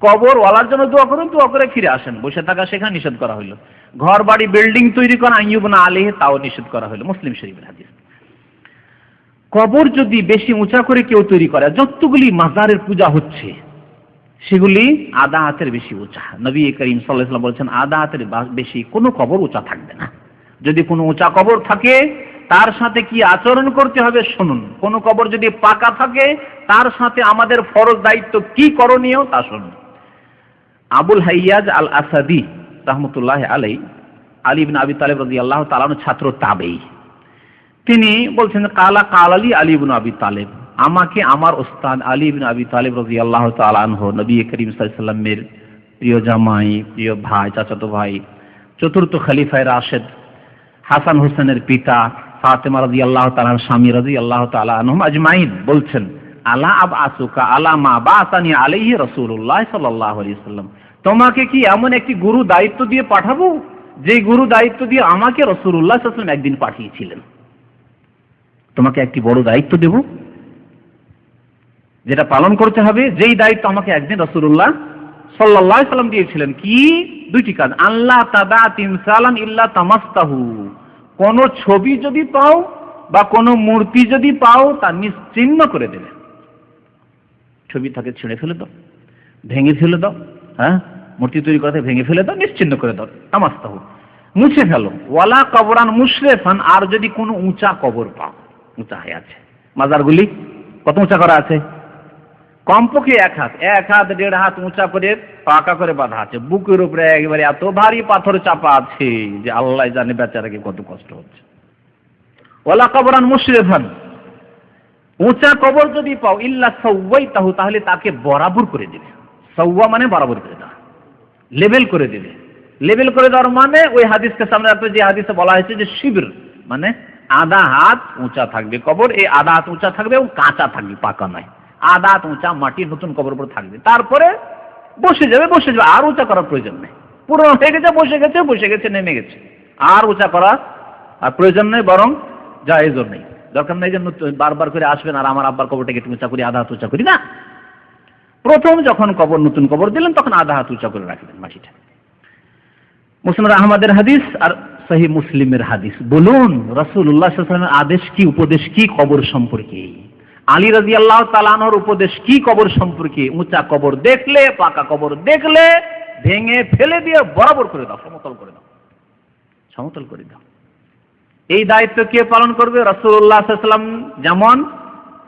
[SPEAKER 1] কবর ওয়ালার জন্য দোয়া করুন, দোয়া করে ফিরে আসেন। বসে থাকা সেখানে নিষেধ করা হইল। ঘর বাড়ি বিল্ডিং তৈরি করা আইয়ুবনা আলাইহি, তাও নিষেধ করা হইল। মুসলিম শরীফের হাদিস। কবর যদি বেশি উঁচা করে কেউ তৈরি করে, যতগুলি মাজারের পূজা হচ্ছে সেগুলি আধা হাতের বেশি উঁচা। নবী করিম সাল্লাল্লাহু আলাইহি ওয়াসাল্লাম বলেছেন আধা হাতের বেশি কোনো কবর উঁচা থাকবে না। যদি কোনো উঁচা কবর থাকে তার সাথে কি আচরণ করতে হবে শুনুন। কোন কবর যদি পাকা থাকে তার সাথে আমাদের ফরজ দায়িত্ব কি করণীয় তা শুনুন। আবুল হাইয়াজ আল আসাদি রাহমাতুল্লাহি আলাইহি, আলী ইবনে আবি তালেব রাদিয়াল্লাহু তাআলা আনহু ছাত্র তাবেঈ, তিনি বলছেন কালা আলী আলী ইবনে আবি তালেব, আমাকে আমার ওস্তাদ আলী ইবনে আবি তালেব রাদিয়াল্লাহু তাআলা আনহু, নবী করিম সাল্লাল্লাহু আলাইহি ওয়াসাল্লামের প্রিয় জামাই, প্রিয় ভাই, চাচাতো ভাই, চতুর্থ খলিফায়ে রাশেদ, হাসান হোসেনের পিতা, ফাতেমা রাদিয়াল্লাহু তাআলা স্বামী রাদিয়াল্লাহু তাআলা আনহুম আজমাইন বলছেন আলা আবআসুকা আলা মা বাসানি আলাইহি রাসূলুল্লাহ সাল্লাল্লাহু আলাইহি ওয়াসাল্লাম, তোমাকে কি এমন একটি গুরু দায়িত্ব দিয়ে পাঠাবো যে গুরু দায়িত্ব দিয়ে আমাকে রাসূলুল্লাহ সাল্লাল্লাহু আলাইহি ওয়াসাল্লাম একদিন পাঠিয়েছিলেন। তোমাকে একটি বড় দায়িত্ব দেব যেটা পালন করতে হবে, যেই দায়িত্ব আমাকে একদিন রাসূলুল্লাহ সাল্লাল্লাহু আলাইহি ওয়াসাল্লাম দিয়েছিলেন। কি? দুইটি কাজ। আল্লাহ তাদা তিমসালান ইল্লা তামাসতাহু, কোন ছবি যদি পাও বা কোন মূর্তি যদি পাও তা নিশ্চিহ্ন করে দেবে। ছবি থাকে ছিঁড়ে ফেলে দাও, ভেঙে ফেলে দাও, হ্যাঁ, মূর্তি তৈরি করতে ভেঙে ফেলে দাও, নিশ্চিহ্ন করে দাও, তামাসতাহু, মুছে ফেলো। ওয়ালা কবরান মুশরিফান, আর যদি কোনো উঁচা কবর পাও, উঁচা হয়ে আছে, মাজারগুলি কত উঁচা করা আছে, কমপক্ষে এক হাত 1.5 হাত উঁচা করে পাকা করে বাঁধা আছে, বুকের উপরে একেবারে এত ভারী পাথর চাপা আছে যে আল্লাহ জানে বেচারাকে কত কষ্ট হচ্ছে। ওয়ালা কবরান মুশরিফান, উঁচা কবর যদি পাও ইল্লা সাওয়াইতাহু, তাহলে তাকে বরাবর করে দেবে। সাওয়া মানে বরাবর করে দেওয়া, লেভেল করে দেবে। লেভেল করে দেওয়ার মানে ওই হাদিসকে সামনে রাখতে, যে হাদিসে বলা হয়েছে যে শিবির মানে আধা হাত উঁচা থাকবে কবর, এই আধা হাত উঁচা থাকবে এবং কাঁচা থাকবে, পাকা নয়। আধা হাত উঁচা মাটি নতুন কবর উপর থাকবে, তারপরে বসে যাবে, আর উঁচা করার প্রয়োজন নেই। পুরনো হয়ে গেছে, বসে গেছে, নেমে গেছে, আর উঁচা করা আর প্রয়োজন নেই, বরং জায়েজও নেই। দরকার নেই যে বারবার করে আসবেন আর আমার আব্বার কবরটাকে একটু উঁচা করি, আধা হাত উঁচা করি, না। প্রথম যখন কবর, নতুন কবর দিলেন তখন আধা হাত উঁচা করে রাখবেন মাটিটা। মুসনাদ আহমদের হাদিস আর সহিহ মুসলিমের হাদিস। বলুন রাসূলুল্লাহ সাল্লাল্লাহু আলাইহি ওয়াসাল্লামের আদেশ কি, উপদেশ কি কবর সম্পর্কে? আলী রাদিয়াল্লাহু তাআলা আনহুর উপদেশ কি কবর সম্পর্কে? উঁচা কবর দেখলে, পাকা কবর দেখলে ভেঙে ফেলে দিয়ে বরাবর করে দাও, সমতল করে দাও, সমতল করে দাও। এই দায়িত্ব কে পালন করবে? রাসূলুল্লাহ সাল্লাল্লাহু আলাইহি ওয়াসাল্লাম যেমন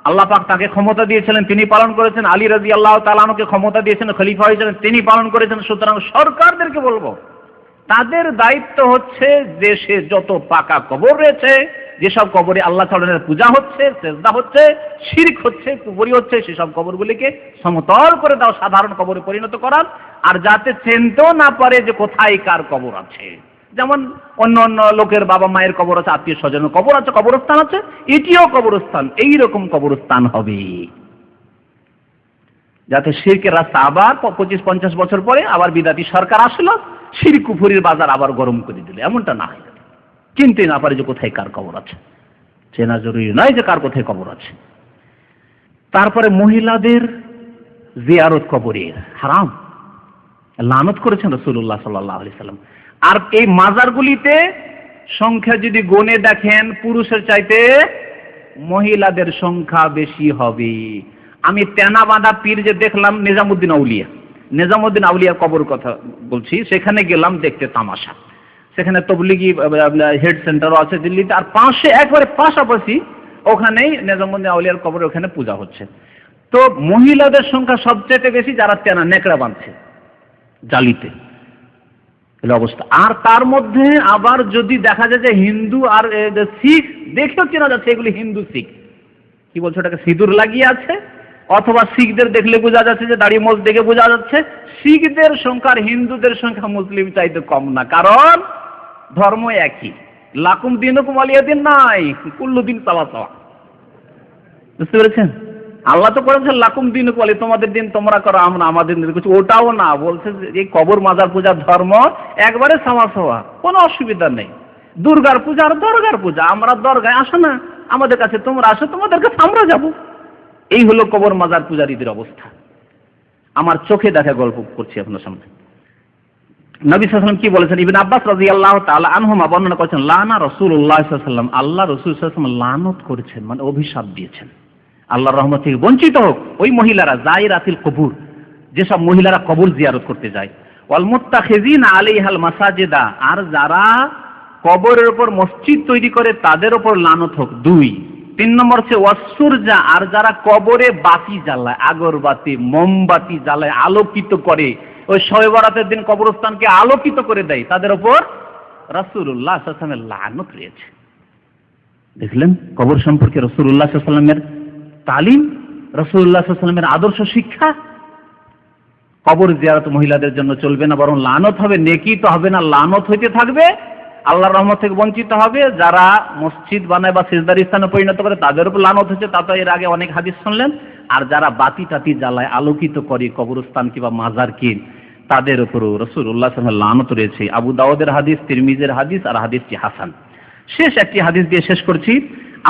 [SPEAKER 1] আল্লাহ পাক তাকে ক্ষমতা দিয়েছিলেন তিনি পালন করেছেন, আলী রাদিয়াল্লাহু তাআলা আনহুকে ক্ষমতা দিয়েছেন, খলিফা হয়েছিলেন তিনি পালন করেছেন। সুতরাং সরকারদেরকে বলবো তাদের দায়িত্ব হচ্ছে দেশে যত পাকা কবর রয়েছে, যেসব কবরে আল্লাহ তাআলার পূজা হচ্ছে, সেজদা হচ্ছে, শিরক হচ্ছে, কুফরি হচ্ছে, সেসব কবরগুলিকে সমতল করে দাও, সাধারণ কবরে পরিণত করার, আর যাতে চিনতেও না পারে যে কোথায় কার কবর আছে। যেমন অন্য অন্য লোকের বাবা মায়ের কবর আছে, আত্মীয় স্বজনের কবর আছে, কবরস্থান আছে, এটিও কবরস্থান, এইরকম কবরস্থান হবে যাতে শিরকের রাস্তা আবার 25-50 বছর পরে আবার বিদাতি সরকার আসলো, শিরক কুফরির বাজার আবার গরম করে দিল, এমনটা না হয়, চিনতে না পারে যে কোথায় কার কবর আছে। চেনা জরুরি নয় যে কার কোথায় কবর আছে। তারপরে মহিলাদের জিয়ারত কবরের হারাম, লানত করেছেন রাসূলুল্লাহ সাল্লাল্লাহু আলাইহি সাল্লাম। আর এই মাজারগুলিতে সংখ্যা যদি গণে দেখেন, পুরুষের চাইতে মহিলাদের সংখ্যা বেশি হবে। আমি তেনা বাঁধা পীর যে দেখলাম নিজামুদ্দিন আউলিয়া কবর কথা বলছি, সেখানে গেলাম দেখতে তামাশা। সেখানে তবলিগি হেড সেন্টারও আছে দিল্লিতে, আর পাশে একবারে পাশাপাশি ওখানেই নিজামুদ্দিন আউলিয়ার কবর, ওখানে পূজা হচ্ছে। তো মহিলাদের সংখ্যা সবচেয়ে বেশি যারা তেনা নেকড়া বাঁধছে জালিতে, অবস্থা। আর তার মধ্যে আবার যদি দেখা যায় যে হিন্দু আর শিখ, দেখেও চেনা যাচ্ছে এগুলি হিন্দু শিখ, কি বলছো ওটাকে সিঁদুর লাগিয়ে আছে, অথবা শিখদের দেখলে বোঝা যাচ্ছে যে দাড়ি মোজ দেখে বোঝা যাচ্ছে শিখদের সংখ্যা আর হিন্দুদের সংখ্যা মুসলিম চাইতে কম না, কারণ ধর্ম একই। লাকুম দিনুকুম ওয়ালিয়া দিন নাই, কুল্লু দিন সাওয়া সাওয়া। বুঝতে পেরেছেন? আল্লাহ তো করেছেন লাকুম দিনুকুম ওয়ালিয়া, তোমাদের দিন তোমরা করো, আমরা আমাদের দিন কিছু, ওটাও না, বলছে এই কবর মাজার পূজার ধর্ম একবারে সাওয়া সাওয়া, কোনো অসুবিধা নেই। দুর্গার পূজা আর দরগার পূজা, আমরা দরগায় আসো না, আমাদের কাছে তোমরা আসো, তোমাদের কাছে আমরা যাবো। এই হলো কবর মাজার পূজারীদের অবস্থা। আমার চোখে দেখা গল্প করছি আপনার সামনে। নবী সাল্লাল্লাহু আলাইহি ওয়াসাল্লাম কি বলেছেন? ইবনে আব্বাস রাদিয়াল্লাহু তাআলা আনহুমা বর্ণনা করেছেন, লানা রাসূলুল্লাহ সাল্লাল্লাহু আলাইহি ওয়াসাল্লাম, আল্লাহ রাসূল সাল্লাল্লাহু আলাইহি ওয়াসাল্লাম লানত করেছেন, মানে অভিশাপ দিয়েছেন, আল্লাহর রহমত থেকে বঞ্চিত হোক ওই মহিলারা, যায়রাতিল কবুর, যেসব মহিলারা কবর জিয়ারত করতে যায়, ওয়াল মুত্তাখিযিনা আলাইহাল মাসাজিদা, আর যারা কবরের উপর মসজিদ তৈরি করে তাদের উপর লানত হোক। 3 নম্বর হচ্ছে ওয়াসুরজা, আর যারা কবরে বাতি জ্বালায়, আগরবাতি মোমবাতি জ্বালায়, আলোকিত করে, ওই শবে বরাতের দিন কবরস্থানকে আলোকিত করে দেয়, তাদের উপর রাসূলুল্লাহ সাল্লাল্লাহু আলাইহি ওয়াসাল্লামের লানত রয়েছে। দেখলেন কবর সম্পর্কে রাসূলুল্লাহ সাল্লাল্লাহু আলাইহি ওয়াসাল্লামের তালিম, রাসূলুল্লাহ সাল্লাল্লাহু আলাইহি ওয়াসাল্লামের আদর্শ শিক্ষা। কবর জিয়ারত মহিলাদের জন্য চলবে না, বরং লানত হবে, নেকি তো হবে না, লানত হইতে থাকবে, আল্লাহর রহমত থেকে বঞ্চিত হবে। যারা মসজিদ বানায় বা সিজদার স্থানে পরিণত করে তাদের উপর লানত হচ্ছে, তা তো এর আগে অনেক হাদিস শুনলেন। আর যারা বাতি টাতি জ্বালায়, আলোকিত করে কবরস্থান কিংবা মাজারকে, তাদের উপরও রাসূলুল্লাহ সাল্লাল্লাহু আলাইহি ওয়াসাল্লাম লানত রয়েছে। আবু দাউদের হাদিস, তিরমিজির হাদিস, আর হাদিসটি হাসান। শেষ একটি হাদিস দিয়ে শেষ করছি।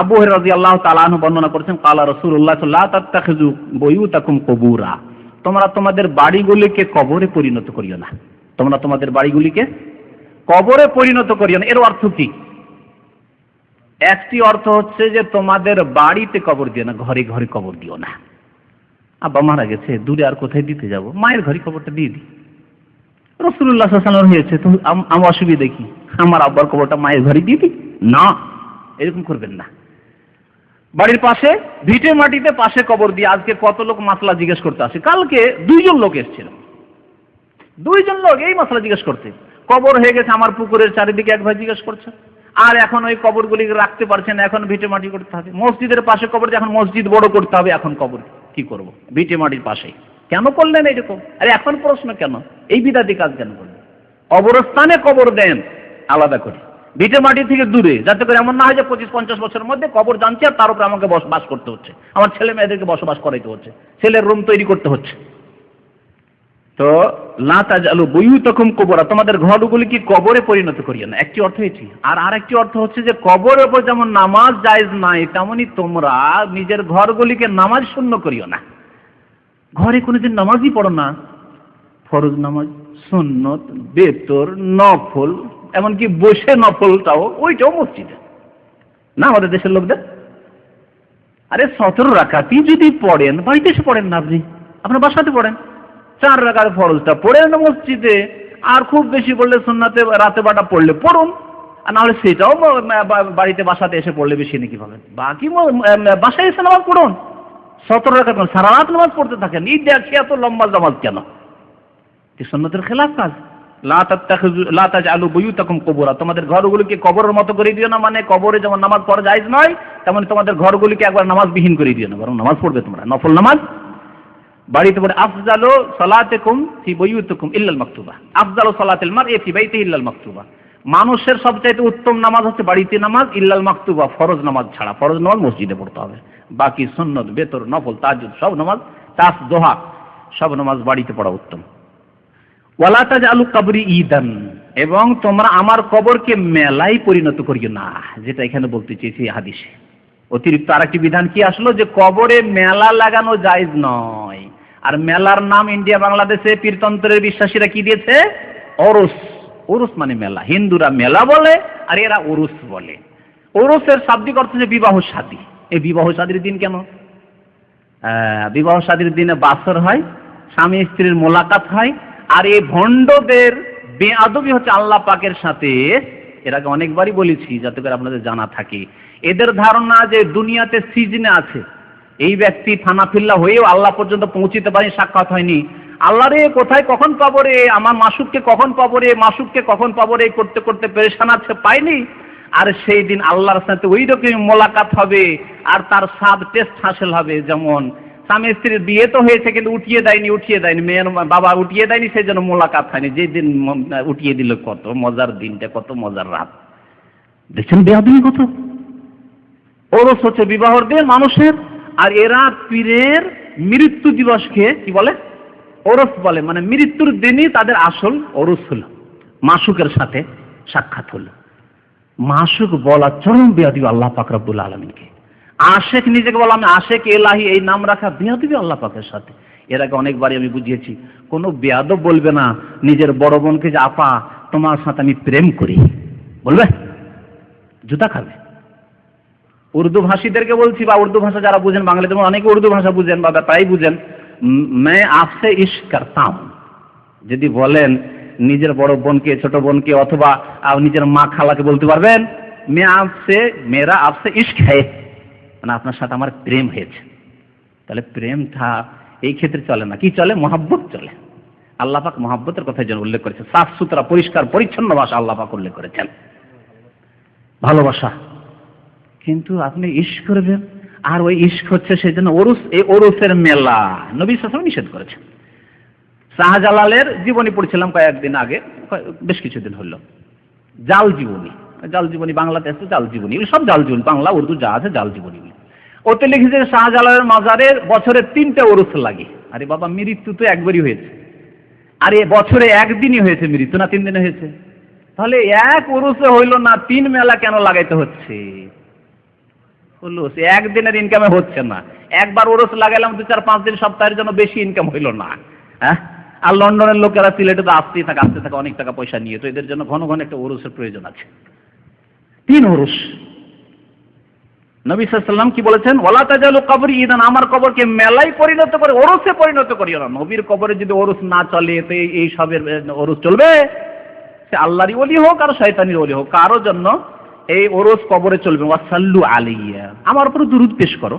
[SPEAKER 1] আবু হুরায়রা রাদিয়াল্লাহু তাআলা আনহু বর্ণনা করেছেন, ক্বালা রাসূলুল্লাহ সাল্লাল্লাহু আলাইহি ওয়াসাল্লাম, লা তাত্তাখিযু বুয়ুতাকুম কুবুরা, তোমরা তোমাদের বাড়িগুলিকে কবরে পরিণত করিও না, তোমরা তোমাদের বাড়িগুলিকে কবরে পরিণত করিও না। এর অর্থ কি? একটি অর্থ হচ্ছে যে তোমাদের বাড়িতে কবর দিও না, ঘরে ঘরে কবর দিও না। আব্বা মারা গেছে, দূরে আর কোথায় দিতে যাব, মায়ের ঘরে কবরটা দিয়ে দিই। রাসূলুল্লাহ সাল্লাল্লাহু আলাইহি ওয়াসাল্লাম হয়েছে তো আমি অসুবিধা কি, আমার আব্বার কবরটা মায়ের ঘরে দিয়ে দিই? না, এরকম করবেন না। বাড়ির পাশে ভিটে মাটিতে পাশে কবর দিয়ে, আজকে কত লোক মাসলা জিজ্ঞেস করতে আসে, কালকে 2 জন লোক এসেছিল, 2 জন লোক এই মাসলা জিজ্ঞেস করতে। কবর হয়ে গেছে আমার পুকুরের চারিদিকে, এক ভাই জিজ্ঞেস করছে, আর এখন ওই কবরগুলিকে রাখতে পারছে না, এখন ভিটে মাটি করতে হবে। মসজিদের পাশে কবর, এখন মসজিদ বড় করতে হবে, এখন কবর কি করব, ভিটে মাটির পাশে কেন করলেন এরকম? আরে এখন প্রশ্ন কেন, এই বিদাতি কাজ কেন করলেন? কবরস্থানে কবর দেন আলাদা করে, ভিটে মাটি থেকে দূরে, যাতে করে এমন না হয় যে 25-50 বছরের মধ্যে কবর জানছে আর তার উপরে আমাকে বসবাস করতে হচ্ছে, আমার ছেলে মেয়েদেরকে বসবাস করাইতে হচ্ছে, ছেলের রুম তৈরি করতে হচ্ছে। তো লা তাজআলু বুয়ুতাকুম কুবুরা, তোমাদের ঘরগুলিকে কবরে পরিণত করিও না, একটি অর্থ এটি। আর আরেকটি অর্থ হচ্ছে যে কবরের উপর যেমন নামাজ জায়েজ নাই, তেমনি তোমরা নিজের ঘরগুলিকে নামাজ শূন্য করিও না। ঘরে কোনোদিন নামাজই পড়ো না, ফরজ নামাজ, সুন্নত, বেতর, নফল, এমনকি বসে নফলটাও, ওইটাও মসজিদে না। আমাদের দেশের লোকদের আরে 17 রাকাতই যদি পড়েন, বাড়িতে এসে পড়েন না, আপনি আপনার বাসাতে পড়েন। 4 রাকাত ফরজটা পড়েন না মসজিদে, আর খুব বেশি পড়লে সুন্নাতে রাতে বাটা পড়লে পড়ুন, আর না হলে সেটাও বাড়িতে বাসাতে এসে পড়লে বেশি নাকি পাবেন। বাকি বাসায় এসে নামাজ পড়ুন। 17 রাকাত সারা রাত নামাজ পড়তে থাকেন, ঈদ দেখে এত লম্বা নামাজ কেন? কি সুন্নতের খেলাফ কাজ। লা তাজআলু বুয়ুতাকুম কুবুরা, তোমাদের ঘরগুলোকে কবরের মতো করে দিও না, মানে কবরে যেমন নামাজ পড়া জায়েজ নয়, তেমন তোমাদের ঘরগুলিকে একবার নামাজবিহীন করে দিও না, বরং নামাজ পড়বে তোমরা, নফল নামাজ বাড়িতে পড়ে। আফজালু সালাতিকুম ফি বুয়ুতিকুম ইল্লাল মাকতুবা, আফজালু সালাতিল মারই ফি বাইতিহি ইল্লাল মাকতুবা, মানুষের সবচাইতে উত্তম নামাজ হচ্ছে বাড়িতে নামাজ, ইল্লাল মাকতুবা, ফরজ নামাজ ছাড়া। ফরজ নামাজ মসজিদে পড়তে হবে, বাকি সুন্নত, বেতর, নফল, তাহাজ্জুদ সব নামাজ, তাস, দোহা সব নামাজ বাড়িতে পড়া উত্তম। ওয়ালা তাজআলু কবরি ঈদান, এবং তোমরা আমার কবরকে মেলায় পরিণত করিও না, যেটা এখানে বলতে চেয়েছি হাদিসে। অতিরিক্ত আরেকটি বিধান কি আসলো, যে কবরে মেলা লাগানো জায়েজ নয়। আর মেলার নাম ইন্ডিয়া বাংলাদেশে পীরতন্ত্রের বিশ্বাসীরা কি দিয়েছে? ওরস। ওরস মানে মেলা, হিন্দুরা মেলা বলে আর এরা ওরস বলে। ওরসের শাব্দিক অর্থ হচ্ছে বিবাহ শাদী। এই বিবাহ শাদীর দিন কেন? বিবাহ শাদীর দিনে বাসর হয়, স্বামী স্ত্রীর মোলাকাত হয়, আর এই ভণ্ডদের বেয়াদবি হচ্ছে আল্লাহ পাকের সাথে। এর আগে অনেকবারই বলেছি যাতে করে আপনাদের জানা থাকে। এদের ধারণা যে দুনিয়াতে সিজনে আছে, এই ব্যক্তি ফানাফিল্লা হয়েও আল্লাহ পর্যন্ত পৌঁছিতে পারেনি, সাক্ষাৎ হয়নি। আল্লাহ রে কোথায় কখন পাবো রে, আমার মাসুককে কখন পাবো রে, মাসুককে কখন পাবো রে করতে করতে পেরেশান আছে, পাইনি। আর সেই দিন আল্লাহর সাথে ওই রকম মোলাকাত হবে, আর তার স্বাদ টেস্ট হাসিল হবে। যেমন স্বামী স্ত্রীর বিয়ে তো হয়েছে কিন্তু উঠিয়ে দেয়নি, মেয়ের বাবা উঠিয়ে দেয়নি, সেই জন্য মোলাকাত হয়নি। যে দিন উঠিয়ে দিল, কত মজার দিনটা, কত মজার রাত। দেখছেন বেয়াদবি কত। ওরস হচ্ছে বিবাহর দিন মানুষের, আর এরা পীরের মৃত্যু দিবসকে কি বলে? ওরস বলে। মানে মৃত্যুর দিনই তাদের আসল ওরস হলো, মাসুকের সাথে সাক্ষাৎ হলো। মাসুক বলা চরম বেয়াদবি আল্লাহ পাক রব্বুল আলামিনকে। আশেক নিজেকে বলা, আমি আশেক এলাহি, এই নাম রাখা বেয়াদবি আল্লাহ পাকের সাথে। এর আগে অনেকবারই আমি বুঝিয়েছি, কোনো বেয়াদব বলবে না নিজের বড় বোনকে যে আপা তোমার সাথে আমি প্রেম করি, বলবে? জুতা খাবে। উর্দু ভাষীদেরকে বলছি, বা উর্দু ভাষা যারা বুঝেন, বাঙালিদের অনেকে উর্দু ভাষা বুঝেন বা তাই বুঝেন, मैं आपसे इश्क करता हूं যদি বলেন নিজের বড় বোনকে, ছোট বোনকে, অথবা নিজের মা খালাকে বলতে পারবেন, मैं आपसे मेरा आपसे इश्क है, মানে আপনার সাথে আমার প্রেম হয়েছে। তাহলে প্রেম থা এই ক্ষেত্রে চলে না, কি চলে? মহাব্বত চলে। আল্লাহ পাক মহাব্বতের কথা যেন উল্লেখ করেছেন, সাফ সুতরা পরিষ্কার পরিচ্ছন্ন ভাষা আল্লাহ পাক উল্লেখ করেছেন, ভালোবাসা। কিন্তু আপনি ইশক করবেন, আর ওই ইশক হচ্ছে সেই জন্য ওরস, এই ওরসের মেলা নবী সাল্লাল্লাহু আলাইহি ওয়াসাল্লাম নিষেধ করেছেন। শাহজালালের জীবনী পড়ছিলাম কয়েকদিন আগে, বেশ কিছুদিন হলো, জাল জীবনী। জাল জীবনী বাংলাতে আছে, জাল জীবনী, সব জাল জীবনী, বাংলা উর্দু যা আছে জাল জীবনী। ওতে লিখেছে শাহজালালের মাজারের বছরে 3টে ওরস লাগে। আরে বাবা, মৃত্যু তো একবারই হয়েছে, আর এ বছরে একদিনই হয়েছে মৃত্যু, না 3 দিনে হয়েছে? তাহলে এক ওরসে হইল না, 3 মেলা কেন লাগাইতে হচ্ছে? বললো একদিনের ইনকামে হচ্ছে না, একবার ওরস লাগাইলাম 2-4-5 দিন, সপ্তাহের জন্য বেশি ইনকাম হইল না। হ্যাঁ, আর লন্ডনের লোকেরা সিলেটে তো আসতে থাকে অনেক টাকা পয়সা নিয়ে, তো এদের জন্য ঘন ঘন একটা ওরসের প্রয়োজন আছে। 3 ওরস। নবী সাল্লাল্লাহু আলাইহি ওয়াসাল্লাম কি বলেছেন? ওয়ালা তাজালু কবরি ঈদান, আমার কবরকে মেলায় পরিণত করে, ওরসে পরিণত করিও না। নবীর কবরে যদি ওরস না চলে, তো এই সবের ওরস চলবে? সে আল্লাহরই ওলি হোক আর শয়তানির ওলি হোক, কারো জন্য এই ওরস কবরে চলবে। ওয়াসাল্লু আলাইয়া, আমার উপর দুরূদ পেশ করো।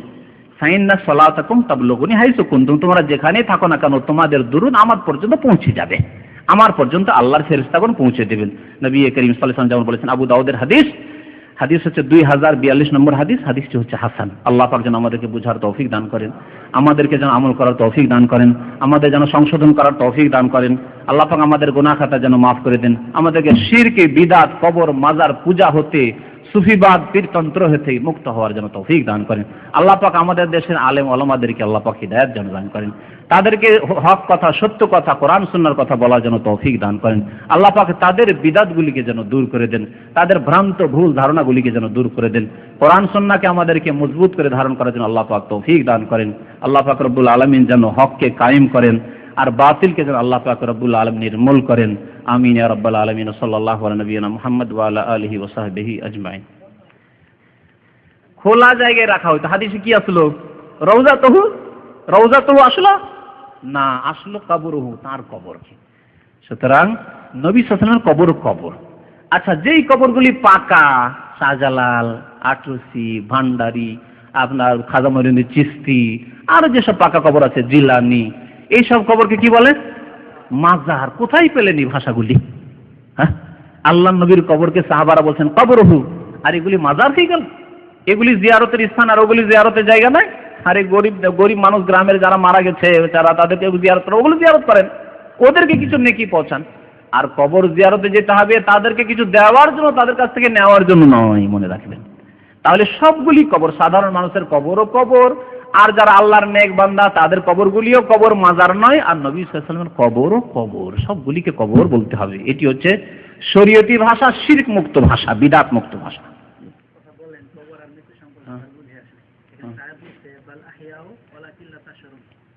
[SPEAKER 1] ফাইন্না সালাতাকুম তাবলুগুনি হাইসু কুনতুম, তোমরা যেখানেই থাকো না কেন তোমাদের দুরূদ আমার পর্যন্ত পৌঁছে যাবে, আমার পর্যন্ত আল্লাহর ফেরেশতাগণ পৌঁছে দেবেন। নবী করিম সাল্লাল্লাহু আলাইহি ওয়াসাল্লাম যেমন বলেছেন, আবু দাউদের হাদিস, হাদিস হচ্ছে 2042 নম্বর হাদিস, হাদিসটি হচ্ছে হাসান। আল্লাহ পাক যেন আমাদেরকে বুঝার তৌফিক দান করেন, আমাদেরকে যেন আমল করার তৌফিক দান করেন, আমাদের যেন সংশোধন করার তৌফিক দান করেন। আল্লাহ পাক আমাদের গুনাহ খাতা যেন মাফ করে দেন, আমাদেরকে শিরকে, বিদআত, কবর, মাজার পূজা হতে, সুফিবাদ, পীরতন্ত্র হতে মুক্ত হওয়ার জন্য তৌফিক দান করেন। আল্লাহ পাক আমাদের দেশের আলেম ওলামাদেরকে আল্লাহ পাক হিদায়াত যেন দান করেন, তাদেরকে হক কথা, সত্য কথা, কোরআন সুন্নাহর কথা বলার জন্য তৌফিক দান করেন। আল্লাহ পাক তাদের বিদআতগুলিকে যেন দূর করে দেন, তাদের ভ্রান্ত ভুল ধারণাগুলিকে যেন দূর করে দেন। কোরআন সুন্নাহকে আমাদেরকে মজবুত করে ধারণ করার জন্য আল্লাহ পাক তৌফিক দান করেন। আল্লাহ পাক রব্বুল আলামিন যেন হককে কায়েম করেন, আর বাতিলকে যেন আল্লাহ পাক রব্বুল আলামিন নির্মূল করেন। আমিন ইয়া রাব্বাল আলামিন। সাল্লাল্লাহু আলা নবিয়িনা মুহাম্মদ ওয়া আলা আলিহি ওয়া সাহবিহি আজমাইন। খোলা জায়গায় রাখা হইতো। হাদিসে কি আসলো? রওজাতুহু আসলো না, আসলো কবরহু, তার কবর। সুতরাং নবী সাল্লাল্লাহু আলাইহি ওয়াসাল্লামের কবর কবর। আচ্ছা, যেই কবরগুলি পাকা, শাহজালাল, আটরসি, ভান্ডারি, আপনার খাজা মঈনুদ্দিন চিশতি, আরো যেসব পাকা কবর আছে, জিলানি, এইসব কবরকে কি বলে? মাজার। কোথায় পেলেন এই ভাষাগুলি? হ্যাঁ, আল্লাহ নবীর কবরকে সাহাবারা বলছেন কবরহু, আর এগুলি মাজার হয়ে গেল? এগুলি জিয়ারতের স্থান আর ওগুলি জিয়ারতের জায়গা নয়? আরে গরিব মানুষ গ্রামের যারা মারা গেছে যারা, তাদেরকে জিয়ারত করে, ওগুলো জিয়ারত করেন, ওদেরকে কিছু নেকি পৌঁছান। আর কবর জিয়ারতে যেতে হবে তাদেরকে কিছু দেওয়ার জন্য, তাদের কাছ থেকে নেওয়ার জন্য নয়, মনে রাখবেন। তাহলে সবগুলি কবর, সাধারণ মানুষের কবরও কবর, আর যারা আল্লাহর নেক বান্দা তাদের কবরগুলিও কবর, মাজার নয়। আর নবী সাল্লাল্লাহু আলাইহি ওয়াসাল্লামের কবরও কবর, সবগুলিকে কবর বলতে হবে। এটি হচ্ছে শরীয়তি ভাষা, শিরক মুক্ত ভাষা, বিদআত মুক্ত ভাষা।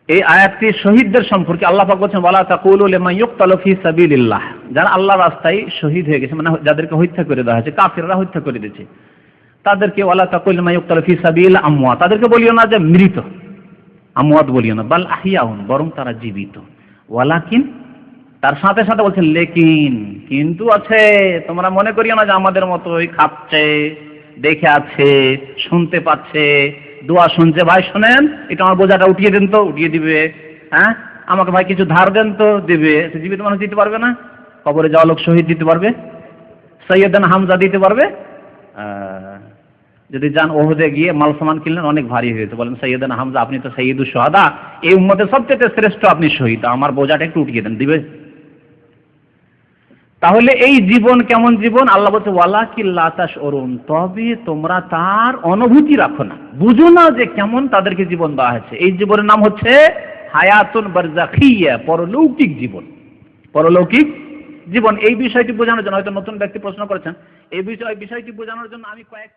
[SPEAKER 1] এই আয়াতটি শহীদদের সম্পর্কে। আল্লাহ পাক বলেছেন ওয়ালা তাকুলু লিমান ইউকতালু ফি সাবিলিল্লাহ, যারা আল্লাহর রাস্তায় শহীদ হয়ে গেছে, মানে যাদেরকে হত্যা করে দেওয়া হয়েছে, কাফিররা হত্যা করে দিয়েছে, তাদেরকে ওয়ালা তাকুলু লিমান ইউকতালু ফি সাবিল আমওয়াত, তাদেরকে বলিও না যে মৃত, আমওয়াত বলিও না, বাল আহিয়াউন, বরং তারা জীবিত। ওয়ালাকিন, তার সাথে সাথে বলছেন লেকিন, কিন্তু আছে, তোমরা মনে করিও না যে আমাদের মতোই খাচ্ছে, দেখে আছে, শুনতে পাচ্ছে, দোয়া শুনছে। ভাই শোনেন, এটা আমার বোঝাটা উঠিয়ে দেন তো, উঠিয়ে দিবে। হ্যাঁ, আমাকে ভাই কিছু ধার দেন তো, দিবে। জীবিত মানুষ দিতে পারবে না? কবরে যাওয়া লোক শহীদ দিতে পারবে? সৈয়দানা হামজা দিতে পারবে? যদি যান ওহদে গিয়ে মাল সামান কিনলেন, অনেক ভারী হয়েছে, বলেন সৈয়দানা হামজা আপনি তো সৈয়দুশ শুহাদা, এই উম্মতের সবচেয়ে শ্রেষ্ঠ, আপনি শহীদ, আমার বোঝাটা একটু উঠিয়ে দেন, দিবে? তাহলে এই জীবন কেমন জীবন? আল্লাহ বলছে ওয়ালাকিন লা তাশউরুন, তবে তোমরা তার অনুভূতি রাখো না, বুঝো না যে কেমন তাদেরকে জীবন দেওয়া হয়েছে। এই জীবনের নাম হচ্ছে হায়াতুন বারজাখিয়া, পরলৌকিক জীবন, পরলৌকিক জীবন। এই বিষয়টি বোঝানোর জন্য, হয়তো নতুন ব্যক্তি প্রশ্ন করেছেন, এই বিষয়টি বোঝানোর জন্য আমি কয়েক